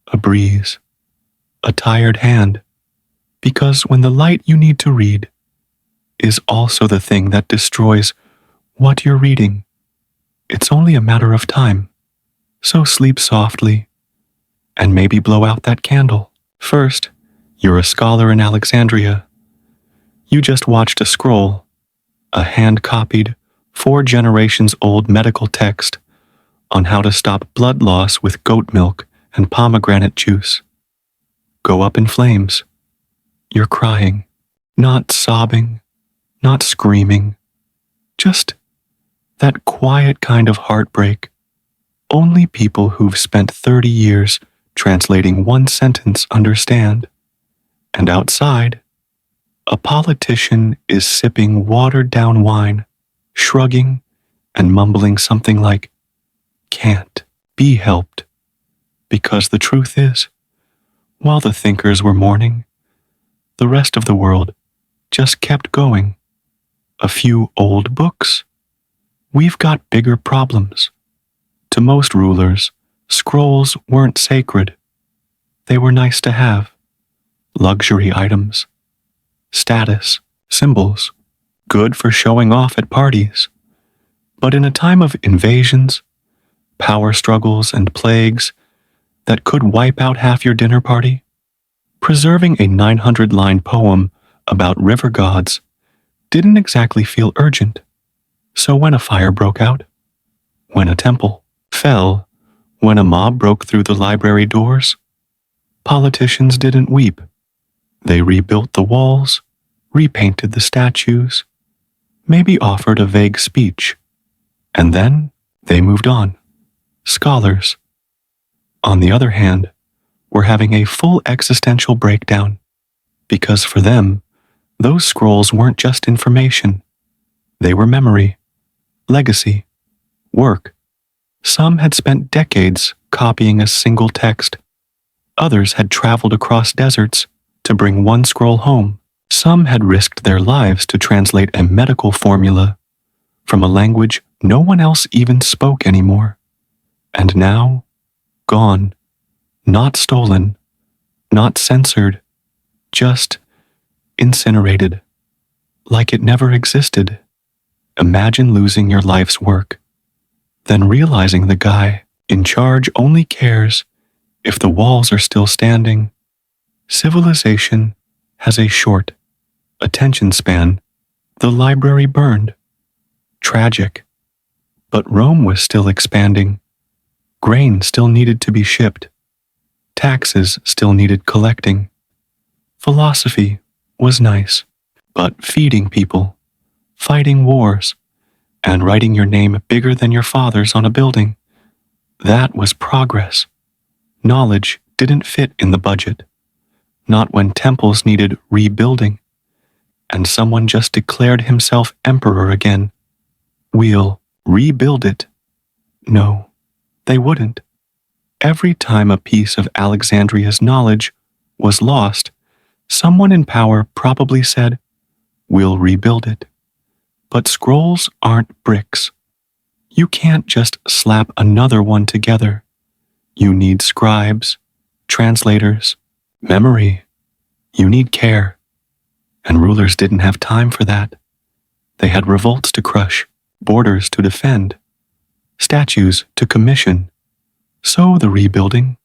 a breeze, a tired hand. Because when the light you need to read is also the thing that destroys what you're reading, it's only a matter of time. So sleep softly, and maybe blow out that candle. First, You're a scholar in Alexandria. You just watched a scroll, a hand-copied, 4 generations-old medical text on how to stop blood loss with goat milk and pomegranate juice. Go up in flames. You're crying, not sobbing, not screaming, just that quiet kind of heartbreak only people who've spent 30 years translating one sentence understand. And outside, a politician is sipping watered-down wine, shrugging and mumbling something like, "Can't be helped." Because the truth is, while the thinkers were mourning, the rest of the world just kept going. A few old books. We've got bigger problems. To most rulers, scrolls weren't sacred. They were nice to have. Luxury items. Status, symbols, good for showing off at parties. But in a time of invasions, power struggles, and plagues that could wipe out half your dinner party, preserving a 900-line poem about river gods didn't exactly feel urgent. So when a fire broke out, when a temple fell, when a mob broke through the library doors, politicians didn't weep. They rebuilt the walls, repainted the statues, maybe offered a vague speech, and then they moved on. Scholars, on the other hand, were having a full existential breakdown, because for them, those scrolls weren't just information. They were memory, legacy, work. Some had spent decades copying a single text. Others had traveled across deserts to bring one scroll home. Some had risked their lives to translate a medical formula from a language no one else even spoke anymore. And now, gone, not stolen, not censored, just incinerated, like it never existed. Imagine losing your life's work, then realizing the guy in charge only cares if the walls are still standing. Civilization has a short attention span. The library burned. Tragic. But Rome was still expanding. Grain still needed to be shipped. Taxes still needed collecting. Philosophy was nice, but feeding people, fighting wars, and writing your name bigger than your father's on a building, that was progress. Knowledge didn't fit in the budget, not when temples needed rebuilding, and someone just declared himself emperor again. We'll rebuild it. No, they wouldn't. Every time a piece of Alexandria's knowledge was lost, someone in power probably said, "We'll rebuild it." But scrolls aren't bricks. You can't just slap another one together. You need scribes, translators, memory. You need care. And rulers didn't have time for that. They had revolts to crush, borders to defend, statues to commission. So the rebuilding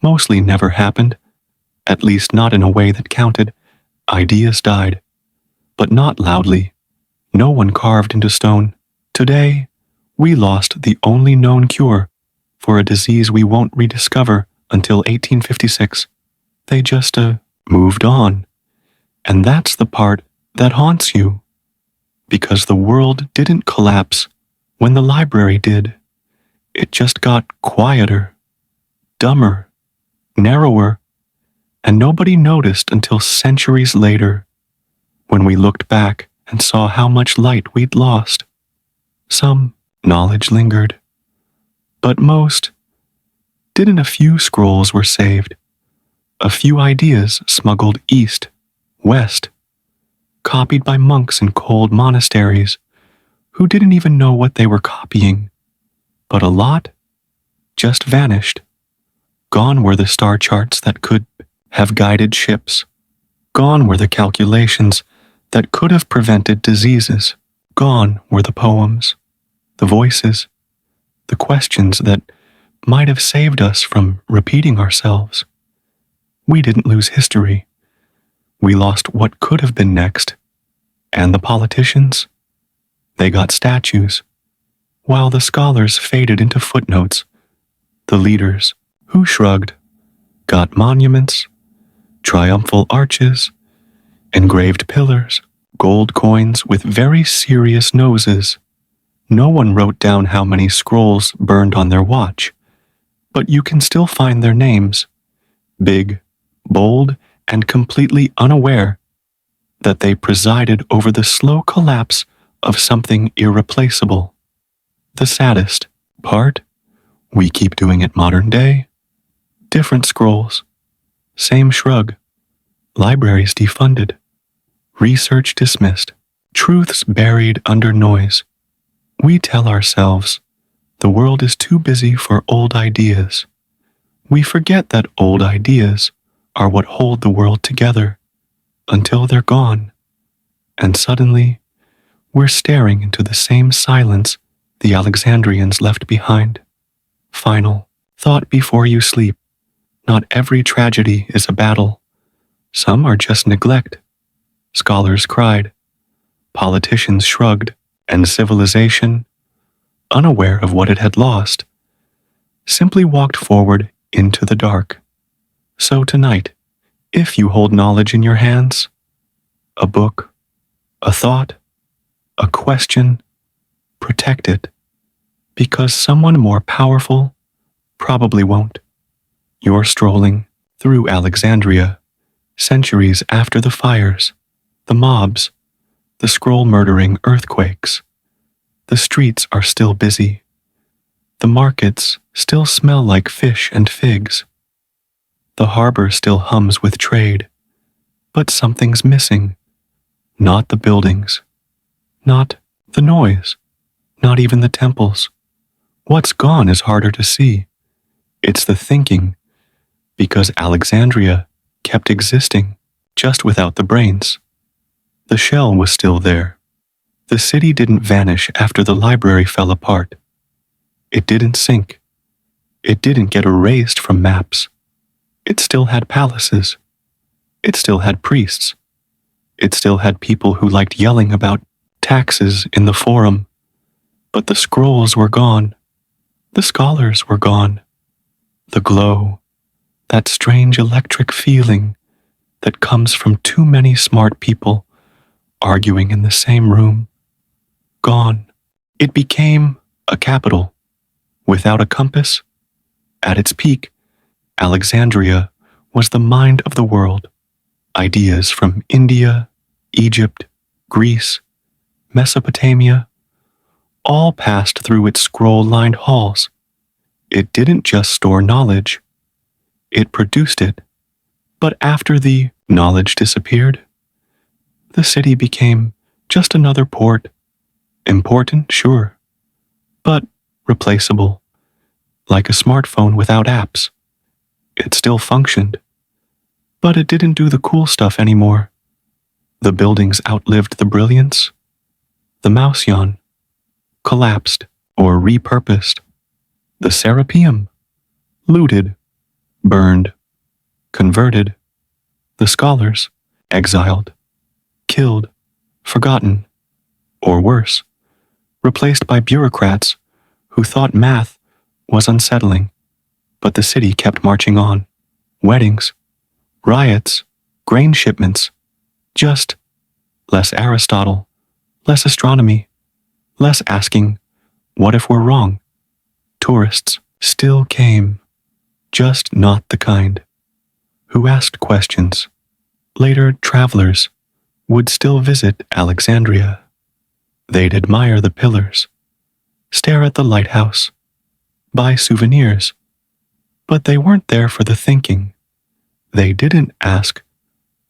mostly never happened, at least not in a way that counted. Ideas died, but not loudly. No one carved into stone. Today, we lost the only known cure for a disease we won't rediscover until 1856. They just moved on. And that's the part that haunts you. Because the world didn't collapse when the library did. It just got quieter, dumber, narrower, and nobody noticed until centuries later, when we looked back and saw how much light we'd lost. Some knowledge lingered, but most didn't. A few scrolls were saved, a few ideas smuggled east, west, copied by monks in cold monasteries who didn't even know what they were copying. But a lot just vanished. Gone were the star charts that could have guided ships. Gone were the calculations that could have prevented diseases. Gone were the poems, the voices, the questions that might have saved us from repeating ourselves. We didn't lose history. We lost what could have been next. And the politicians? They got statues, while the scholars faded into footnotes. The leaders, who shrugged, got monuments, triumphal arches, engraved pillars, gold coins with very serious noses. No one wrote down how many scrolls burned on their watch, but you can still find their names, big, bold, and completely unaware that they presided over the slow collapse of something irreplaceable. The saddest part, we keep doing it modern day. Different scrolls, same shrug, libraries defunded, research dismissed, truths buried under noise. We tell ourselves the world is too busy for old ideas. We forget that old ideas are what hold the world together until they're gone, and suddenly we're staring into the same silence the Alexandrians left behind. Final thought before you sleep. Not every tragedy is a battle. Some are just neglect. Scholars cried, politicians shrugged, and civilization, unaware of what it had lost, simply walked forward into the dark. So tonight, if you hold knowledge in your hands, a book, a thought, a question, protect it, because someone more powerful probably won't. You're strolling through Alexandria, centuries after the fires, the mobs, the scroll-murdering earthquakes. The streets are still busy. The markets still smell like fish and figs. The harbor still hums with trade. But something's missing. Not the buildings. Not the noise. Not even the temples. What's gone is harder to see. It's the thinking, because Alexandria kept existing just without the brains. The shell was still there. The city didn't vanish after the library fell apart. It didn't sink. It didn't get erased from maps. It still had palaces. It still had priests. It still had people who liked yelling about taxes in the forum. But the scrolls were gone. The scholars were gone. The glow, that strange electric feeling that comes from too many smart people arguing in the same room, gone. It became a capital without a compass. At its peak, Alexandria was the mind of the world. Ideas from India, Egypt, Greece, Mesopotamia, all passed through its scroll-lined halls. It didn't just store knowledge, it produced it. But after the knowledge disappeared, the city became just another port. Important, sure, but replaceable, like a smartphone without apps. It still functioned, but it didn't do the cool stuff anymore. The buildings outlived the brilliance. The Mouseion collapsed or repurposed. The Serapeum looted, burned, converted. The scholars exiled, killed, forgotten, or worse, replaced by bureaucrats who thought math was unsettling. But the city kept marching on. Weddings, riots, grain shipments, just less Aristotle, less astronomy, less asking, what if we're wrong? Tourists still came, just not the kind who asked questions. Later, travelers would still visit Alexandria. They'd admire the pillars, stare at the lighthouse, buy souvenirs. But they weren't there for the thinking. They didn't ask,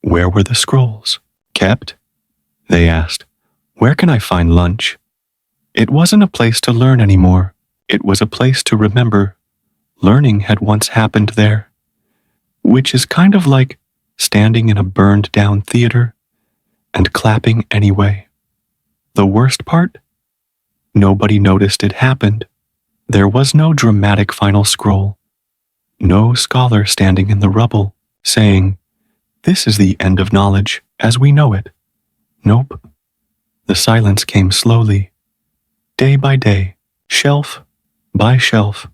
where were the scrolls kept? They asked, where can I find lunch? It wasn't a place to learn anymore. It was a place to remember. Learning had once happened there, which is kind of like standing in a burned-down theater and clapping anyway. The worst part? Nobody noticed it happened. There was no dramatic final scroll. No scholar standing in the rubble saying, This is the end of knowledge as we know it. Nope. The silence came slowly, day by day, shelf by shelf,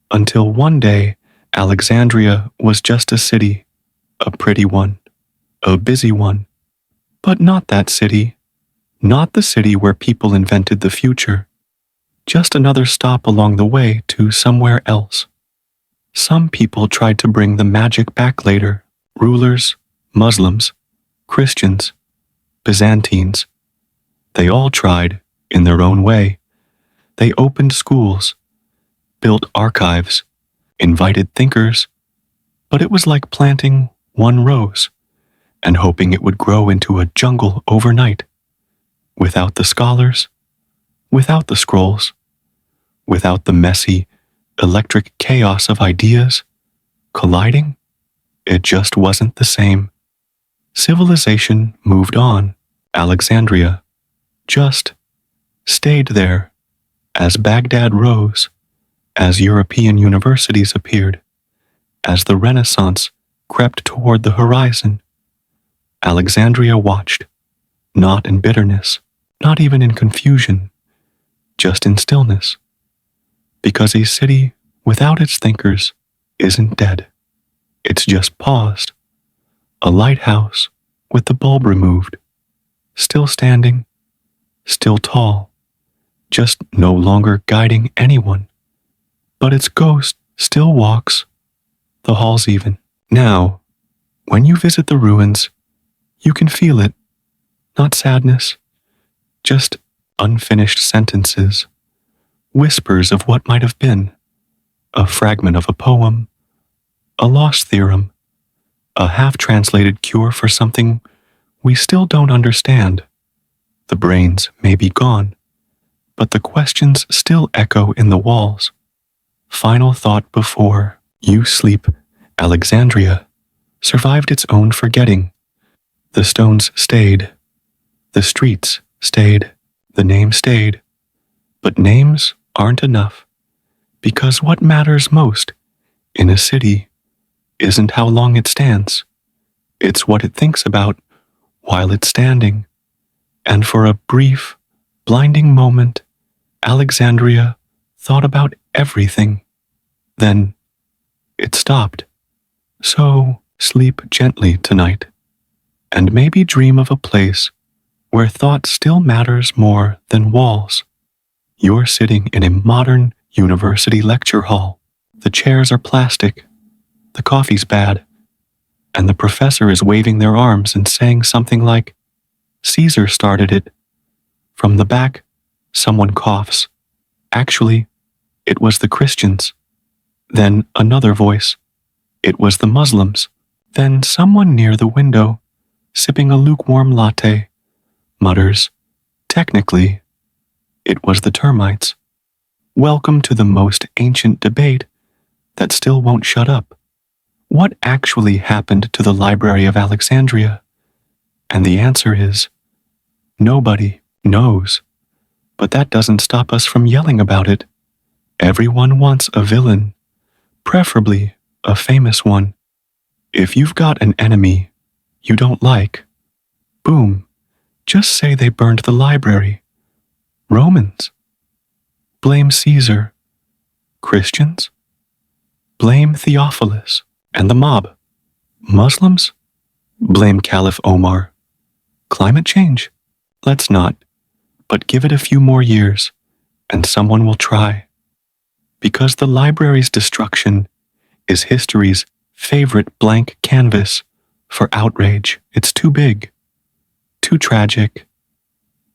until one day Alexandria was just a city, a pretty one, a busy one, but not that city, not the city where people invented the future, just another stop along the way to somewhere else. Some people tried to bring the magic back later, rulers, Muslims, Christians, Byzantines. They all tried, in their own way. They opened schools, built archives, invited thinkers, but it was like planting one rose and hoping it would grow into a jungle overnight. Without the scholars, without the scrolls, without the messy, electric chaos of ideas colliding, it just wasn't the same. Civilization moved on. Alexandria just stayed there as Baghdad rose, as European universities appeared, as the Renaissance crept toward the horizon. Alexandria watched, not in bitterness, not even in confusion, just in stillness. Because a city without its thinkers isn't dead. It's just paused. A lighthouse with the bulb removed, still standing, still tall, just no longer guiding anyone. But its ghost still walks, the halls even. Now, when you visit the ruins, you can feel it. Not sadness, just unfinished sentences, whispers of what might have been, a fragment of a poem, a lost theorem, a half-translated cure for something we still don't understand. The brains may be gone, but the questions still echo in the walls. Final thought before you sleep. Alexandria survived its own forgetting. The stones stayed. The streets stayed. The name stayed. But names aren't enough, because what matters most in a city isn't how long it stands. It's what it thinks about while it's standing. And for a brief, blinding moment, Alexandria thought about everything. Then it stopped. So sleep gently tonight, and maybe dream of a place where thought still matters more than walls. You're sitting in a modern university lecture hall. The chairs are plastic, the coffee's bad, and the professor is waving their arms and saying something like, "Caesar started it." From the back, someone coughs. Actually, it was the Christians. Then another voice. It was the Muslims. Then someone near the window, sipping a lukewarm latte, mutters, "Technically, it was the termites." Welcome to the most ancient debate that still won't shut up. What actually happened to the Library of Alexandria? And the answer is, nobody knows. But that doesn't stop us from yelling about it. Everyone wants a villain, preferably a famous one. If you've got an enemy you don't like, boom, just say they burned the library. Romans? Blame Caesar. Christians? Blame Theophilus and the mob. Muslims? Blame Caliph Omar. Climate change? Let's not, but give it a few more years, and someone will try. Because the library's destruction is history's favorite blank canvas for outrage. It's too big, too tragic,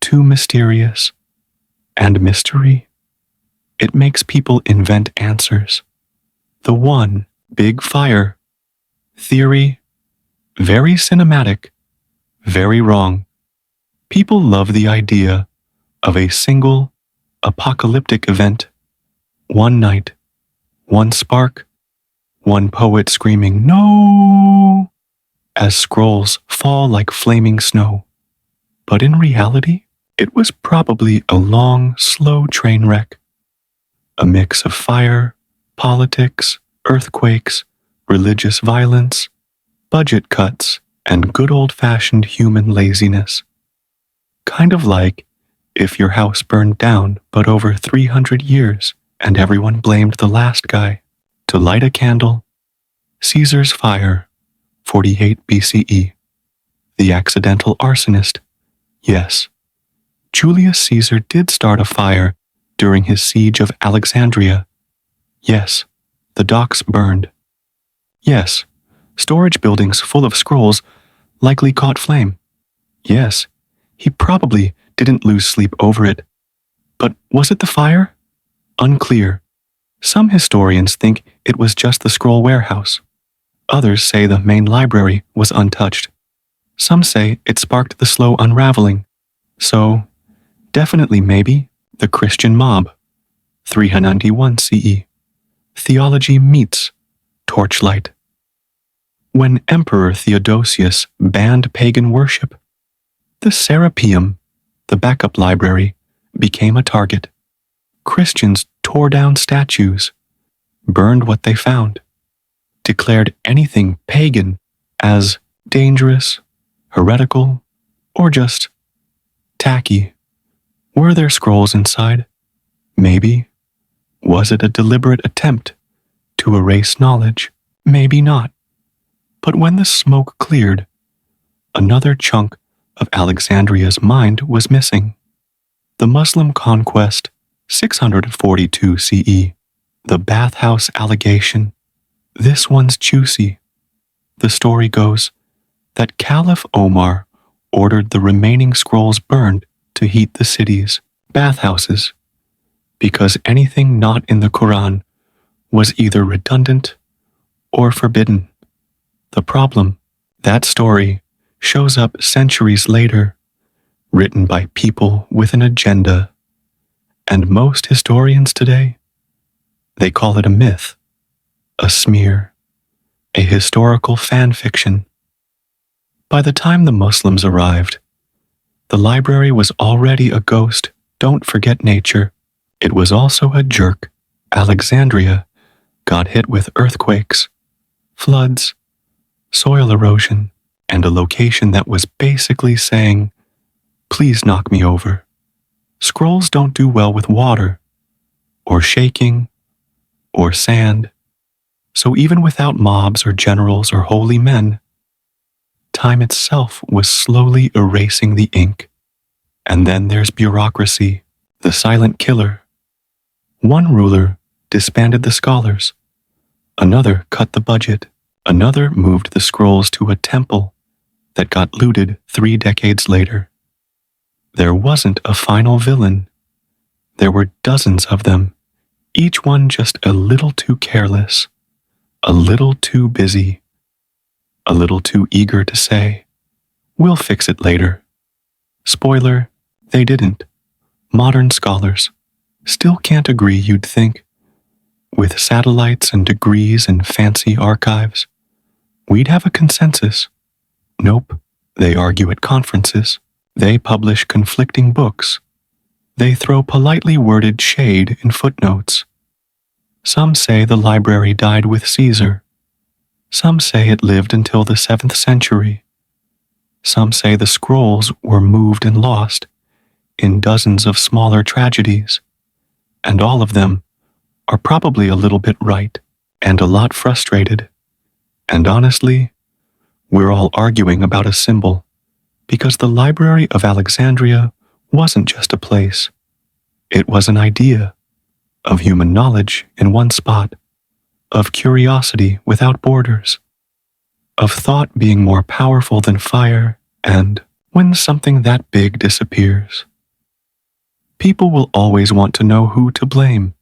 too mysterious. And mystery? It makes people invent answers. The one big fire. Theory, very cinematic, very wrong. People love the idea of a single apocalyptic event. One night, one spark, one poet screaming, "No!" as scrolls fall like flaming snow. But in reality, it was probably a long, slow train wreck. A mix of fire, politics, earthquakes, religious violence, budget cuts, and good old-fashioned human laziness. Kind of like if your house burned down but over 300 years and everyone blamed the last guy. To light a candle, Caesar's fire, 48 BCE. The accidental arsonist. Yes, Julius Caesar did start a fire during his siege of Alexandria. Yes, the docks burned. Yes, storage buildings full of scrolls likely caught flame. Yes, he probably didn't lose sleep over it. But was it the fire? Unclear. Some historians think it was just the scroll warehouse. Others say the main library was untouched. Some say it sparked the slow unraveling. So, definitely maybe the Christian mob. 391 CE. Theology meets torchlight. When Emperor Theodosius banned pagan worship, the Serapeum, the backup library, became a target. Christians tore down statues, burned what they found, declared anything pagan as dangerous, heretical, or just tacky. Were there scrolls inside? Maybe. Was it a deliberate attempt to erase knowledge? Maybe not. But when the smoke cleared, another chunk of Alexandria's mind was missing. The Muslim conquest, 642 CE. The bathhouse allegation. This one's juicy. The story goes that Caliph Omar ordered the remaining scrolls burned to heat the city's bathhouses, because anything not in the Quran was either redundant or forbidden. The problem, that story shows up centuries later, written by people with an agenda, and most historians today, they call it a myth, a smear, a historical fan fiction. By the time the Muslims arrived, the library was already a ghost. Don't forget nature. It was also a jerk. Alexandria got hit with earthquakes, floods, soil erosion, and a location that was basically saying, please knock me over. Scrolls don't do well with water, or shaking, or sand. So even without mobs or generals or holy men, time itself was slowly erasing the ink. And then there's bureaucracy, the silent killer. One ruler disbanded the scholars. Another cut the budget. Another moved the scrolls to a temple that got looted 3 decades later. There wasn't a final villain. There were dozens of them, each one just a little too careless, a little too busy, a little too eager to say, we'll fix it later. Spoiler, they didn't. Modern scholars still can't agree, you'd think. With satellites and degrees and fancy archives, we'd have a consensus. Nope, they argue at conferences. They publish conflicting books. They throw politely worded shade in footnotes. Some say the library died with Caesar. Some say it lived until the 7th century. Some say the scrolls were moved and lost in dozens of smaller tragedies. And all of them are probably a little bit right and a lot frustrated. And honestly, we're all arguing about a symbol, because the Library of Alexandria wasn't just a place. It was an idea of human knowledge in one spot, of curiosity without borders, of thought being more powerful than fire, and when something that big disappears, people will always want to know who to blame,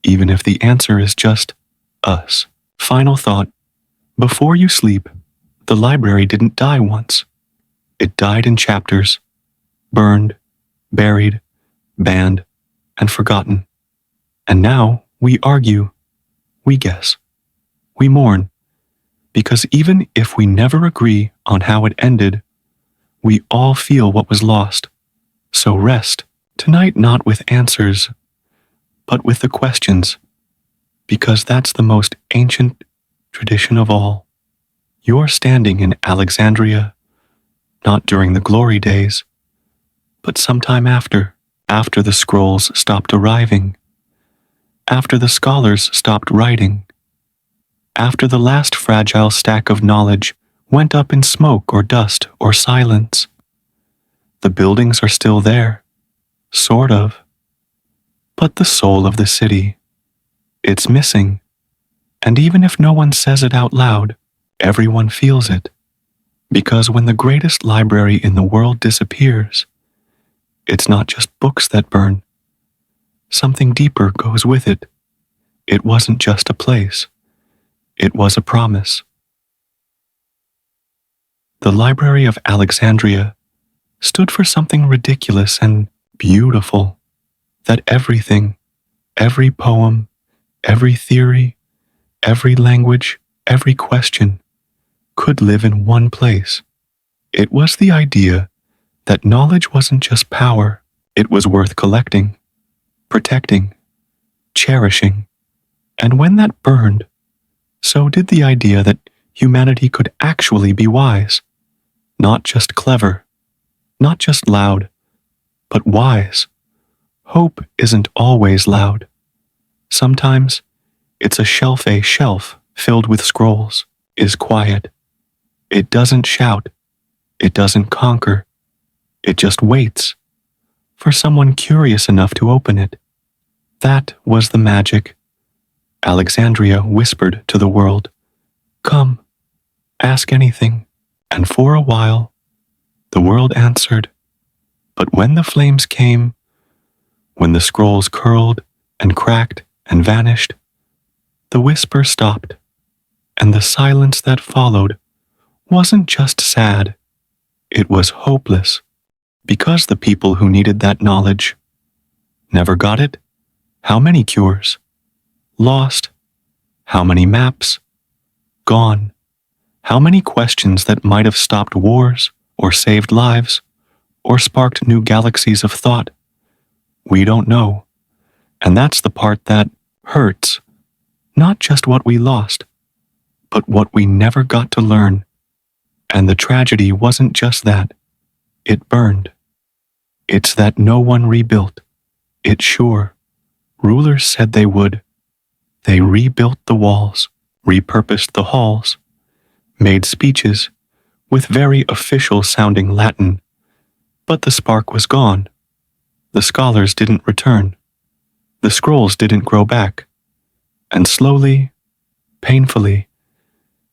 even if the answer is just us. Final thought. Before you sleep, the library didn't die once. It died in chapters, burned, buried, banned, and forgotten. And now we argue, we guess, we mourn, because even if we never agree on how it ended, we all feel what was lost. So rest tonight, not with answers, but with the questions, because that's the most ancient tradition of all. You're standing in Alexandria, not during the glory days, but sometime after the scrolls stopped arriving, after the scholars stopped writing, after the last fragile stack of knowledge went up in smoke or dust or silence. The buildings are still there, sort of, but the soul of the city, it's missing, and even if no one says it out loud, everyone feels it, because when the greatest library in the world disappears, it's not just books that burn. Something deeper goes with it. It wasn't just a place. It was a promise. The Library of Alexandria stood for something ridiculous and beautiful, that everything, every poem, every theory, every language, every question could live in one place. It was the idea that knowledge wasn't just power, it was worth collecting, protecting, cherishing. And when that burned, so did the idea that humanity could actually be wise, not just clever, not just loud, but wise. Hope isn't always loud. Sometimes it's a shelf filled with scrolls, is quiet. It doesn't shout. It doesn't conquer. It just waits for someone curious enough to open it. That was the magic. Alexandria whispered to the world, "Come, ask anything." And for a while, the world answered. But when the flames came, when the scrolls curled and cracked and vanished, the whisper stopped, and the silence that followed wasn't just sad, it was hopeless, because the people who needed that knowledge never got it. How many cures? Lost. How many maps? Gone. How many questions that might have stopped wars, or saved lives, or sparked new galaxies of thought? We don't know. And that's the part that hurts. Not just what we lost, but what we never got to learn. And the tragedy wasn't just that. It burned. It's that no one rebuilt. It's sure. Rulers said they would. They rebuilt the walls, repurposed the halls, made speeches with very official-sounding Latin. But the spark was gone. The scholars didn't return. The scrolls didn't grow back. And slowly, painfully,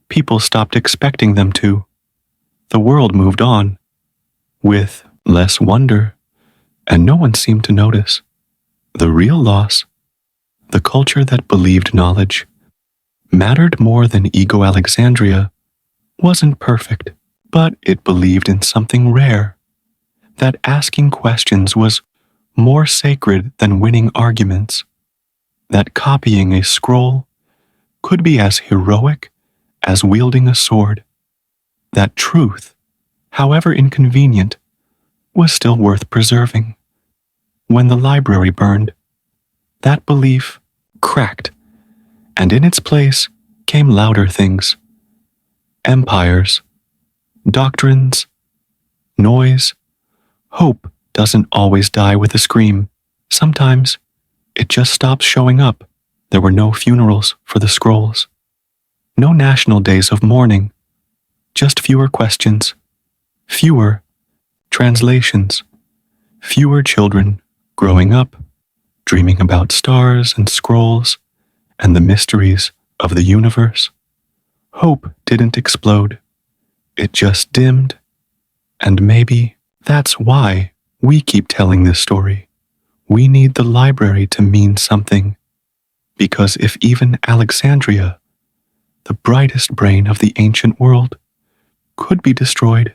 people stopped expecting them to. The world moved on, with less wonder, and no one seemed to notice. The real loss, the culture that believed knowledge mattered more than Ego Alexandria, wasn't perfect, but it believed in something rare, that asking questions was more sacred than winning arguments, that copying a scroll could be as heroic as wielding a sword, that truth, however inconvenient, was still worth preserving. When the library burned, that belief cracked, and in its place came louder things. Empires, doctrines, noise. Hope doesn't always die with a scream. Sometimes it just stops showing up. There were no funerals for the scrolls, no national days of mourning, just fewer questions, fewer translations, fewer children growing up, dreaming about stars and scrolls and the mysteries of the universe. Hope didn't explode. It just dimmed. And maybe that's why we keep telling this story. We need the library to mean something. Because if even Alexandria, the brightest brain of the ancient world, could be destroyed,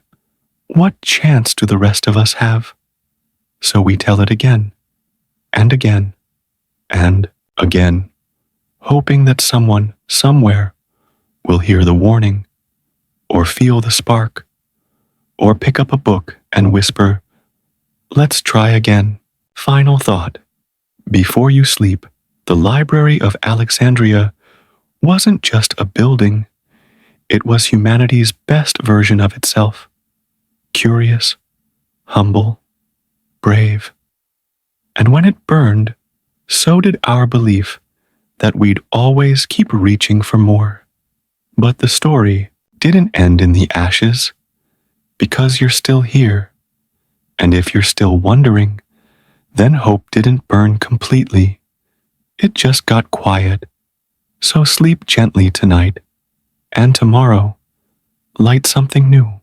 what chance do the rest of us have? So we tell it again, and again, and again, hoping that someone, somewhere, will hear the warning, or feel the spark, or pick up a book and whisper, "Let's try again." Final thought. Before you sleep, the Library of Alexandria wasn't just a building. It was humanity's best version of itself. Curious, humble, brave. And when it burned, so did our belief that we'd always keep reaching for more. But the story didn't end in the ashes, because you're still here. And if you're still wondering, then hope didn't burn completely. It just got quiet. So sleep gently tonight, and tomorrow, light something new.